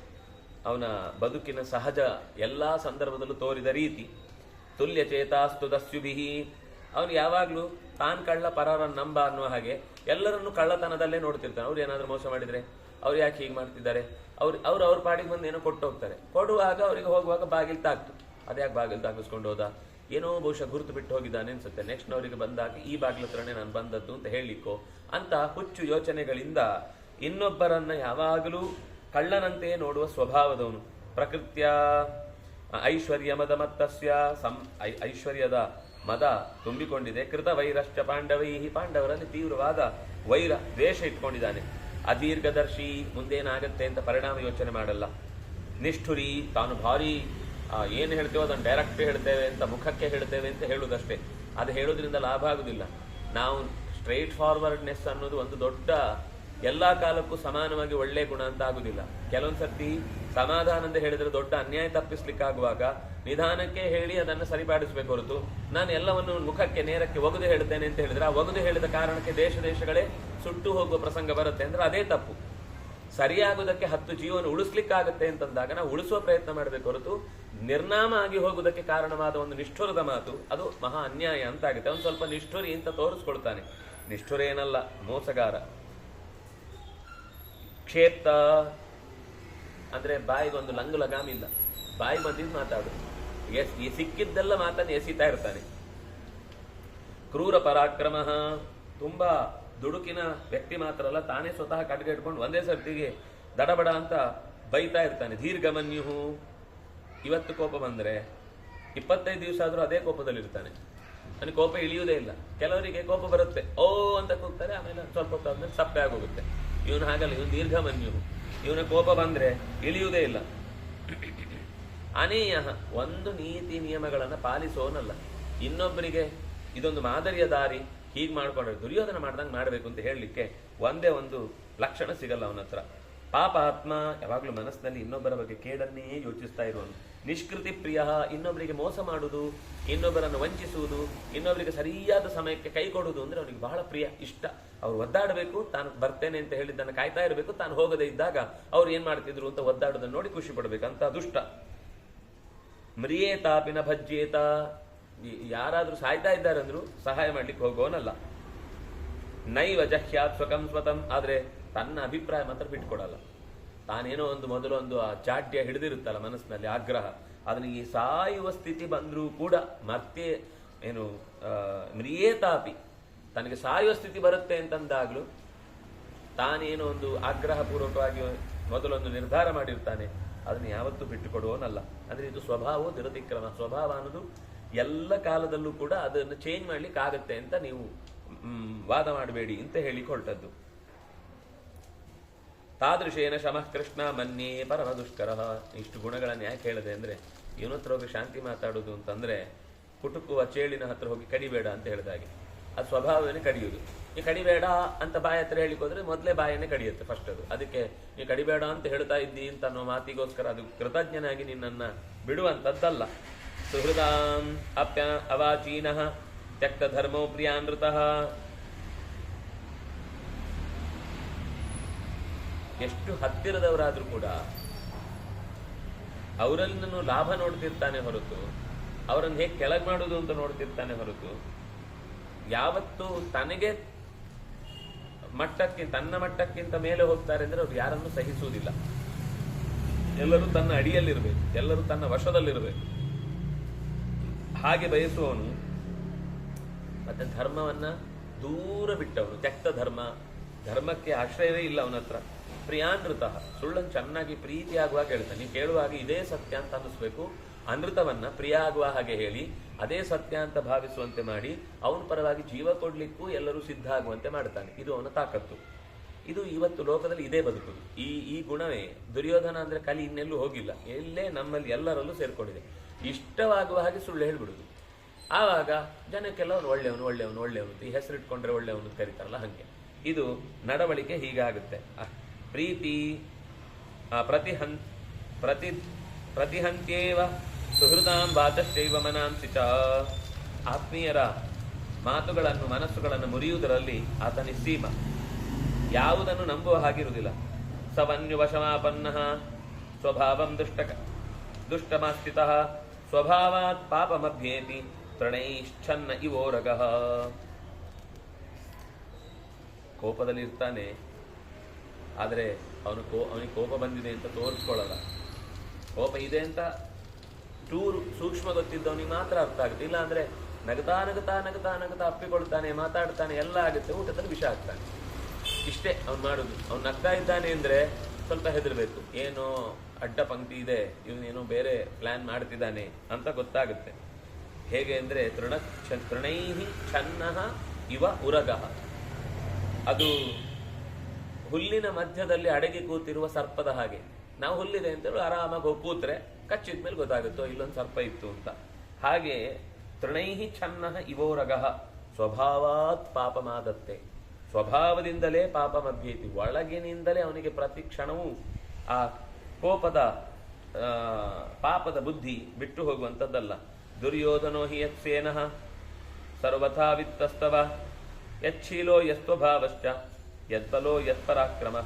ಅವನ ಬದುಕಿನ ಸಹಜ ಎಲ್ಲಾ ಸಂದರ್ಭದಲ್ಲೂ ತೋರಿದ ರೀತಿ. ತುಲ್ಯ ಚೇತಾಸ್ತು ದಸ್ಯುಭಿಹಿ, ಅವನು ಯಾವಾಗ್ಲೂ ತಾನ್ ಕಳ್ಳ ಪರರನ್ನು ನಂಬ ಅನ್ನುವ ಹಾಗೆ ಎಲ್ಲರನ್ನು ಕಳ್ಳತನದಲ್ಲೇ ನೋಡ್ತಿರ್ತಾನೆ. ಅವ್ರು ಏನಾದ್ರೂ ಮೋಸ ಮಾಡಿದ್ರೆ ಅವ್ರು ಯಾಕೆ ಹೀಗೆ ಮಾಡ್ತಿದ್ದಾರೆ, ಅವ್ರ ಪಾಡಿಗೆ ಬಂದು ಏನೋ ಕೊಟ್ಟು ಹೋಗ್ತಾರೆ. ಕೊಡುವಾಗ ಅವರಿಗೆ ಹೋಗುವಾಗ ಬಾಗಿಲು ತಾಕ್ತು, ಅದ್ಯಾಕೆ ಬಾಗಿಲು ತಾಕಿಸ್ಕೊಂಡು ಹೋದ, ಏನೋ ಬಹುಶಃ ಗುರುತು ಬಿಟ್ಟು ಹೋಗಿದ್ದಾನೆ ಅನ್ಸುತ್ತೆ, ನೆಕ್ಸ್ಟ್ ಅವರಿಗೆ ಬಂದಾಗ ಈ ಬಾಗಿಲು ಹತ್ರನೇ ನಾನು ಬಂದದ್ದು ಅಂತ ಹೇಳಿಕ್ಕೋ ಅಂತ ಹುಚ್ಚು ಯೋಚನೆಗಳಿಂದ ಇನ್ನೊಬ್ಬರನ್ನ ಯಾವಾಗಲೂ ಕಳ್ಳನಂತೆಯೇ ನೋಡುವ ಸ್ವಭಾವದವನು. ಪ್ರಕೃತ್ಯ ಐಶ್ವರ್ಯ ಮದ ಮತ್ತಸ್ಯ, ಐಶ್ವರ್ಯದ ಮದ ತುಂಬಿಕೊಂಡಿದೆ. ಕೃತ ವೈರಶ್ಚ ಪಾಂಡವೈಹಿ, ಪಾಂಡವರಲ್ಲಿ ತೀವ್ರವಾದ ವೈರ ದ್ವೇಷ ಇಟ್ಕೊಂಡಿದ್ದಾನೆ. ಅದೀರ್ಘದರ್ಶಿ, ಮುಂದೇನಾಗತ್ತೆ ಅಂತ ಪರಿಣಾಮ ಯೋಚನೆ ಮಾಡಲ್ಲ. ನಿಷ್ಠುರಿ, ತಾನು ಭಾರಿ ಏನು ಹೇಳ್ತೇವೋ ಅದನ್ನು ಡೈರೆಕ್ಟ್ ಹೇಳ್ತೇವೆ ಅಂತ, ಮುಖಕ್ಕೆ ಹೇಳ್ತೇವೆ ಅಂತ ಹೇಳುವುದಷ್ಟೇ. ಅದು ಹೇಳೋದ್ರಿಂದ ಲಾಭ ಆಗುದಿಲ್ಲ. ನಾವು ಸ್ಟ್ರೈಟ್ ಫಾರ್ವರ್ಡ್ನೆಸ್ ಅನ್ನೋದು ಒಂದು ದೊಡ್ಡ, ಎಲ್ಲಾ ಕಾಲಕ್ಕೂ ಸಮಾನವಾಗಿ ಒಳ್ಳೆ ಗುಣ ಅಂತ ಆಗುದಿಲ್ಲ. ಕೆಲವೊಂದ್ಸರ್ತಿ ಸಮಾಧಾನದಿಂದ ಹೇಳಿದ್ರೆ ದೊಡ್ಡ ಅನ್ಯಾಯ ತಪ್ಪಿಸ್ಲಿಕ್ಕಾಗುವಾಗ ನಿಧಾನಕ್ಕೆ ಹೇಳಿ ಅದನ್ನು ಸರಿಪಡಿಸಬೇಕು ಹೊರತು ನಾನು ಎಲ್ಲವನ್ನು ಮುಖಕ್ಕೆ ನೇರಕ್ಕೆ ಒಗೆದು ಹೇಳ್ತೇನೆ ಅಂತ ಹೇಳಿದ್ರೆ, ಆ ಒಗೆದು ಹೇಳಿದ ಕಾರಣಕ್ಕೆ ದೇಶಗಳೇ ಸುಟ್ಟು ಹೋಗುವ ಪ್ರಸಂಗ ಬರುತ್ತೆ ಅಂದ್ರೆ ಅದೇ ತಪ್ಪು. ಸರಿಯಾಗುವುದಕ್ಕೆ 10 ಜೀವನ ಉಳಿಸ್ಲಿಕ್ಕಾಗತ್ತೆ ಅಂತಂದಾಗ ನಾವು ಉಳಿಸುವ ಪ್ರಯತ್ನ ಮಾಡಬೇಕು ಹೊರತು ನಿರ್ನಾಮ ಆಗಿ ಹೋಗುವುದಕ್ಕೆ ಕಾರಣವಾದ ಒಂದು ನಿಷ್ಠುರದ ಮಾತು ಅದು ಮಹಾ ಅನ್ಯಾಯ ಅಂತ ಆಗುತ್ತೆ. ಅವನು ಸ್ವಲ್ಪ ನಿಷ್ಠುರಿ ಅಂತ ತೋರಿಸ್ಕೊಳ್ತಾನೆ, ನಿಷ್ಠುರ ಏನಲ್ಲ, ಮೋಸಗಾರ. ಕ್ಷೇಪ್ತ ಅಂದ್ರೆ ಬಾಯಿಗೊಂದು ಲಂಗು ಲಗಾಮ ಇಲ್ಲ, ಬಾಯಿ ಬಂದಿದ್ದು ಮಾತಾಡು, ಸಿಕ್ಕಿದ್ದೆಲ್ಲ ಮಾತನ್ನು ಎಸಿತಾ ಇರ್ತಾನೆ. ಕ್ರೂರ ಪರಾಕ್ರಮ, ತುಂಬಾ ದುಡುಕಿನ ವ್ಯಕ್ತಿ ಮಾತ್ರ ಅಲ್ಲ, ತಾನೇ ಸ್ವತಃ ಕಟ್ಗೆಟ್ಕೊಂಡು ಒಂದೇ ಸರ್ತಿಗೆ ದಡಬಡ ಅಂತ ಬೈತಾ ಇರ್ತಾನೆ. ದೀರ್ಘಮನ್ಯು, ಇವತ್ತು ಕೋಪ ಬಂದ್ರೆ 25 ದಿವಸ ಆದ್ರೂ ಅದೇ ಕೋಪದಲ್ಲಿರ್ತಾನೆ, ನನಗೆ ಕೋಪ ಇಳಿಯುವುದೇ ಇಲ್ಲ. ಕೆಲವರಿಗೆ ಕೋಪ ಬರುತ್ತೆ, ಓ ಅಂತ ಕೂಗ್ತಾರೆ, ಆಮೇಲೆ ಸ್ವಲ್ಪ ಹೊತ್ತು ಆದ್ಮೇಲೆ ಸಪ್ಪೆ ಆಗೋಗುತ್ತೆ. ಇವನು ಹಾಗಲ್ಲ, ಇವನು ದೀರ್ಘಮನ್ಯು, ಇವನ ಕೋಪ ಬಂದ್ರೆ ಇಳಿಯುವುದೇ ಇಲ್ಲ. ಅನೇಯ, ಒಂದು ನೀತಿ ನಿಯಮಗಳನ್ನು ಪಾಲಿಸೋನಲ್ಲ, ಇನ್ನೊಬ್ಬರಿಗೆ ಇದೊಂದು ಮಾದರಿಯ ದಾರಿ ಹೀಗೆ ಮಾಡ್ಕೊಂಡ್ರೆ ದುರ್ಯೋಧನ ಮಾಡ್ದಂಗೆ ಮಾಡಬೇಕು ಅಂತ ಹೇಳಲಿಕ್ಕೆ ಒಂದೇ ಒಂದು ಲಕ್ಷಣ ಸಿಗಲ್ಲ ಅವನ ಹತ್ರ. ಪಾಪ ಆತ್ಮ, ಯಾವಾಗಲೂ ಮನಸ್ಸಿನಲ್ಲಿ ಇನ್ನೊಬ್ಬರ ಬಗ್ಗೆ ಕೇಡನ್ನೇ ಯೋಚಿಸ್ತಾ ಇರುವನು. ನಿಷ್ಕೃತಿ ಪ್ರಿಯ, ಇನ್ನೊಬ್ಬರಿಗೆ ಮೋಸ ಮಾಡುವುದು, ಇನ್ನೊಬ್ಬರನ್ನು ವಂಚಿಸುವುದು, ಇನ್ನೊಬ್ಬರಿಗೆ ಸರಿಯಾದ ಸಮಯಕ್ಕೆ ಕೈ ಕೊಡುವುದು ಅಂದ್ರೆ ಅವನಿಗೆ ಬಹಳ ಪ್ರಿಯ, ಇಷ್ಟ. ಅವ್ರು ಒದ್ದಾಡಬೇಕು, ತಾನು ಬರ್ತೇನೆ ಅಂತ ಹೇಳಿದ್ದನ್ನು ಕಾಯ್ತಾ ಇರಬೇಕು, ತಾನು ಹೋಗದೇ ಇದ್ದಾಗ ಅವ್ರು ಏನ್ ಮಾಡ್ತಿದ್ರು ಅಂತ ಒದ್ದಾಡೋದನ್ನು ನೋಡಿ ಖುಷಿ ಪಡ್ಬೇಕು ಅಂತ ದುಷ್ಟ. ಮ್ರಿಯೇತಾಪಿನ ಭಜ್ಯೇತ, ಯಾರಾದ್ರೂ ಸಾಯ್ತಾ ಇದ್ದಾರಂದ್ರು ಸಹಾಯ ಮಾಡ್ಲಿಕ್ಕೆ ಹೋಗೋನಲ್ಲ. ನೈವ ಜಹ್ಯಾತ್ ಸ್ವಕಂ ಸ್ವತಂ, ಆದ್ರೆ ತನ್ನ ಅಭಿಪ್ರಾಯ ಮಾತ್ರ ಬಿಟ್ಕೊಡಲ್ಲ. ತಾನೇನೋ ಮೊದಲೊಂದು ಆ ಜಾಡ್ಯ ಹಿಡಿದಿರುತ್ತಲ್ಲ ಮನಸ್ಸಿನಲ್ಲಿ, ಆಗ್ರಹ, ಅದನ್ನ ಈ ಸಾಯುವ ಸ್ಥಿತಿ ಬಂದ್ರೂ ಕೂಡ ಮತ್ತೆ ಏನು ಮ್ರಿಯೇತಾಪಿ, ತನಗೆ ಸಾಯುವ ಸ್ಥಿತಿ ಬರುತ್ತೆ ಅಂತಂದಾಗ್ಲೂ ತಾನೇನೋ ಒಂದು ಆಗ್ರಹ ಪೂರ್ವಕವಾಗಿ ಮೊದಲೊಂದು ನಿರ್ಧಾರ ಮಾಡಿರ್ತಾನೆ, ಅದನ್ನು ಯಾವತ್ತೂ ಬಿಟ್ಟುಕೊಡುವನಲ್ಲ. ಅಂದ್ರೆ ಇದು ಸ್ವಭಾವ ದುರತಿಕ್ರಮ. ಸ್ವಭಾವ ಅನ್ನೋದು ಎಲ್ಲ ಕಾಲದಲ್ಲೂ ಕೂಡ ಅದನ್ನು ಚೇಂಜ್ ಮಾಡ್ಲಿಕ್ಕೆ ಆಗತ್ತೆ ಅಂತ ನೀವು ವಾದ ಮಾಡಬೇಡಿ ಅಂತ ಹೇಳಿಕ್ಕೆ ಹೊರಟದ್ದು. ತಾದೃಶೇನ ಶಮಃ ಕೃಷ್ಣ ಮನ್ಯೇ ಪರಮ ದುಷ್ಕರ. ಇಷ್ಟು ಗುಣಗಳನ್ನು ಯಾಕೆ ಹೇಳಿದೆ ಅಂದ್ರೆ, ಇವನ ಹತ್ರ ಹೋಗಿ ಶಾಂತಿ ಮಾತಾಡುದು ಅಂತಂದ್ರೆ ಕುಟುಕುವ ಚೇಳಿನ ಹತ್ರ ಹೋಗಿ ಕಡಿಬೇಡ ಅಂತ ಹೇಳಿದಾಗೆ, ಅದು ಸ್ವಭಾವವೇ ಕಡಿಯುವುದು. ಈ ಕಡಿಬೇಡ ಅಂತ ಬಾಯಿ ಹತ್ರ ಹೇಳಿಕೋದ್ರೆ ಮೊದಲೇ ಬಾಯನ್ನೇ ಕಡಿಯುತ್ತೆ ಫಸ್ಟ್ ಅದು. ಅದಕ್ಕೆ ನೀವು ಕಡಿಬೇಡ ಅಂತ ಹೇಳ್ತಾ ಇದ್ದಿ ಅಂತ ಅನ್ನೋ ಮಾತಿಗೋಸ್ಕರ ಅದು ಕೃತಜ್ಞನಾಗಿ ನಿನ್ನನ್ನ ಬಿಡುವಂಥದ್ದಲ್ಲ. ಸುಹೃದಾಂ ಅಪ್ಯ ಅವಾಚೀನಃ ತ್ಯಕ್ತ ಧರ್ಮೋ ಪ್ರಿಯಾನೃತಃ. ಎಷ್ಟು ಹತ್ತಿರದವರಾದ್ರೂ ಕೂಡ ಅವರನ್ನು ಲಾಭ ನೋಡ್ತಿರ್ತಾನೆ ಹೊರತು ಅವರನ್ನು ಹೇಗೆ ಕೆಳಗೆ ಮಾಡುವುದು ಅಂತ ನೋಡ್ತಿರ್ತಾನೆ ಹೊರತು ಯಾವತ್ತು ತನಗೆ ತನ್ನ ಮಟ್ಟಕ್ಕಿಂತ ಮೇಲೆ ಹೋಗ್ತಾರೆ ಅಂದ್ರೆ ಅವ್ರು ಯಾರನ್ನು ಸಹಿಸುವುದಿಲ್ಲ. ಎಲ್ಲರೂ ತನ್ನ ಅಡಿಯಲ್ಲಿರ್ಬೇಕು, ಎಲ್ಲರೂ ತನ್ನ ವಶದಲ್ಲಿರ್ಬೇಕು, ಹಾಗೆ ಬಯಸುವವನು. ಮತ್ತೆ ಧರ್ಮವನ್ನ ದೂರ ಬಿಟ್ಟವನು, ತ್ಯಕ್ತ ಧರ್ಮ, ಧರ್ಮಕ್ಕೆ ಆಶ್ರಯವೇ ಇಲ್ಲ ಅವನ ಹತ್ರ. ಪ್ರಿಯಾನೃತಃ, ಸುಳ್ಳನ್ನು ಚೆನ್ನಾಗಿ ಪ್ರೀತಿಯಾಗುವಾಗ ಹೇಳ್ತಾನೆ. ನೀವು ಕೇಳುವಾಗ ಇದೇ ಸತ್ಯ ಅಂತ ಅನ್ನಿಸ್ಬೇಕು, ಅನೃತವನ್ನ ಪ್ರಿಯ ಆಗುವ ಹಾಗೆ ಹೇಳಿ ಅದೇ ಸತ್ಯ ಅಂತ ಭಾವಿಸುವಂತೆ ಮಾಡಿ ಅವನ ಪರವಾಗಿ ಜೀವ ಕೊಡ್ಲಿಕ್ಕೂ ಎಲ್ಲರೂ ಸಿದ್ಧ ಆಗುವಂತೆ ಮಾಡ್ತಾನೆ. ಇದು ಅವನ ತಾಕತ್ತು. ಇದು ಇವತ್ತು ಲೋಕದಲ್ಲಿ ಇದೇ ಬದುಕುದು. ಈ ಗುಣವೇ ದುರ್ಯೋಧನ ಅಂದ್ರೆ ಕಲಿ ಇನ್ನೆಲ್ಲೂ ಹೋಗಿಲ್ಲ, ಎಲ್ಲೇ ನಮ್ಮಲ್ಲಿ ಎಲ್ಲರಲ್ಲೂ ಸೇರ್ಕೊಂಡಿದೆ. ಇಷ್ಟವಾಗುವ ಹಾಗೆ ಸುಳ್ಳು ಹೇಳ್ಬಿಡುದು. ಆವಾಗ ಜನಕ್ಕೆಲ್ಲ ಒಳ್ಳೆಯವನು ಒಳ್ಳೆಯವನು ಒಳ್ಳೆಯವನು ಅಂತ ಈ ಹೆಸರಿಟ್ಕೊಂಡ್ರೆ ಒಳ್ಳೆಯವನು ಕರೀತಾರಲ್ಲ ಹಂಗೆ. ಇದು ನಡವಳಿಕೆ ಹೀಗಾಗುತ್ತೆ. ಪ್ರೀತಿ ಪ್ರತಿಹಂತ್ಯೇವ ಸುಹೃದಾಂ ವಾಚಶ್ಚೈವ ಮನಾಂಸಿ ಚ. ಆತ್ಮೀಯರ ಮಾತುಗಳನ್ನು ಮನಸ್ಸುಗಳನ್ನು ಮುರಿಯುವುದರಲ್ಲಿ ಆತ ನಿಸ್ಸೀಮ, ಯಾವುದನ್ನು ನಂಬುವ ಹಾಗಿರುವುದಿಲ್ಲ. ಸವನ್ಯುವಶಮಾಪನ್ನ ಸ್ವಭಾವಂ ದುಷ್ಟಮಾಸ್ಥಿತಃ ಸ್ವಭಾವಾತ್ ಪಾಪಮಭ್ಯೇತಿ ತೃಣೈಶ್ಚನ್ನ ಇವೋರಗಃ. ಕೋಪದಲ್ಲಿ ಇರ್ತಾನೆ, ಆದರೆ ಅವನಿಗೆ ಕೋಪ ಬಂದಿದೆ ಅಂತ ತೋರಿಸ್ಕೊಳ್ಳಲ್ಲ. ಕೋಪ ಇದೆ ಅಂತ ಚೂರು ಸೂಕ್ಷ್ಮ ಗೊತ್ತಿದ್ದವನಿಗೆ ಮಾತ್ರ ಅರ್ಥ ಆಗುತ್ತೆ. ಇಲ್ಲ ಅಂದ್ರೆ ನಗತಾ ನಗತಾ ನಗತಾ ನಗತಾ ಅಪ್ಪಿಕೊಳ್ತಾನೆ, ಮಾತಾಡ್ತಾನೆ, ಎಲ್ಲ ಆಗುತ್ತೆ, ಊಟದಲ್ಲಿ ವಿಷ ಆಗ್ತಾನೆ. ಇಷ್ಟೇ ಅವ್ನು ಮಾಡುದು. ಅವ್ನು ನಗ್ತಾ ಇದ್ದಾನೆ ಅಂದ್ರೆ ಸ್ವಲ್ಪ ಹೆದರ್ಬೇಕು, ಏನೋ ಅಡ್ಡ ಪಂಕ್ತಿ ಇದೆ, ಇವನೇನೋ ಬೇರೆ ಪ್ಲಾನ್ ಮಾಡ್ತಿದ್ದಾನೆ ಅಂತ ಗೊತ್ತಾಗುತ್ತೆ. ಹೇಗೆ ಅಂದ್ರೆ ತೃಣೈಹಿ ಛನ್ನಃ ಇವ ಉರಗಃ. ಅದು ಹುಲ್ಲಿನ ಮಧ್ಯದಲ್ಲಿ ಅಡಗಿ ಕೂತಿರುವ ಸರ್ಪದ ಹಾಗೆ. ನಾವು ಹುಲ್ಲಿದೆ ಅಂತೇಳಿ ಆರಾಮಾಗಿ ಹೋಗಿ ಕೂತ್ರೆ ಕಚ್ಚಿದ ಮೇಲೆ ಗೊತ್ತಾಗುತ್ತೋ ಇಲ್ಲೊಂದು ಸರ್ಪ ಇತ್ತು ಅಂತ. ಹಾಗೆ ತೃಣೈಹಿ ಛನ್ನಃ ಇವೋರಗಃ ಸ್ವಭಾವಾತ್ ಪಾಪಮಾದತ್ತೆ. ಸ್ವಭಾವದಿಂದಲೇ ಪಾಪ ಮಧ್ಯೇತಿ, ಒಳಗಿನಿಂದಲೇ ಅವನಿಗೆ ಪ್ರತಿ ಕ್ಷಣವೂ ಆ ಕೋಪದ ಪಾಪದ ಬುದ್ಧಿ ಬಿಟ್ಟು ಹೋಗುವಂಥದ್ದಲ್ಲ. ದುರ್ಯೋಧನೋ ಹಿ ಯತ್ಸೇನಃ ಸರ್ವಥಾ ವಿತ್ತಸ್ತವ ಯಚ್ಛೀಲೋ ಯಸ್ವಭಾವಶ್ಚ ಯದ್ಬಲೋ ಯತ್ಪರಾಕ್ರಮ.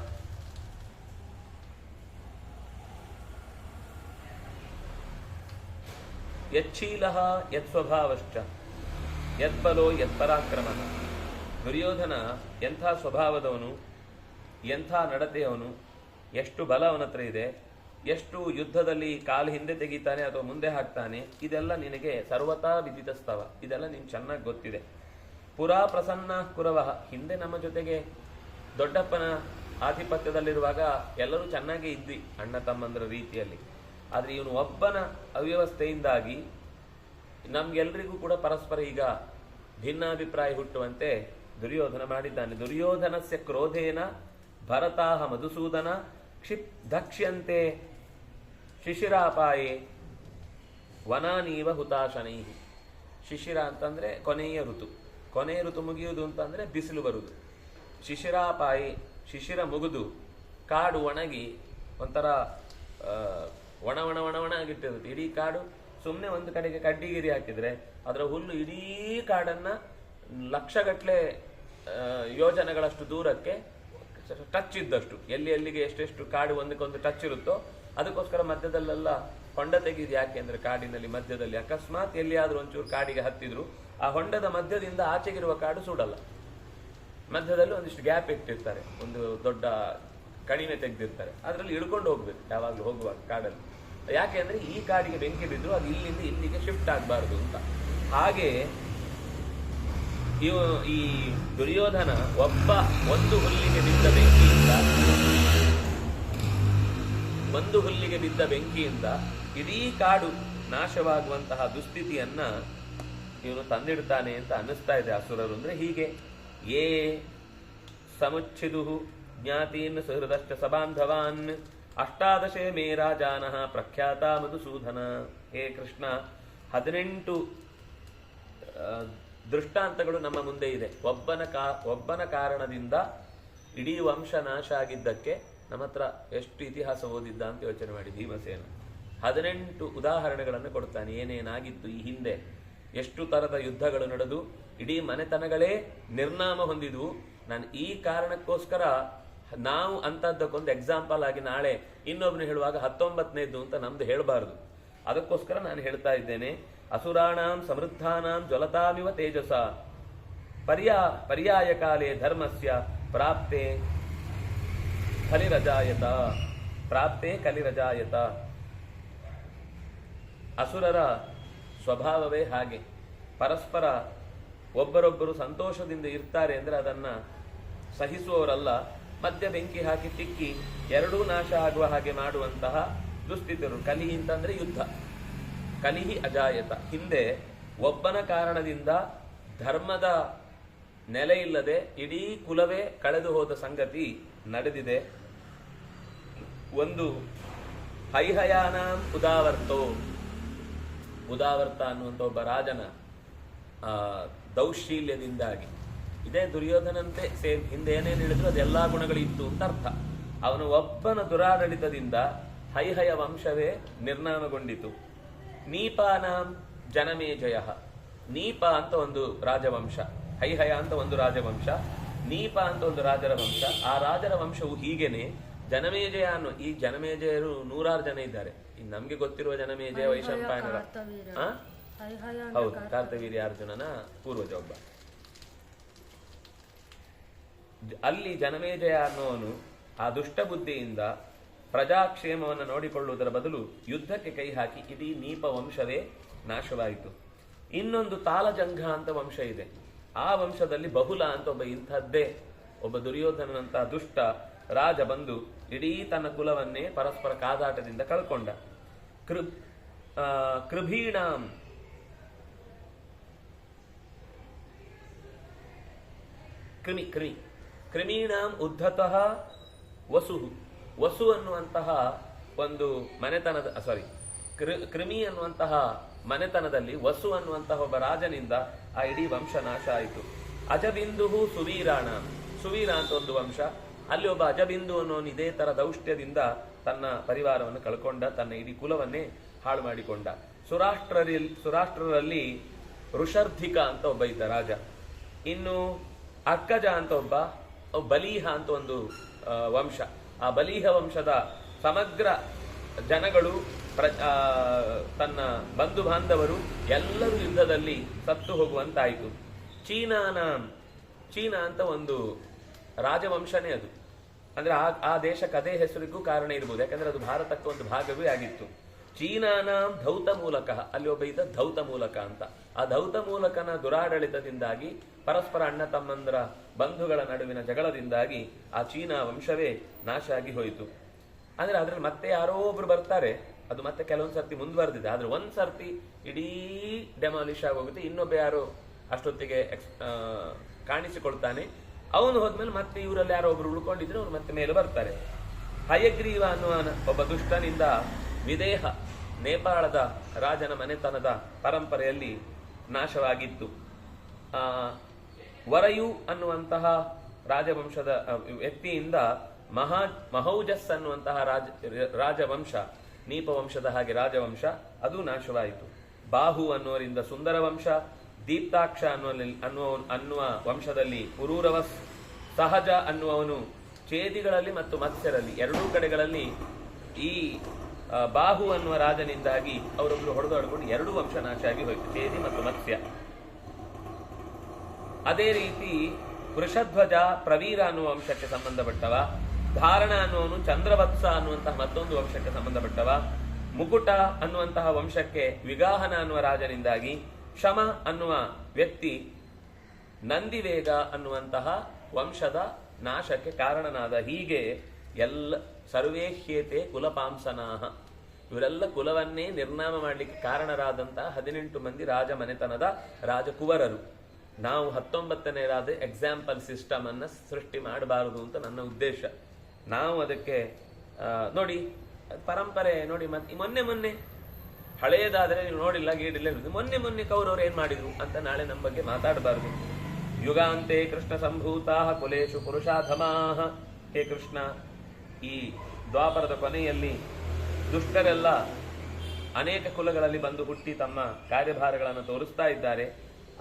ಯಚ್ಛೀಲಃ ಯತ್ಸ್ವಭಾವಶ್ಚ ಯದ್ಬಲೋ ಯತ್ಪರಾಕ್ರಮ. ದುರ್ಯೋಧನ ಎಂಥ ಸ್ವಭಾವದವನು, ಎಂಥ ನಡತೆಯವನು, ಎಷ್ಟು ಬಲ ಅವನ ಹತ್ರ ಇದೆ, ಎಷ್ಟು ಯುದ್ಧದಲ್ಲಿ ಕಾಲು ಹಿಂದೆ ತೆಗಿತಾನೆ ಅಥವಾ ಮುಂದೆ ಹಾಕ್ತಾನೆ, ಇದೆಲ್ಲ ನಿನಗೆ ಸರ್ವತಾ ವಿದಿತಸ್ತವ, ಇದೆಲ್ಲ ನಿನ್ಗೆ ಚೆನ್ನಾಗಿ ಗೊತ್ತಿದೆ. ಪುರಾ ಪ್ರಸನ್ನ ಕುರವಃ. ಹಿಂದೆ ನಮ್ಮ ಜೊತೆಗೆ ದೊಡ್ಡಪ್ಪನ ಆಧಿಪತ್ಯದಲ್ಲಿರುವಾಗ ಎಲ್ಲರೂ ಚೆನ್ನಾಗೇ ಇದ್ವಿ ಅಣ್ಣ ತಮ್ಮಂದ್ರ ರೀತಿಯಲ್ಲಿ. ಆದ್ರೆ ಇವನು ಒಬ್ಬನ ಅವ್ಯವಸ್ಥೆಯಿಂದಾಗಿ ನಮ್ಗೆಲ್ರಿಗೂ ಕೂಡ ಪರಸ್ಪರ ಈಗ ಭಿನ್ನಾಭಿಪ್ರಾಯ ಹುಟ್ಟುವಂತೆ ದುರ್ಯೋಧನ ಮಾಡಿದ್ದಾನೆ. ದುರ್ಯೋಧನಸ್ಯ ಕ್ರೋಧೇನ ಭರತಾಹ ಮಧುಸೂದನ ದಕ್ಷ್ಯಂತೆ ಶಿಶಿರಾಪಾಯೇ ವನಾನೀವ ಹುತಾಶನೈ. ಶಿಶಿರ ಅಂತಂದ್ರೆ ಕೊನೆಯ ಋತು ಮುಗಿಯುವುದು ಅಂತಂದ್ರೆ ಬಿಸಿಲು ಬರುವುದು. ಶಿಶಿರಾಪಾಯೇ, ಶಿಶಿರ ಮುಗಿದು ಕಾಡು ಒಣಗಿ ಒಂಥರ ಒಣ ಒಣ ಒಣ ಒಣ ಆಗಿಟ್ಟಿರುತ್ತೆ ಇಡೀ ಕಾಡು. ಸುಮ್ಮನೆ ಒಂದು ಕಡೆಗೆ ಕಡ್ಡಿಗಿರಿ ಹಾಕಿದ್ರೆ ಅದರ ಹುಲ್ಲು ಇಡೀ ಕಾಡನ್ನ ಲಕ್ಷಗಟ್ಟಲೆ ಯೋಜನೆಗಳಷ್ಟು ದೂರಕ್ಕೆ ಟಚ್ ಇದ್ದಷ್ಟು, ಎಲ್ಲಿಗೆ ಎಷ್ಟೆಷ್ಟು ಕಾಡು ಒಂದಕ್ಕೊಂದು ಟಚ್ ಇರುತ್ತೋ ಅದಕ್ಕೋಸ್ಕರ ಮಧ್ಯದಲ್ಲೆಲ್ಲ ಹೊಂಡ ತೆಗೆದು. ಯಾಕೆಂದ್ರೆ ಕಾಡಿನಲ್ಲಿ ಮಧ್ಯದಲ್ಲಿ ಅಕಸ್ಮಾತ್ ಎಲ್ಲಿಯಾದ್ರೂ ಒಂಚೂರು ಕಾಡಿಗೆ ಹತ್ತಿದ್ರು ಆ ಹೊಂಡದ ಮಧ್ಯದಿಂದ ಆಚೆಗಿರುವ ಕಾಡು ಸುಡಲ್ಲ. ಮಧ್ಯದಲ್ಲಿ ಒಂದಿಷ್ಟು ಗ್ಯಾಪ್ ಇಟ್ಟಿರ್ತಾರೆ, ಒಂದು ದೊಡ್ಡ ಕಡಿಮೆ ತೆಗೆದಿರ್ತಾರೆ, ಅದರಲ್ಲಿ ಇಳ್ಕೊಂಡು ಹೋಗ್ಬೇಕು ಯಾವಾಗಲೂ ಹೋಗುವಾಗ ಕಾಡಲ್ಲಿ. ಯಾಕೆಂದ್ರೆ ಈ ಕಾಡಿಗೆ ಬೆಂಕಿ ಬಿದ್ರು ಅದು ಇಲ್ಲಿಂದ ಇಲ್ಲಿಗೆ ಶಿಫ್ಟ್ ಆಗಬಾರ್ದು ಅಂತ. ಹಾಗೆ ಈ ದುರ್ಯೋಧನ ಒಂದು ಹುಲ್ಲಿಗೆ ಬಿದ್ದ ಬೆಂಕಿಯಿಂದ ಇಡೀ ಕಾಡು ನಾಶವಾಗುವಂತಹ ದುಸ್ಥಿತಿಯನ್ನ ಇವನು ತಂದಿಡ್ತಾನೆ ಅಂತ ಅನ್ನಿಸ್ತಾ ಇದೆ ಅಸುರರು. ಅಂದ್ರೆ ಹೀಗೆ ಯೇ ಸಮುಚ್ಛಿದು ಜ್ಞಾತೀನ್ ಸುಹೃದಶ್ಚ ಸಬಾಂಧವಾನ್ ಅಷ್ಟಾದಶೇ ಮೇ ರಾಜಾನಃ ಪ್ರಖ್ಯಾತ ಮಧುಸೂದನ. ಹೇ ಕೃಷ್ಣ, 18 ದೃಷ್ಟಾಂತಗಳು ನಮ್ಮ ಮುಂದೆ ಇದೆ. ಒಬ್ಬನ ಕಾರಣದಿಂದ ಇಡೀ ವಂಶ ನಾಶ ಆಗಿದ್ದಕ್ಕೆ ನಮ್ಮ ಹತ್ರ ಎಷ್ಟು ಇತಿಹಾಸ ಓದಿದ್ದ ಅಂತ ಯೋಚನೆ ಮಾಡಿ. ಭೀಮಸೇನ 18 ಉದಾಹರಣೆಗಳನ್ನು ಕೊಡ್ತಾನೆ. ಏನೇನಾಗಿತ್ತು ಈ ಹಿಂದೆ, ಎಷ್ಟು ತರದ ಯುದ್ಧಗಳು ನಡೆದು ಇಡೀ ಮನೆತನಗಳೇ ನಿರ್ನಾಮ ಹೊಂದಿದ್ವು. ನಾನು ಈ ಕಾರಣಕ್ಕೋಸ್ಕರ ನಾವು ಅಂತದ್ದಕ್ಕೊಂದು ಎಕ್ಸಾಂಪಲ್ ಆಗಿ ನಾಳೆ ಇನ್ನೊಬ್ನು ಹೇಳುವಾಗ 19ನೇದ್ದು ಅಂತ ನಮ್ದು ಹೇಳಬಾರದು. ಅದಕ್ಕೋಸ್ಕರ ನಾನು ಹೇಳ್ತಾ ಇದ್ದೇನೆ. ಅಸುರಾಣಾಂ ಸಮೃದ್ಧಾನಾಂ ಜ್ವಲತಾಮಿವ ತೇಜಸ ಪರ್ಯಾಯ ಕಾಲೇ ಧರ್ಮಸ್ಯ ಪ್ರಾಪ್ತೆ ಕಲಿರಜಾಯತ. ಅಸುರರ ಸ್ವಭಾವವೇ ಹಾಗೆ. ಪರಸ್ಪರ ಒಬ್ಬರೊಬ್ಬರು ಸಂತೋಷದಿಂದ ಇರ್ತಾರೆ ಅಂದ್ರೆ ಅದನ್ನ ಸಹಿಸುವವರಲ್ಲ. ಮಧ್ಯ ಬೆಂಕಿ ಹಾಕಿ ತಿಕ್ಕಿ ಎರಡೂ ನಾಶ ಆಗುವ ಹಾಗೆ ಮಾಡುವಂತಹ ದುಸ್ಥಿತಿರು. ಕಲಿ ಅಂತಂದ್ರೆ ಯುದ್ಧ. ಕಲಿಹಿ ಅಜಾಯತ. ಹಿಂದೆ ಒಬ್ಬನ ಕಾರಣದಿಂದ ಧರ್ಮದ ನೆಲೆ ಇಲ್ಲದೆ ಇಡೀ ಕುಲವೇ ಕಳೆದು ಹೋದ ಸಂಗತಿ ನಡೆದಿದೆ. ಒಂದು ಹೈಹಯಾನಾಂ ಉದಾವರ್ತೋ, ಉದಾವರ್ತ ಅನ್ನುವಂಥ ಒಬ್ಬ ರಾಜನ ದೌಶೀಲ್ಯದಿಂದಾಗಿ, ಇದೇ ದುರ್ಯೋಧನಂತೆ ಸೇಮ್, ಹಿಂದೆ ಏನೇನು ಹೇಳಿದ್ರು ಅದೆಲ್ಲಾ ಗುಣಗಳಿತ್ತು ಅಂತ ಅರ್ಥ. ಅವನು ಒಬ್ಬನ ದುರಾಡಳಿತದಿಂದ ಹೈಹಯ ವಂಶವೇ ನಿರ್ನಾಮಗೊಂಡಿತು. ನೀಪಾನಾಂ ಜನಮೇಜಯ, ನೀಪ ಅಂತ ಒಂದು ರಾಜವಂಶ, ಹೈಹಯ ಅಂತ ಒಂದು ರಾಜವಂಶ, ನೀಪ ಅಂತ ಒಂದು ರಾಜರ ವಂಶ. ಆ ರಾಜರ ವಂಶವು ಹೀಗೇನೆ ಜನಮೇಜಯ ಅನ್ನೋ, ಈ ಜನಮೇಜಯರು 100 ಜನ ಇದ್ದಾರೆ. ಇನ್ನು ನಮ್ಗೆ ಗೊತ್ತಿರುವ ಜನಮೇಜಯ ವೈಶಂಪಾಯನರ, ಹೌದು, ಕಾರ್ತವೀರ್ಯ ಅರ್ಜುನನ ಪೂರ್ವಜ ಒಬ್ಬ. ಅಲ್ಲಿ ಜನಮೇಜಯ ಅನ್ನೋನು ಆ ದುಷ್ಟ ಬುದ್ಧಿಯಿಂದ ಪ್ರಜಾಕ್ಷೇಮವನ್ನು ನೋಡಿಕೊಳ್ಳುವುದರ ಬದಲು ಯುದ್ಧಕ್ಕೆ ಕೈ ಹಾಕಿ ಇಡೀ ನೀಪ ವಂಶವೇ ನಾಶವಾಯಿತು. ಇನ್ನೊಂದು ತಾಲಜಂಘ ಅಂತ ವಂಶ ಇದೆ. ಆ ವಂಶದಲ್ಲಿ ಬಹುಲ ಅಂತ ಒಬ್ಬ ಇಂಥದ್ದೇ ಒಬ್ಬ ದುರ್ಯೋಧನಂತ ದುಷ್ಟ ರಾಜ ಬಂದು ಇಡೀ ತನ್ನ ಕುಲವನ್ನೇ ಪರಸ್ಪರ ಕಾದಾಟದಿಂದ ಕಳ್ಕೊಂಡ. ಕೃಭೀಣಾಂ ಕ್ರಿಮೀಣಾಂ ಉದ್ಧತಃ ವಸು, ವಸು ಅನ್ನುವಂತಹ ಒಂದು ಮನೆತನದ ಕ್ರಿಮಿ ಅನ್ನುವಂತಹ ಮನೆತನದಲ್ಲಿ ವಸು ಅನ್ನುವಂತಹ ಒಬ್ಬ ರಾಜನಿಂದ ಆ ಇಡೀ ವಂಶ ನಾಶ ಆಯಿತು. ಅಜಬಿಂದು ಸುವೀರಾಣ, ಸುವೀರ ಅಂತ ಒಂದು ವಂಶ, ಅಲ್ಲಿ ಒಬ್ಬ ಅಜಬಿಂದು ಅನ್ನೋನು ಇದೇ ತರ ದೌಷ್ಟ್ಯದಿಂದ ತನ್ನ ಪರಿವಾರವನ್ನು ಕಳ್ಕೊಂಡ, ತನ್ನ ಇಡೀ ಕುಲವನ್ನೇ ಹಾಳು ಮಾಡಿಕೊಂಡ. ಸುರಾಷ್ಟ್ರರಲ್ಲಿ ಋಷರ್ಧಿಕ ಅಂತ ಒಬ್ಬ ಇದ್ದ ರಾಜ. ಇನ್ನು ಅಕ್ಕಜ ಅಂತ ಒಬ್ಬ, ಬಲೀಹ ಅಂತ ಒಂದು ವಂಶ. ಆ ಬಲೀಹ ವಂಶದ ಸಮಗ್ರ ಜನಗಳು, ತನ್ನ ಬಂಧು ಬಾಂಧವರು ಎಲ್ಲರೂ ಯುದ್ಧದಲ್ಲಿ ಸತ್ತು ಹೋಗುವಂತಾಯಿತು. ಚೀನಾ ಅಂತ ಒಂದು ರಾಜವಂಶನೇ ಅದು. ಅಂದ್ರೆ ಆ ದೇಶಕ್ಕೆ ಅದೇ ಹೆಸರಿಗೂ ಕಾರಣ ಇರ್ಬೋದು, ಯಾಕಂದ್ರೆ ಅದು ಭಾರತಕ್ಕೆ ಒಂದು ಭಾಗವೇ ಆಗಿತ್ತು. ಚೀನಾನಾಂ ಧೌತ ಮೂಲಕ, ಅಲ್ಲಿ ಒಬ್ಬ ಇದ್ದ ಧೌತ ಮೂಲಕ ಅಂತ. ಆ ಧೌತ ಮೂಲಕನ ದುರಾಡಳಿತದಿಂದಾಗಿ, ಪರಸ್ಪರ ಅಣ್ಣ ತಮ್ಮಂದರ ಬಂಧುಗಳ ನಡುವಿನ ಜಗಳದಿಂದಾಗಿ ಆ ಚೀನಾ ವಂಶವೇ ನಾಶ ಆಗಿ ಹೋಯಿತು. ಅಂದ್ರೆ ಅದ್ರಲ್ಲಿ ಮತ್ತೆ ಯಾರೋ ಒಬ್ರು ಬರ್ತಾರೆ, ಅದು ಮತ್ತೆ ಕೆಲವೊಂದು ಸರ್ತಿ ಮುಂದುವರೆದಿದೆ. ಆದ್ರೆ ಒಂದ್ ಸರ್ತಿ ಇಡೀ ಡೆಮಾಲಿಷ್ ಆಗೋಗುತ್ತೆ. ಇನ್ನೊಬ್ಬ ಯಾರೋ ಅಷ್ಟೊತ್ತಿಗೆ ಕಾಣಿಸಿಕೊಳ್ತಾನೆ. ಅವನು ಹೋದ್ಮೇಲೆ ಮತ್ತೆ ಇವರಲ್ಲಿ ಯಾರೋ ಒಬ್ರು ಉಳ್ಕೊಂಡಿದ್ರೆ ಅವ್ರು ಮತ್ತೆ ಮೇಲೆ ಬರ್ತಾರೆ. ಹಯಗ್ರೀವ ಅನ್ನುವ ಒಬ್ಬ ದುಷ್ಟನಿಂದ ವಿದೇಹ, ನೇಪಾಳದ ರಾಜನ ಮನೆತನದ ಪರಂಪರೆಯಲ್ಲಿ ನಾಶವಾಗಿತ್ತು. ವರಯು ಅನ್ನುವಂತಹ ರಾಜವಂಶದ ವ್ಯಕ್ತಿಯಿಂದ ಮಹೌಜಸ್ ಅನ್ನುವಂತಹ ರಾಜವಂಶ, ನೀಪವಂಶದ ಹಾಗೆ ರಾಜವಂಶ, ಅದು ನಾಶವಾಯಿತು. ಬಾಹು ಅನ್ನುವರಿಂದ ಸುಂದರ ವಂಶ, ದೀಪ್ತಾಕ್ಷ ಅನ್ನುವ ವಂಶದಲ್ಲಿ ಪುರೂರವಸ್, ಸಹಜ ಅನ್ನುವವನು ಚೇದಿಗಳಲ್ಲಿ ಮತ್ತು ಮತ್ಸ್ಯರಲ್ಲಿ ಎರಡೂ ಕಡೆಗಳಲ್ಲಿ ಈ ಬಾಹು ಅನ್ನುವ ರಾಜನಿಂದಾಗಿ ಅವರೊಬ್ಬರು ಹೊಡೆದಾಡಿಕೊಂಡು 2 ವಂಶ ನಾಶ ಆಗಿ ಹೋಯಿತು, ಚೇದಿ ಮತ್ತು ಮತ್ಸ್ಯ. ಅದೇ ರೀತಿ ವೃಷಧ್ವಜ ಪ್ರವೀರ ಅನ್ನುವ ವಂಶಕ್ಕೆ ಸಂಬಂಧಪಟ್ಟವ, ಧಾರಣ ಅನ್ನುವನು ಚಂದ್ರವತ್ಸ ಅನ್ನುವಂತಹ ಮತ್ತೊಂದು ವಂಶಕ್ಕೆ ಸಂಬಂಧಪಟ್ಟವ, ಮುಕುಟ ಅನ್ನುವಂತಹ ವಂಶಕ್ಕೆ ವಿಗಾಹನ ಅನ್ನುವ ರಾಜನಿಂದಾಗಿ, ಶಮ ಅನ್ನುವ ವ್ಯಕ್ತಿ ನಂದಿವೇಗ ಅನ್ನುವಂತಹ ವಂಶದ ನಾಶಕ್ಕೆ ಕಾರಣನಾದ. ಹೀಗೆ ಎಲ್ಲ ಸರ್ವೇ ಹ್ಯೇತೆ ಕುಲಪಾಂಸನಾಹ, ಇವರೆಲ್ಲ ಕುಲವನ್ನೇ ನಿರ್ನಾಮ ಮಾಡಲಿಕ್ಕೆ ಕಾರಣರಾದಂತಹ 18 ಮಂದಿ ರಾಜ ಮನೆತನದ ರಾಜಕುವರರು. ನಾವು 19ನೇದಾದ ಎಕ್ಸಾಂಪಲ್ ಸಿಸ್ಟಮ್ ಅನ್ನ ಸೃಷ್ಟಿ ಮಾಡಬಾರದು ಅಂತ ನನ್ನ ಉದ್ದೇಶ. ನಾವು ಅದಕ್ಕೆ ನೋಡಿ ಪರಂಪರೆ ನೋಡಿ, ಮತ್ತೆ ಮೊನ್ನೆ ಹಳೆಯದಾದ್ರೆ ನೀವು ನೋಡಿಲ್ಲ ಗೀಡಿಲ್ಲ, ಮೊನ್ನೆ ಕೌರವರು ಏನ್ ಮಾಡಿದ್ರು ಅಂತ ನಾಳೆ ನಮ್ಮ ಬಗ್ಗೆ ಮಾತಾಡಬಾರದು. ಯುಗಾಂತೆ ಕೃಷ್ಣ ಸಂಭೂತಾ ಕುಲೇಶು ಪುರುಷಾಧಮಾಹ. ಹೇ ಕೃಷ್ಣ, ಈ ದ್ವಾಪರದ ಕೊನೆಯಲ್ಲಿ ದುಷ್ಟರೆಲ್ಲ ಅನೇಕ ಕುಲಗಳಲ್ಲಿ ಬಂದು ಹುಟ್ಟಿ ತಮ್ಮ ಕಾರ್ಯಭಾರಗಳನ್ನು ತೋರಿಸ್ತಾ ಇದ್ದಾರೆ.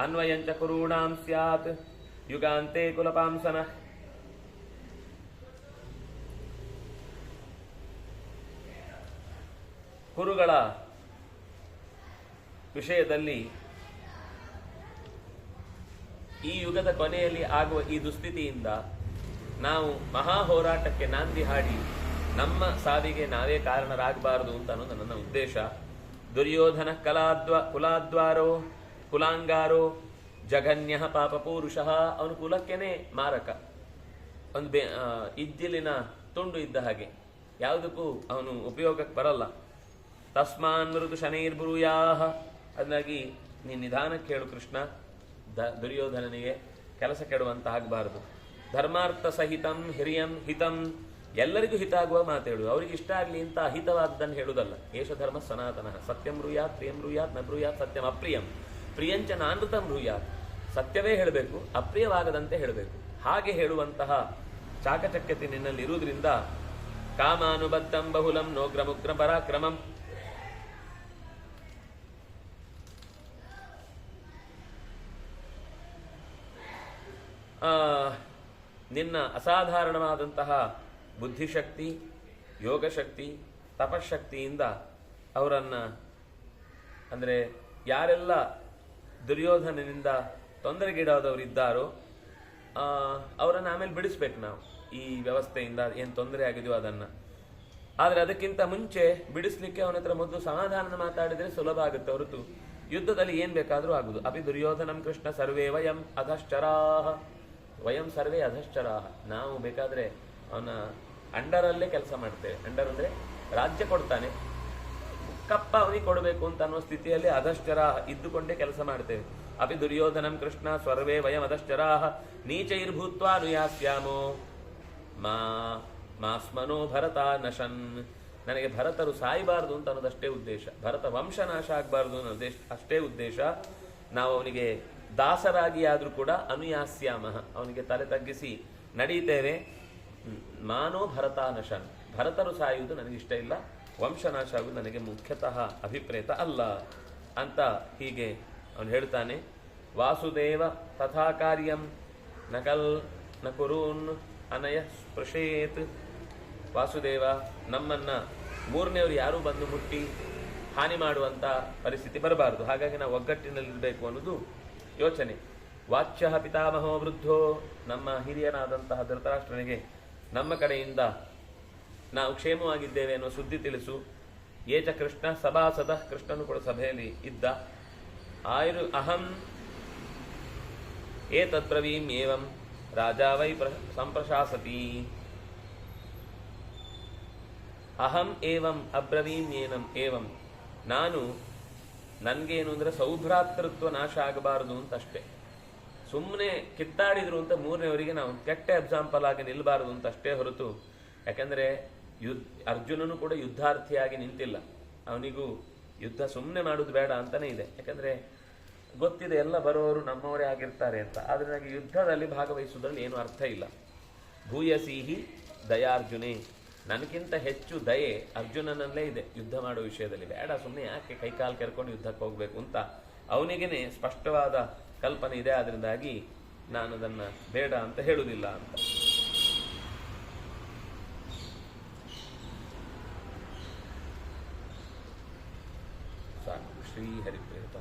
ಅನ್ವಯಂಚ ಕುರುಣಾಂ ಸ್ಯಾತ್ ಯುಗಾಂತೆ ಕುಲಪಾಂಸನ. ಕುರುಗಳ ವಿಷಯದಲ್ಲಿ ಈ ಯುಗದ ಕೊನೆಯಲ್ಲಿ ಆಗುವ ಈ ದುಸ್ಥಿತಿಯಿಂದ ನಾವು ಮಹಾ ಹೋರಾಟಕ್ಕೆ ನಾಂದಿ ಹಾಡಿ ನಮ್ಮ ಸಾವಿಗೆ ನಾವೇ ಕಾರಣರಾಗಬಾರದು ಅಂತ ಅನ್ನೋದು ನನ್ನ ಉದ್ದೇಶ. ದುರ್ಯೋಧನ ಕುಲಾದ್ವಾರೋ ಕುಲಾಂಗಾರೋ ಜಘನ್ಯ ಪಾಪಪೂರುಷ. ಅವನು ಕುಲಕ್ಕೆನೆ ಮಾರಕ, ಒಂದು ಇದ್ದಿಲಿನ ತುಂಡು ಇದ್ದ ಹಾಗೆ, ಯಾವುದಕ್ಕೂ ಅವನು ಉಪಯೋಗಕ್ಕೆ ಬರಲ್ಲ. ತಸ್ಮಾನ್ ಮೃದು ಶನೈರ್ಬ್ರೂಯಾಹ. ಅದನ್ನಾಗಿ ನೀನು ನಿಧಾನಕ್ಕೆ ಹೇಳು ಕೃಷ್ಣ, ದುರ್ಯೋಧನನಿಗೆ ಕೆಲಸ ಕೆಡುವಂತ ಆಗಬಾರದು. ಧರ್ಮಾರ್ಥ ಸಹಿತಂ ಹಿರಿಯಂ ಹಿತಂ, ಎಲ್ಲರಿಗೂ ಹಿತ ಆಗುವ ಮಾತೇಳು, ಅವರಿಗೆ ಇಷ್ಟ ಆಗಲಿ ಅಂತ ಅಹಿತವಾದ್ದನ್ನು ಹೇಳುವುದಲ್ಲ. ಏಷ ಧರ್ಮ ಸನಾತನ ಸತ್ಯಂ ಬ್ರೂಯಾತ್ ಪ್ರಿಯಂ ಬ್ರೂಯಾತ್ ನ ಬ್ರೂಯಾತ್ ಸತ್ಯಂ ಅಪ್ರಿಯಂ ಪ್ರಿಯಂಚ ನಾನೃತಂ ಬ್ರೂಯಾತ್. ಸತ್ಯವೇ ಹೇಳಬೇಕು, ಅಪ್ರಿಯವಾಗದಂತೆ ಹೇಳಬೇಕು. ಹಾಗೆ ಹೇಳುವಂತಹ ಚಾಕಚಕ್ಯತೆ ನಿನ್ನಲ್ಲಿ ಇರುವುದರಿಂದ ಕಾಮಾನುಬದ್ಧಂ ಬಹುಲಂ ನೋಗ್ರಮುಗ್ರ ಪರಾಕ್ರಮಂ. ನಿನ್ನ ಅಸಾಧಾರಣವಾದಂತಹ ಬುದ್ಧಿಶಕ್ತಿ, ಯೋಗಶಕ್ತಿ, ತಪಶಕ್ತಿಯಿಂದ ಅವರನ್ನು, ಅಂದರೆ ಯಾರೆಲ್ಲ ದುರ್ಯೋಧನನಿಂದ ತೊಂದರೆಗೀಡಾದವರಿದ್ದಾರೋ ಅವರನ್ನು ಆಮೇಲೆ ಬಿಡಿಸ್ಬೇಕು ನಾವು. ಈ ವ್ಯವಸ್ಥೆಯಿಂದ ಏನು ತೊಂದರೆ ಆಗಿದೆಯೋ ಅದನ್ನು. ಆದರೆ ಅದಕ್ಕಿಂತ ಮುಂಚೆ ಬಿಡಿಸ್ಲಿಕ್ಕೆ ಅವನ ಹತ್ರ ಮೊದಲು ಸಮಾಧಾನ ಮಾತಾಡಿದರೆ ಸುಲಭ ಆಗುತ್ತೆ ಹೊರತು ಯುದ್ಧದಲ್ಲಿ ಏನು ಬೇಕಾದರೂ ಆಗುದು. ಅಪಿ ದುರ್ಯೋಧನಂ ಕೃಷ್ಣ ಸರ್ವೇ ವಯಂ ಅಧಶ್ಚರಾಹ, ವಯಂ ಸರ್ವೇ ಅಧಶ್ಚರಾಹ. ನಾವು ಬೇಕಾದರೆ ಅವನ ಅಂಡರಲ್ಲೇ ಕೆಲಸ ಮಾಡ್ತೇವೆ. ಅಂಡರ್ ಅಂದರೆ ರಾಜ್ಯ ಕೊಡ್ತಾನೆ, ಕಪ್ಪ ಅವನಿಗೆ ಕೊಡಬೇಕು ಅಂತ ಅನ್ನೋ ಸ್ಥಿತಿಯಲ್ಲಿ ಅಧಶ್ಚರಾಹ ಇದ್ದುಕೊಂಡೇ ಕೆಲಸ ಮಾಡ್ತೇವೆ. ಅಪಿ ದುರ್ಯೋಧನಂ ಕೃಷ್ಣ ಸ್ವರ್ವೇ ವಯಂ ಅಧಶ್ಚರಾಹ ನೀಚೈರ್ಭೂತ್ವಾ ನುಯಾಸ್ಯಾಮೋ ಮಾಸ್ಮನೋ ಭರತ ನಶನ್. ನನಗೆ ಭರತರು ಸಾಯಬಾರದು ಅಂತ ಅನ್ನೋದಷ್ಟೇ ಉದ್ದೇಶ, ಭರತ ವಂಶ ನಾಶ ಆಗಬಾರ್ದು ಅನ್ನೋ ಅಷ್ಟೇ ಉದ್ದೇಶ. ನಾವು ಅವನಿಗೆ ದಾಸರಾಗಿ ಆದರೂ ಕೂಡ ಅನುಯಾಸ್ಯಾಮ, ಅವನಿಗೆ ತಲೆ ತಗ್ಗಿಸಿ ನಡೀತೇವೆ. ಮಾನೋ ಭರತ ನಶನ್, ಭರತರು ಸಾಯುವುದು ನನಗಿಷ್ಟ ಇಲ್ಲ, ವಂಶನಾಶ ಆಗುವುದು ನನಗೆ ಮುಖ್ಯತಃ ಅಭಿಪ್ರೇತ ಅಲ್ಲ ಅಂತ ಹೀಗೆ ಅವನು ಹೇಳ್ತಾನೆ. ವಾಸುದೇವ ತಥಾ ಕಾರ್ಯಂ ನಕಲ್ ನ ಕುರೂನ್ ಅನಯ ಸ್ಪೃಶೇತ್. ವಾಸುದೇವ, ನಮ್ಮನ್ನ ಮೂರನೇವರು ಯಾರೂ ಬಂದು ಮುಟ್ಟಿ ಹಾನಿ ಮಾಡುವಂತ ಪರಿಸ್ಥಿತಿ ಬರಬಾರದು, ಹಾಗಾಗಿ ನಾವು ಒಗ್ಗಟ್ಟಿನಲ್ಲಿರಬೇಕು ಅನ್ನೋದು ಯೋಚನೆ. ವಾಚ್ಯ ಪಿತಾಮಹೋ ವೃದ್ಧೋ, ನಮ್ಮ ಹಿರಿಯನಾದಂತಹ ಧೃತರಾಷ್ಟ್ರನಿಗೆ ನಮ್ಮ ಕಡೆಯಿಂದ ನಾವು ಕ್ಷೇಮವಾಗಿದ್ದೇವೆ ಅನ್ನೋ ಸುದ್ದಿ ತಿಳಿಸು. ಏಚ ಕೃಷ್ಣ ಸಭಾಸದ, ಕೃಷ್ಣನು ಕೂಡ ಸಭೆಯಲ್ಲಿ ಇದ್ದ. ಅಹಂ ಏತದ್ಬ್ರವೀಂ ಏವಂ ರಾಜಾ ವೈ ಸಂಪ್ರಶಾಸತಿ. ಅಹಂ ಏವಂ ಅಬ್ರವೀಂ ಏನಂ ಏವಂ, ನಾನು ನನ್ಗೇನು ಅಂದ್ರೆ ಸೌಭ್ರಾತೃತ್ವ ನಾಶ ಆಗಬಾರದು ಅಂತ ಅಷ್ಟೇ. ಸುಮ್ಮನೆ ಕಿತ್ತಾಡಿದ್ರು ಅಂತ ಮೂರನೇವರಿಗೆ ನಾವು ಕೆಟ್ಟ ಎಕ್ಸಾಂಪಲ್ ಆಗಿ ನಿಲ್ಲಬಾರದು ಅಂತ ಅಷ್ಟೇ ಹೊರತು, ಯಾಕಂದ್ರೆ ಅರ್ಜುನನು ಕೂಡ ಯುದ್ಧಾರ್ಥಿಯಾಗಿ ನಿಂತಿಲ್ಲ, ಅವನಿಗೂ ಯುದ್ಧ ಸುಮ್ಮನೆ ಮಾಡೋದು ಬೇಡ ಅಂತಾನೆ ಇದೆ. ಯಾಕಂದ್ರೆ ಗೊತ್ತಿದೆ ಎಲ್ಲ ಬರೋರು ನಮ್ಮವರೇ ಆಗಿರ್ತಾರೆ ಅಂತ. ಆದ್ರೆ ನನಗೆ ಯುದ್ಧದಲ್ಲಿ ಭಾಗವಹಿಸುವುದರಲ್ಲಿ ಏನು ಅರ್ಥ ಇಲ್ಲ. ಭೂಯಸೀಹಿ ದಯಾರ್ಜುನೇ, ನನಗಿಂತ ಹೆಚ್ಚು ದಯೆ ಅರ್ಜುನನಲ್ಲೇ ಇದೆ ಯುದ್ಧ ಮಾಡೋ ವಿಷಯದಲ್ಲಿ. ಬೇಡ ಸುಮ್ಮನೆ ಯಾಕೆ ಕೈಕಾಲು ಕೆರ್ಕೊಂಡು ಯುದ್ಧಕ್ಕೆ ಹೋಗ್ಬೇಕು ಅಂತ ಅವನಿಗೇನೆ ಸ್ಪಷ್ಟವಾದ ಕಲ್ಪನೆ ಇದೆ. ಆದ್ರಿಂದಾಗಿ ನಾನು ಅದನ್ನು ಬೇಡ ಅಂತ ಹೇಳುವುದಿಲ್ಲ ಅಂತ. ಸಾಕು. ಶ್ರೀ ಹರಿಪ್ರೇತ.